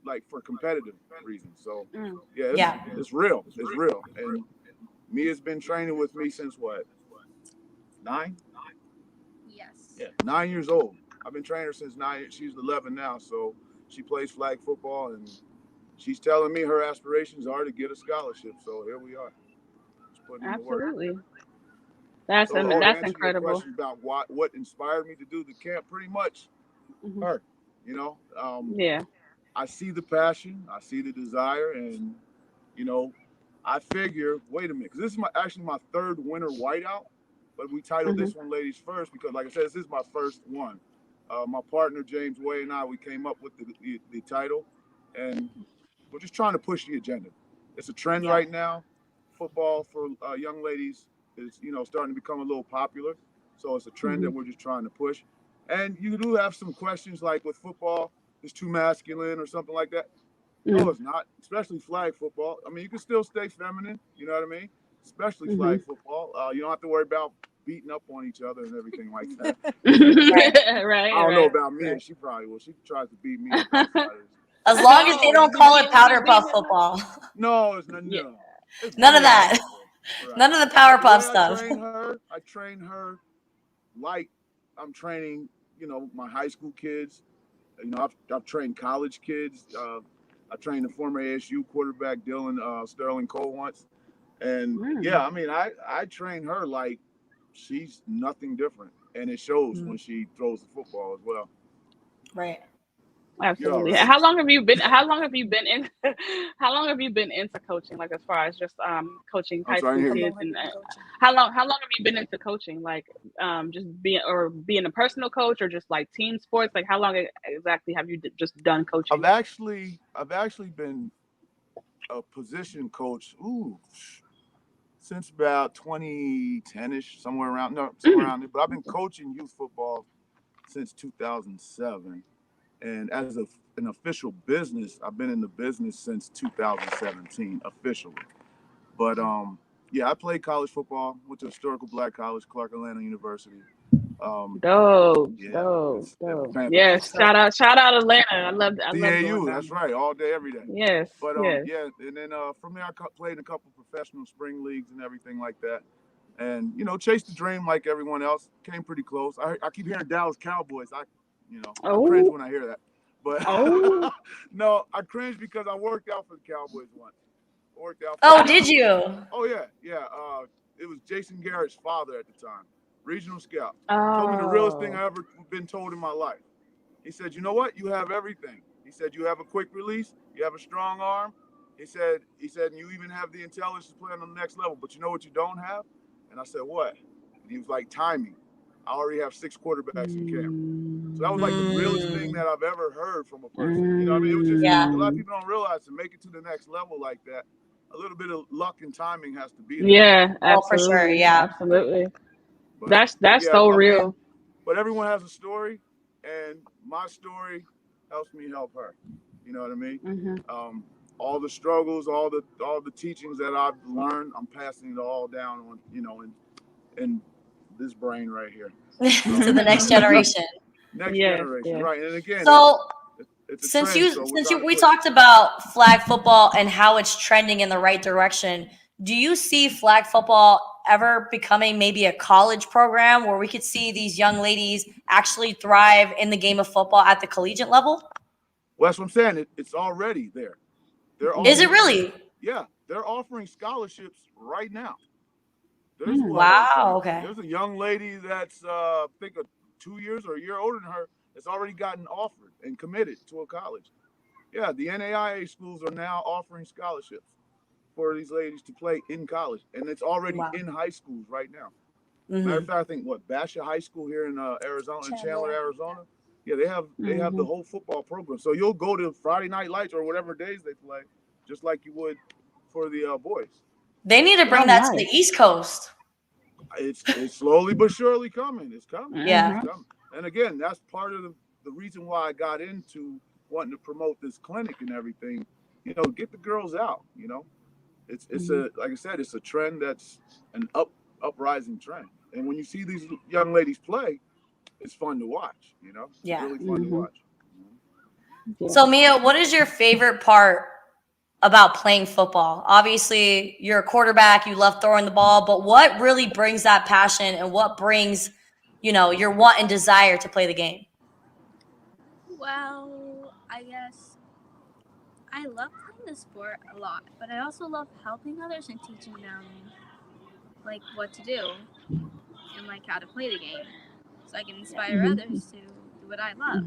like for competitive reasons. So Mm. yeah, it's Yeah. it's real. It's real. And Mia's been training with me since what, 9? Yes. Yeah, 9 years old. I've been training her since 9. She's 11 now, so she plays flag football, and she's telling me her aspirations are to get a scholarship. So here we are, just putting in the work. Absolutely. So to That's answer your incredible. question about what inspired me to do the camp, pretty much Hmm. her. You know, Yeah. I see the passion, I see the desire, and you know, I figure, wait a minute, because this is actually my third winter whiteout, but we titled Hmm. this one "Ladies First" because, like I said, this is my first one. My partner James Way and I, we came up with the title, and we're just trying to push the agenda. It's a trend Yeah. right now. Football for young ladies is, starting to become a little popular. So it's a trend Hmm. that we're just trying to push. And you do have some questions like with football, it's too masculine or something like that. No, Hmm. it's not, especially flag football. I mean, you can still stay feminine, you know what I mean? Especially Hmm. flag football. You don't have to worry about beating up on each other and everything like that. Right. Right. I don't know Right. about Mia. Right. She probably will. She tries to beat me up outside of this. As long as they Oh, don't call it you be powder puff beating him up? football. No, it's not. Yeah. No, it's None of flag Yeah. that. football. Right. None of the power The puff way stuff. I train her like I'm training, my high school kids. I've trained college kids. I trained the former ASU quarterback Dylan Sterling Cole once, and Mm. yeah, I mean, I train her like she's nothing different, and it shows Mm, when she throws the football as well. right. You're all Absolutely. right. How long have you been? How long have you been in? How long have you been into coaching? Like as far as just coaching I'm high sorry, I school didn't hear kids, you. and how long have you been into coaching? Like just being a personal coach, or just like team sports. Like how long exactly have you just done I've coaching? actually I've actually been a position coach. Since about 2010ish, somewhere around no, somewhere Mm. around there. But I've been coaching youth football since 2007, and as an official business, I've been in the business since 2017 officially. But yeah, I played college football. Went to historical black college, Clark Atlanta University. Dope, Yeah, dope, it's dope. fantastic. Yes, shout out Atlanta. I love going CAU, down that's there. right, all day, every day. Yes, But yes. yeah, and then from there I played in a couple professional spring leagues and everything like that. And chased the dream like everyone else. Came pretty close. I keep hearing Dallas Cowboys. I cringe Oh, when I hear that. But oh. no, I cringe because I worked out for the Cowboys once. Worked out for the Oh, did Cowboys. you? Oh yeah, yeah. It was Jason Garrett's father at the time, Regional scout. Told me the realest thing Oh. I ever been told in my life. He said, you know what? You have everything. He said, you have a quick release. You have a strong arm. He said, you even have the intelligence to play on the next level. But you know what you don't have? And I said, what? And he was like, timing. I already have 6 quarterbacks in camp. So that was like the realest thing that I've ever heard from a person. You know what I mean? It was just, Yeah. a lot of people don't realize to make it to the next level like that, a little bit of luck and timing has to be there. Yeah, Oh, for absolutely. sure. Yeah. Absolutely. But That's yeah, so I real. mean, but everyone has a story, and my story helps me help her. You know what I mean? Mm-hmm. All the struggles, all the teachings that I've learned, I'm passing it all down on, in this brain right here. To the next generation. Next Yes, generation, yes. right? And again, So it's a since trend, so we gotta we push talked it. about flag football and how it's trending in the right direction, do you see flag football ever becoming maybe a college program where we could see these young ladies actually thrive in the game of football at the collegiate level? Well, that's what I'm saying. It's already there. They're Is it offering, really? yeah, they're offering scholarships right now. There's Wow. Okay. there's a young lady that's I think 2 years or a year older than her that's already gotten offered and committed to a college. Yeah, the NAIA schools are now offering scholarships for these ladies to play in college, and it's already Wow. in high schools right now. Matter of fact, I think Basha High School here in Arizona, in Chandler, Arizona. Yeah, they have the whole football program. So you'll go to Friday Night Lights or whatever days they play, just like you would for the boys. They need to bring Oh, that to the nice. East Coast. It's slowly but surely coming. It's coming. Yeah. It's coming. And again, that's part of the reason why I got into wanting to promote this clinic and everything. Get the girls out. It's a, like I said, it's a trend that's an uprising trend. And when you see these young ladies play, it's fun to watch. Yeah. It's really fun to watch. Yeah. So Mia, what is your favorite part about playing football? Obviously, you're a quarterback, you love throwing the ball, but what really brings that passion and what brings, your want and desire to play the game? Well, I guess I love playing the sport a lot, but I also love helping others and teaching them like what to do and like how to play the game, so I can inspire others to do what I love.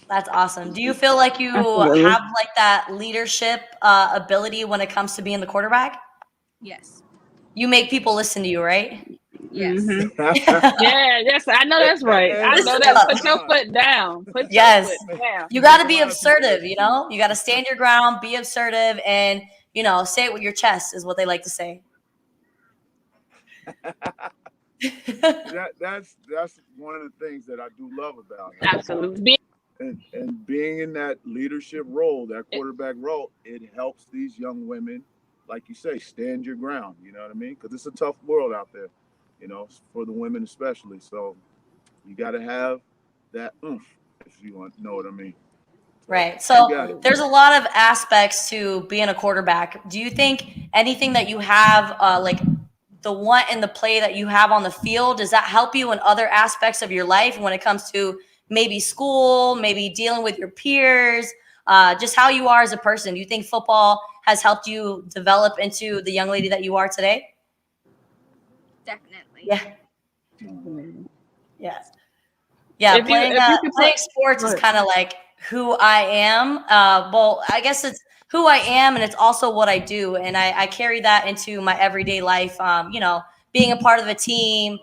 That's awesome. Do you feel like you Absolutely. have like that leadership ability when it comes to being the quarterback? Yes. You make people listen to you, right? Yes. Yeah, yes, I know that's right. I know that. Put your foot down. Put Yes. your foot down. You got to be assertive, You got to stand your ground, be assertive, and, say it with your chest is what they like to say. That's one of the things that I do love about it. Absolutely. And being in that leadership role, that quarterback role, it helps these young women, like you say, stand your ground. You know what I mean? Because it's a tough world out there, for the women especially. So you got to have that oomph, if you want to know what I mean. Right. So there's a lot of aspects to being a quarterback. Do you think anything that you have, like the want and the play that you have on the field, does that help you in other aspects of your life when it comes to maybe school, maybe dealing with your peers, just how you are as a person? Do you think football has helped you develop into the young lady that you are today? Definitely. Yeah. Yeah. Yeah. If you could playing sports is kind of like who I am. Well, I guess it's who I am, and it's also what I do. And I carry that into my everyday life. Being a part of a team,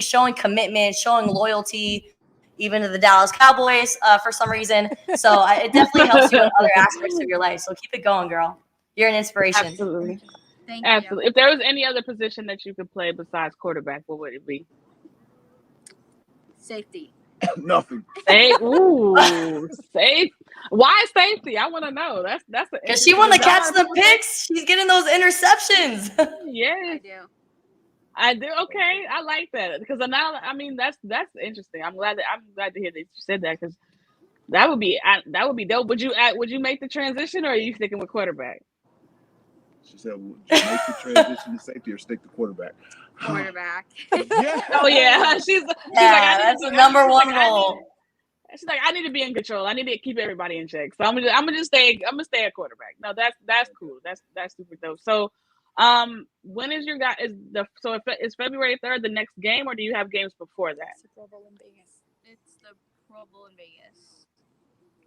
showing commitment, showing loyalty, even to the Dallas Cowboys for some reason. So it definitely helps you in other aspects of your life. So keep it going, girl. You're an inspiration. Absolutely. Thank you. Absolutely. If there was any other position that you could play besides quarterback, what would it be? Safety. Nothing. Safe. Why safety? I want to know. That's because she want to catch the picks. She's getting those interceptions. Yes, I do. Okay, I like that because now, I mean, that's interesting. I'm glad to hear that you said that because that would be dope. Would you make the transition or are you sticking with quarterback? She said, would you make the transition to safety or stick to quarterback? Quarterback. Yeah. Oh yeah, she's like, that's the number one role. She's like, I need to be in control. I need to keep everybody in check. So I'm gonna stay a quarterback. No, that's cool. That's super dope. So, When is your guy? If it's February 3rd the next game, or do you have games before that? It's the Pro Bowl in Vegas. It's the Pro Bowl in Vegas.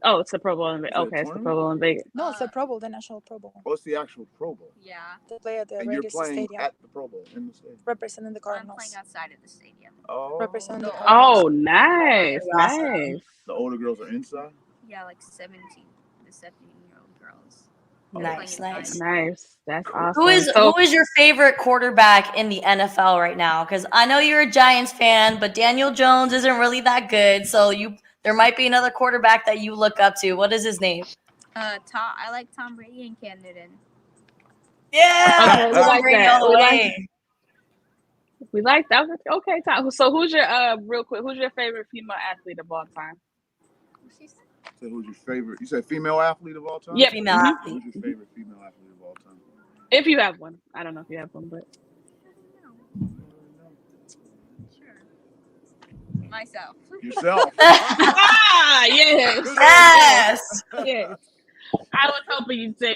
Oh, it's the Pro Bowl in Vegas. Okay, it's the Pro Bowl in Vegas. No, it's the Pro Bowl, the National Pro Bowl. Oh, it's the actual Pro Bowl. Yeah. They play at the And you're Raiders playing Stadium, at the Pro Bowl in the stadium. representing the I'm Cardinals. playing outside of the stadium. Oh. Representing the No. Cardinals. Oh, nice, Awesome. nice. The older girls are inside. Yeah, like 17 to 17-year-old girls. Nice, Playing nice. inside. Nice. That's awesome. Who is your favorite quarterback in the NFL right now? Because I know you're a Giants fan, but Daniel Jones isn't really that good. So there might be another quarterback that you look up to. What is his name? I like Tom Brady and Cam Newton. Yeah, Okay, we Tom like Brady that. all the We like way. We like that. Okay, Tom. So who's your real quick? Who's your favorite female athlete of all time? So who's your favorite? You said female athlete of all time? Yep. Female Mhm. athlete. Who's your favorite female athlete of all time? If you have one, I don't know if you have one, but Sure. Myself. Yourself. ah, yes, Yes. yes. I was hoping you'd say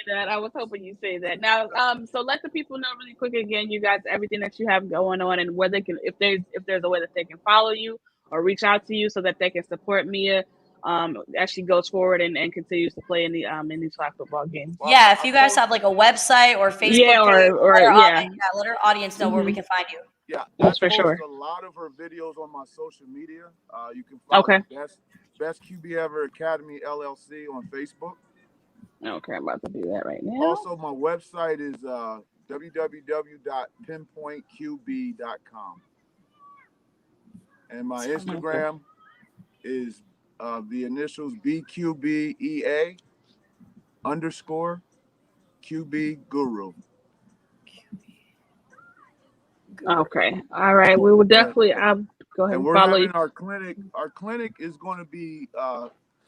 that. Now, so let the people know really quick again, you guys, everything that you have going on, and where they can, if there's a way that they can follow you or reach out to you, so that they can support Mia as she goes forward and continues to play in these flag football games. Well, Yeah, if you guys have like a website or Facebook Yeah, page, or let our audience know where we can find you. Yeah, That's I for post sure. a lot of her videos on my social media. You can follow Okay. Best QB Ever Academy LLC on Facebook. Okay, I'm about to do that right now. Also, my website is www.pinpointqb.com. And my Instagram is the initials BQBEA _ QB Guru. Okay, all right. We will definitely. I'll go ahead And and we're follow having you. our clinic. Our clinic is going to be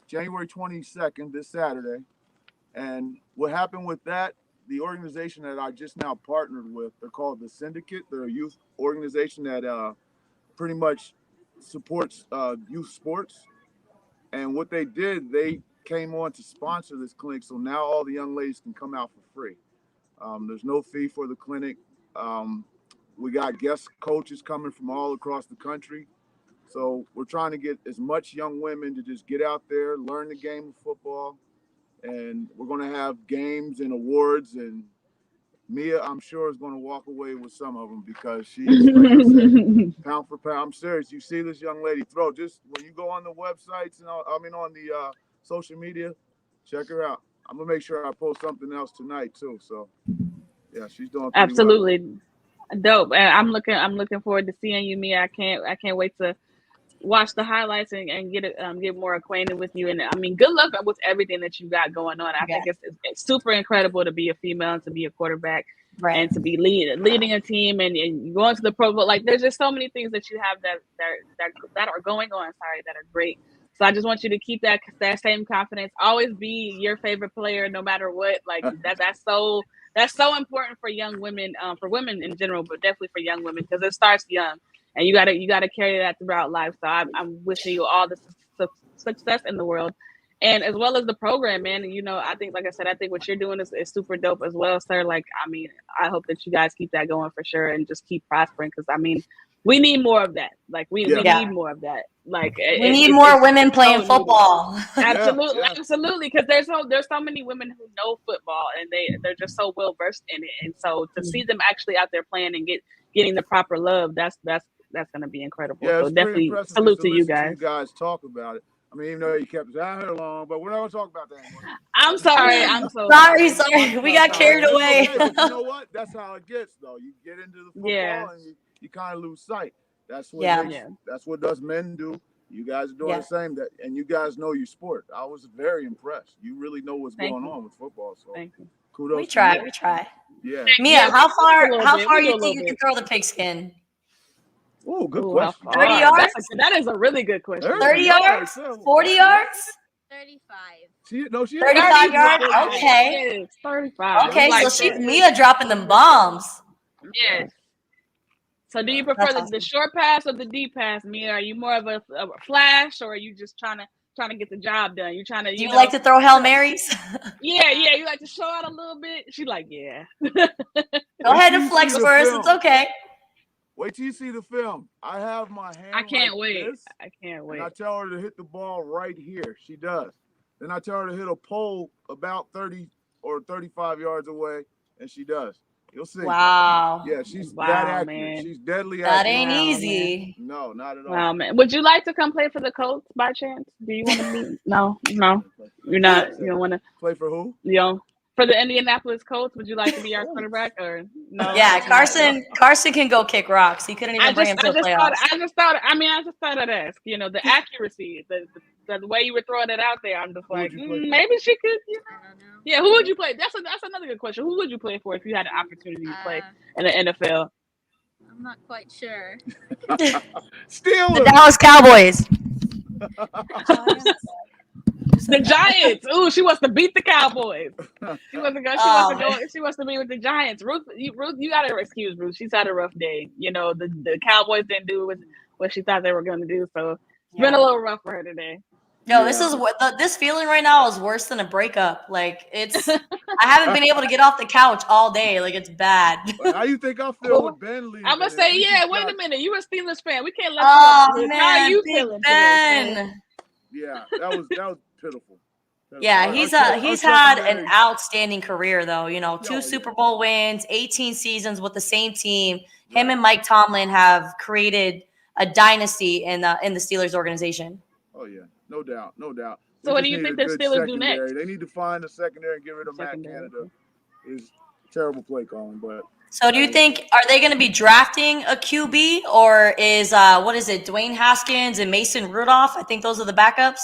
January 22nd, this Saturday. And what happened with that, the organization that I just now partnered with, they're called the Syndicate. They're a youth organization that pretty much supports youth sports. And what they did, they came on to sponsor this clinic. So now all the young ladies can come out for free. There's no fee for the clinic. We got guest coaches coming from all across the country. So we're trying to get as much young women to just get out there, learn the game of football. And we're going to have games and awards. And Mia, I'm sure, is going to walk away with some of them because she's, like I said, pound for pound. I'm serious. You see this young lady throw. Just when you go on the websites and on the social media, check her out. I'm going to make sure I post something else tonight, too. So, yeah, she's doing pretty Absolutely. well. Dope. And I'm looking forward to seeing you, Mia. I can't wait to watch the highlights and get more acquainted with you. And I mean, good luck with everything that you got going on. I think it's super incredible to be a female and to be a quarterback, Right. and to be leading a team and going to the Pro Bowl. Like, there's just so many things that you have that are going on. Sorry, that are great. So I just want you to keep that same confidence. Always be your favorite player, no matter what. Like that's so important for young women, for women in general, but definitely for young women, because it starts young. And you gotta carry that throughout life. So I'm wishing you all the success in the world, and as well as the program, man. And, I think, like I said, I think what you're doing is super dope as well, sir. Like, I mean, I hope that you guys keep that going for sure, and just keep prospering, because I mean, we need more of that. Like, we need more of that. Like, we need more women playing football. Absolutely, Yeah. absolutely. Because there's so many women who know football, and they're just so well versed in it. And so to see them actually out there playing and getting the proper love, that's going to be incredible. Yeah, so definitely salute to you guys. You guys talk about it. I mean, even though you kept us out here long, but we're not going to talk about that anymore. I'm sorry. I'm so sorry. We got carried away. Okay, but you know what? That's how it gets, though. You get into the football and you kind of lose sight. That's what that's what us men do. You guys are doing the same. And you guys know your sport. I was very impressed. You really know what's going on with football. So thank you. Kudos. We try. Yeah. Mia, how far you think you can throw the pigskin? Oh, good question. 30 yards? That is a really good question. 30 yards? 40 yards? 35. She 35 yards? Okay. Yes, 35. Okay, Like so she's Mia dropping them bombs. Yes. So do you prefer the short pass or the deep pass, Mia? Are you more of a flash, or are you just trying to get the job done? You trying to Do you like to throw Hail Marys? Yeah, you like to show out a little bit. She like, yeah. Go ahead and flex first. It's okay. Wait till you see the film. I have my hand I can't like wait. this, I can't wait. and I tell her to hit the ball right here. She does. Then I tell her to hit a pole about 30 or 35 yards away, and she does. You'll see. Wow. Yeah, she's Wow, that accurate. man. She's deadly That accurate. ain't Wow, easy. No, not at all. Wow, man. Would you like to come play for the Colts by chance? Do you want to be? No. You're not. You don't want to. Play for who? For the Indianapolis Colts, would you like to be our quarterback or no? Yeah, Carson can go kick rocks. He couldn't even bring him to the playoffs. I just thought I'd ask. The accuracy, the way you were throwing it out there. I'm just like, maybe she could. Yeah, who would you play? That's another good question. Who would you play for if you had an opportunity to play in the NFL? I'm not quite sure. Steelers. The Dallas Cowboys. The Giants. Ooh, she wants to beat the Cowboys. She wants to go. She wants to be with the Giants. Ruth, you gotta excuse Ruth. She's had a rough day. The Cowboys didn't do what she thought they were going to do, so it's been a little rough for her today. No, this is what this feeling right now is worse than a breakup. Like I haven't been able to get off the couch all day. Like it's bad. How you think I feel with Ben leaving? I'm gonna say, wait a minute. You a Steelers fan? We can't let. Man, how are you Big feeling Ben. today? Yeah, that was pitiful. Yeah, he's had an outstanding career though. 2 Super Bowl wins, 18 seasons with the same team. Him and Mike Tomlin have created a dynasty in the Steelers organization. Oh yeah, no doubt. So what do you think the Steelers do next? They need to find a secondary and get rid of Matt Canada. Is terrible play calling, but. So do you think, are they going to be drafting a QB or is, Dwayne Haskins and Mason Rudolph? I think those are the backups.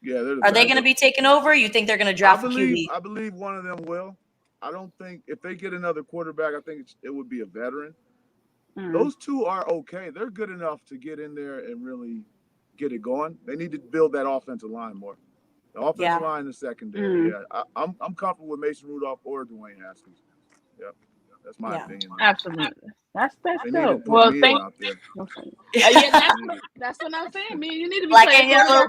Yeah. Are they going to be taking over? You think they're going to draft a QB? I believe one of them will. I don't think if they get another quarterback, I think it would be a veteran. Those two are okay. They're good enough to get in there and really get it going. They need to build that offensive line more. The offensive line and the secondary. Yeah, I'm comfortable with Mason Rudolph or Dwayne Haskins. Yep. That's my opinion. Absolutely. That's dope. Well, that's what I'm saying. You need to be black and yellow.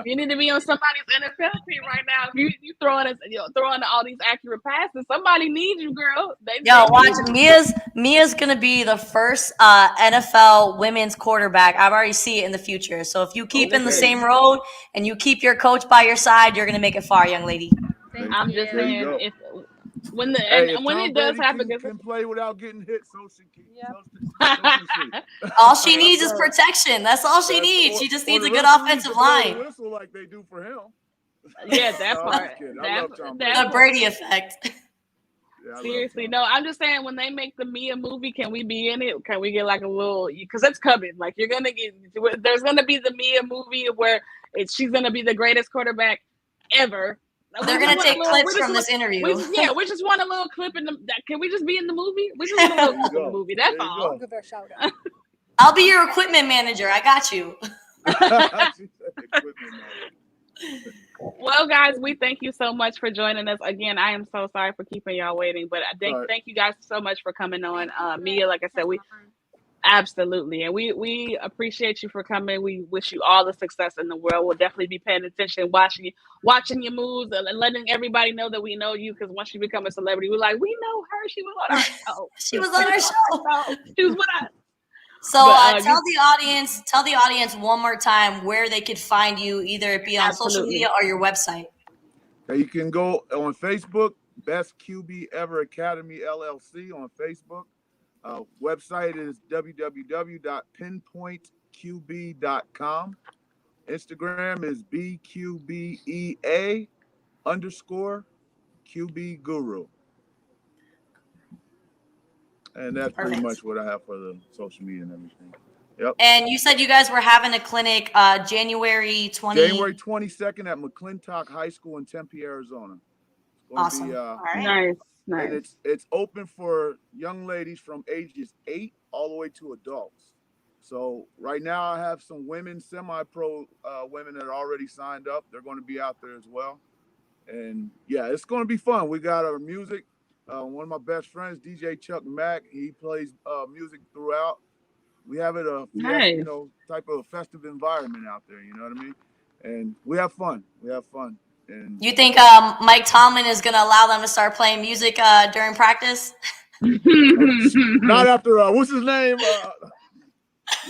You need to be on somebody's NFL team right now. If you throwing all these accurate passes, somebody needs you, girl. Watch Mia's gonna be the first NFL women's quarterback. I've already see it in the future. So if you keep in the same road and you keep your coach by your side, you're gonna make it far, young lady. I'm just saying when it does happen, can play without getting hit. So she can. All she needs is protection. That's all she needs. She just needs a good offensive line. Whistle like they do for him. Yeah, that part. The Brady effect. Seriously, no. I'm just saying when they make the Mia movie, can we be in it? Can we get like a little? Because it's coming. Like you're gonna get. There's gonna be the Mia movie where she's gonna be the greatest quarterback ever. They're going to take clips from this interview. We just want a little clip in the. Can we just be in the movie? We just want a little clip in the movie. That's all. I'll give her a shout out. I'll be your equipment manager. I got you. Well, guys, we thank you so much for joining us. Again, I am so sorry for keeping y'all waiting, but thank you guys so much for coming on. Mia, like I said, absolutely. And we appreciate you for coming. We wish you all the success in the world. We'll definitely be paying attention, watching your moves and letting everybody know that we know you. Because once you become a celebrity, we're like, we know her. She was on our show. She was on our show. She was with us. So tell the audience one more time where they could find you, either it be on social media or your website. You can go on Facebook, Best QB Ever Academy LLC on Facebook. Website is www.pinpointqb.com. Instagram is BQBEA_QB Guru. And that's pretty much what I have for the social media and everything. Yep. And you said you guys were having a clinic January 22nd at McClintock High School in Tempe, Arizona. Awesome. All right. Nice. And it's open for young ladies from ages 8 all the way to adults. So right now I have some women, semi-pro women that are already signed up. They're going to be out there as well. And yeah, it's going to be fun. We got our music. One of my best friends, DJ Chuck Mack, he plays music throughout. We have it type of festive environment out there. You know what I mean? And we have fun. And You think Mike Tomlin is going to allow them to start playing music during practice? not after what's his name? Yeah,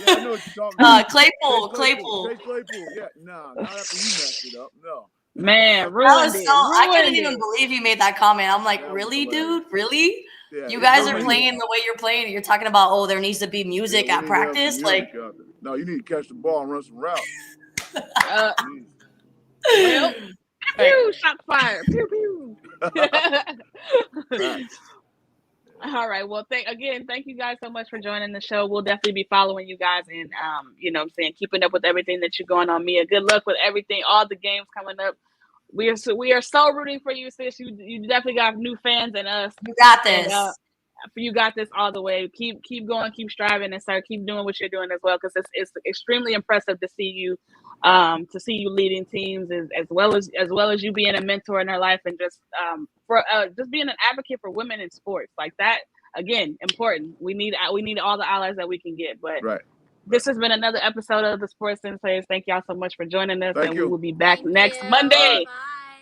I know what you're talking about. Claypool. Chase Claypool. Yeah, not after you messed it up. No. Man, I couldn't ruined even it. believe you made that comment. I'm like, That was really, hilarious. dude? Really? Yeah, You guys are ruined playing it. the way you're playing. You're talking about, oh, there needs to be music Yeah, we at need to have some practice. music Like, out there. No, you need to catch the ball and run some routes. Well, right. pew, shot fired. Pew pew. Facts. All right. Well, thank you guys so much for joining the show. We'll definitely be following you guys and you know what I'm saying, keeping up with everything that you're going on. Mia, good luck with everything, all the games coming up. We are so rooting for you, sis. You definitely got new fans and us. You got this. And, you got this all the way. Keep going, keep striving, and keep doing what you're doing as well. Because it's extremely impressive to see you leading teams as well as you being a mentor in her life and just just being an advocate for women in sports like that. Again, important. We need all the allies that we can get. But this has been another episode of the Sports Senseis. Thank y'all so much for joining us, we will be back next Monday.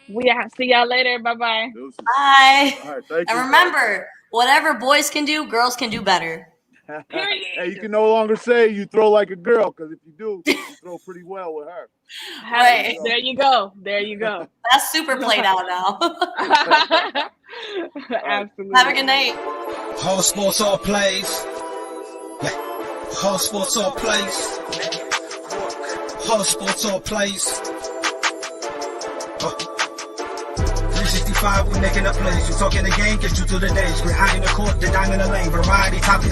We see y'all later. Bye-bye. Bye. All right, thank you. And remember, whatever boys can do, girls can do better. Period. Hey, you can no longer say you throw like a girl, because if you do, you throw pretty well with her. Right. There you go. That's super played out now. Absolutely. Have a good night. Whole sports all plays. Whole sports all plays. Whole sports all plays. 365, we making a plays. You talking the game, get you to the days. We're high in the court, the dime in the lane. Variety, top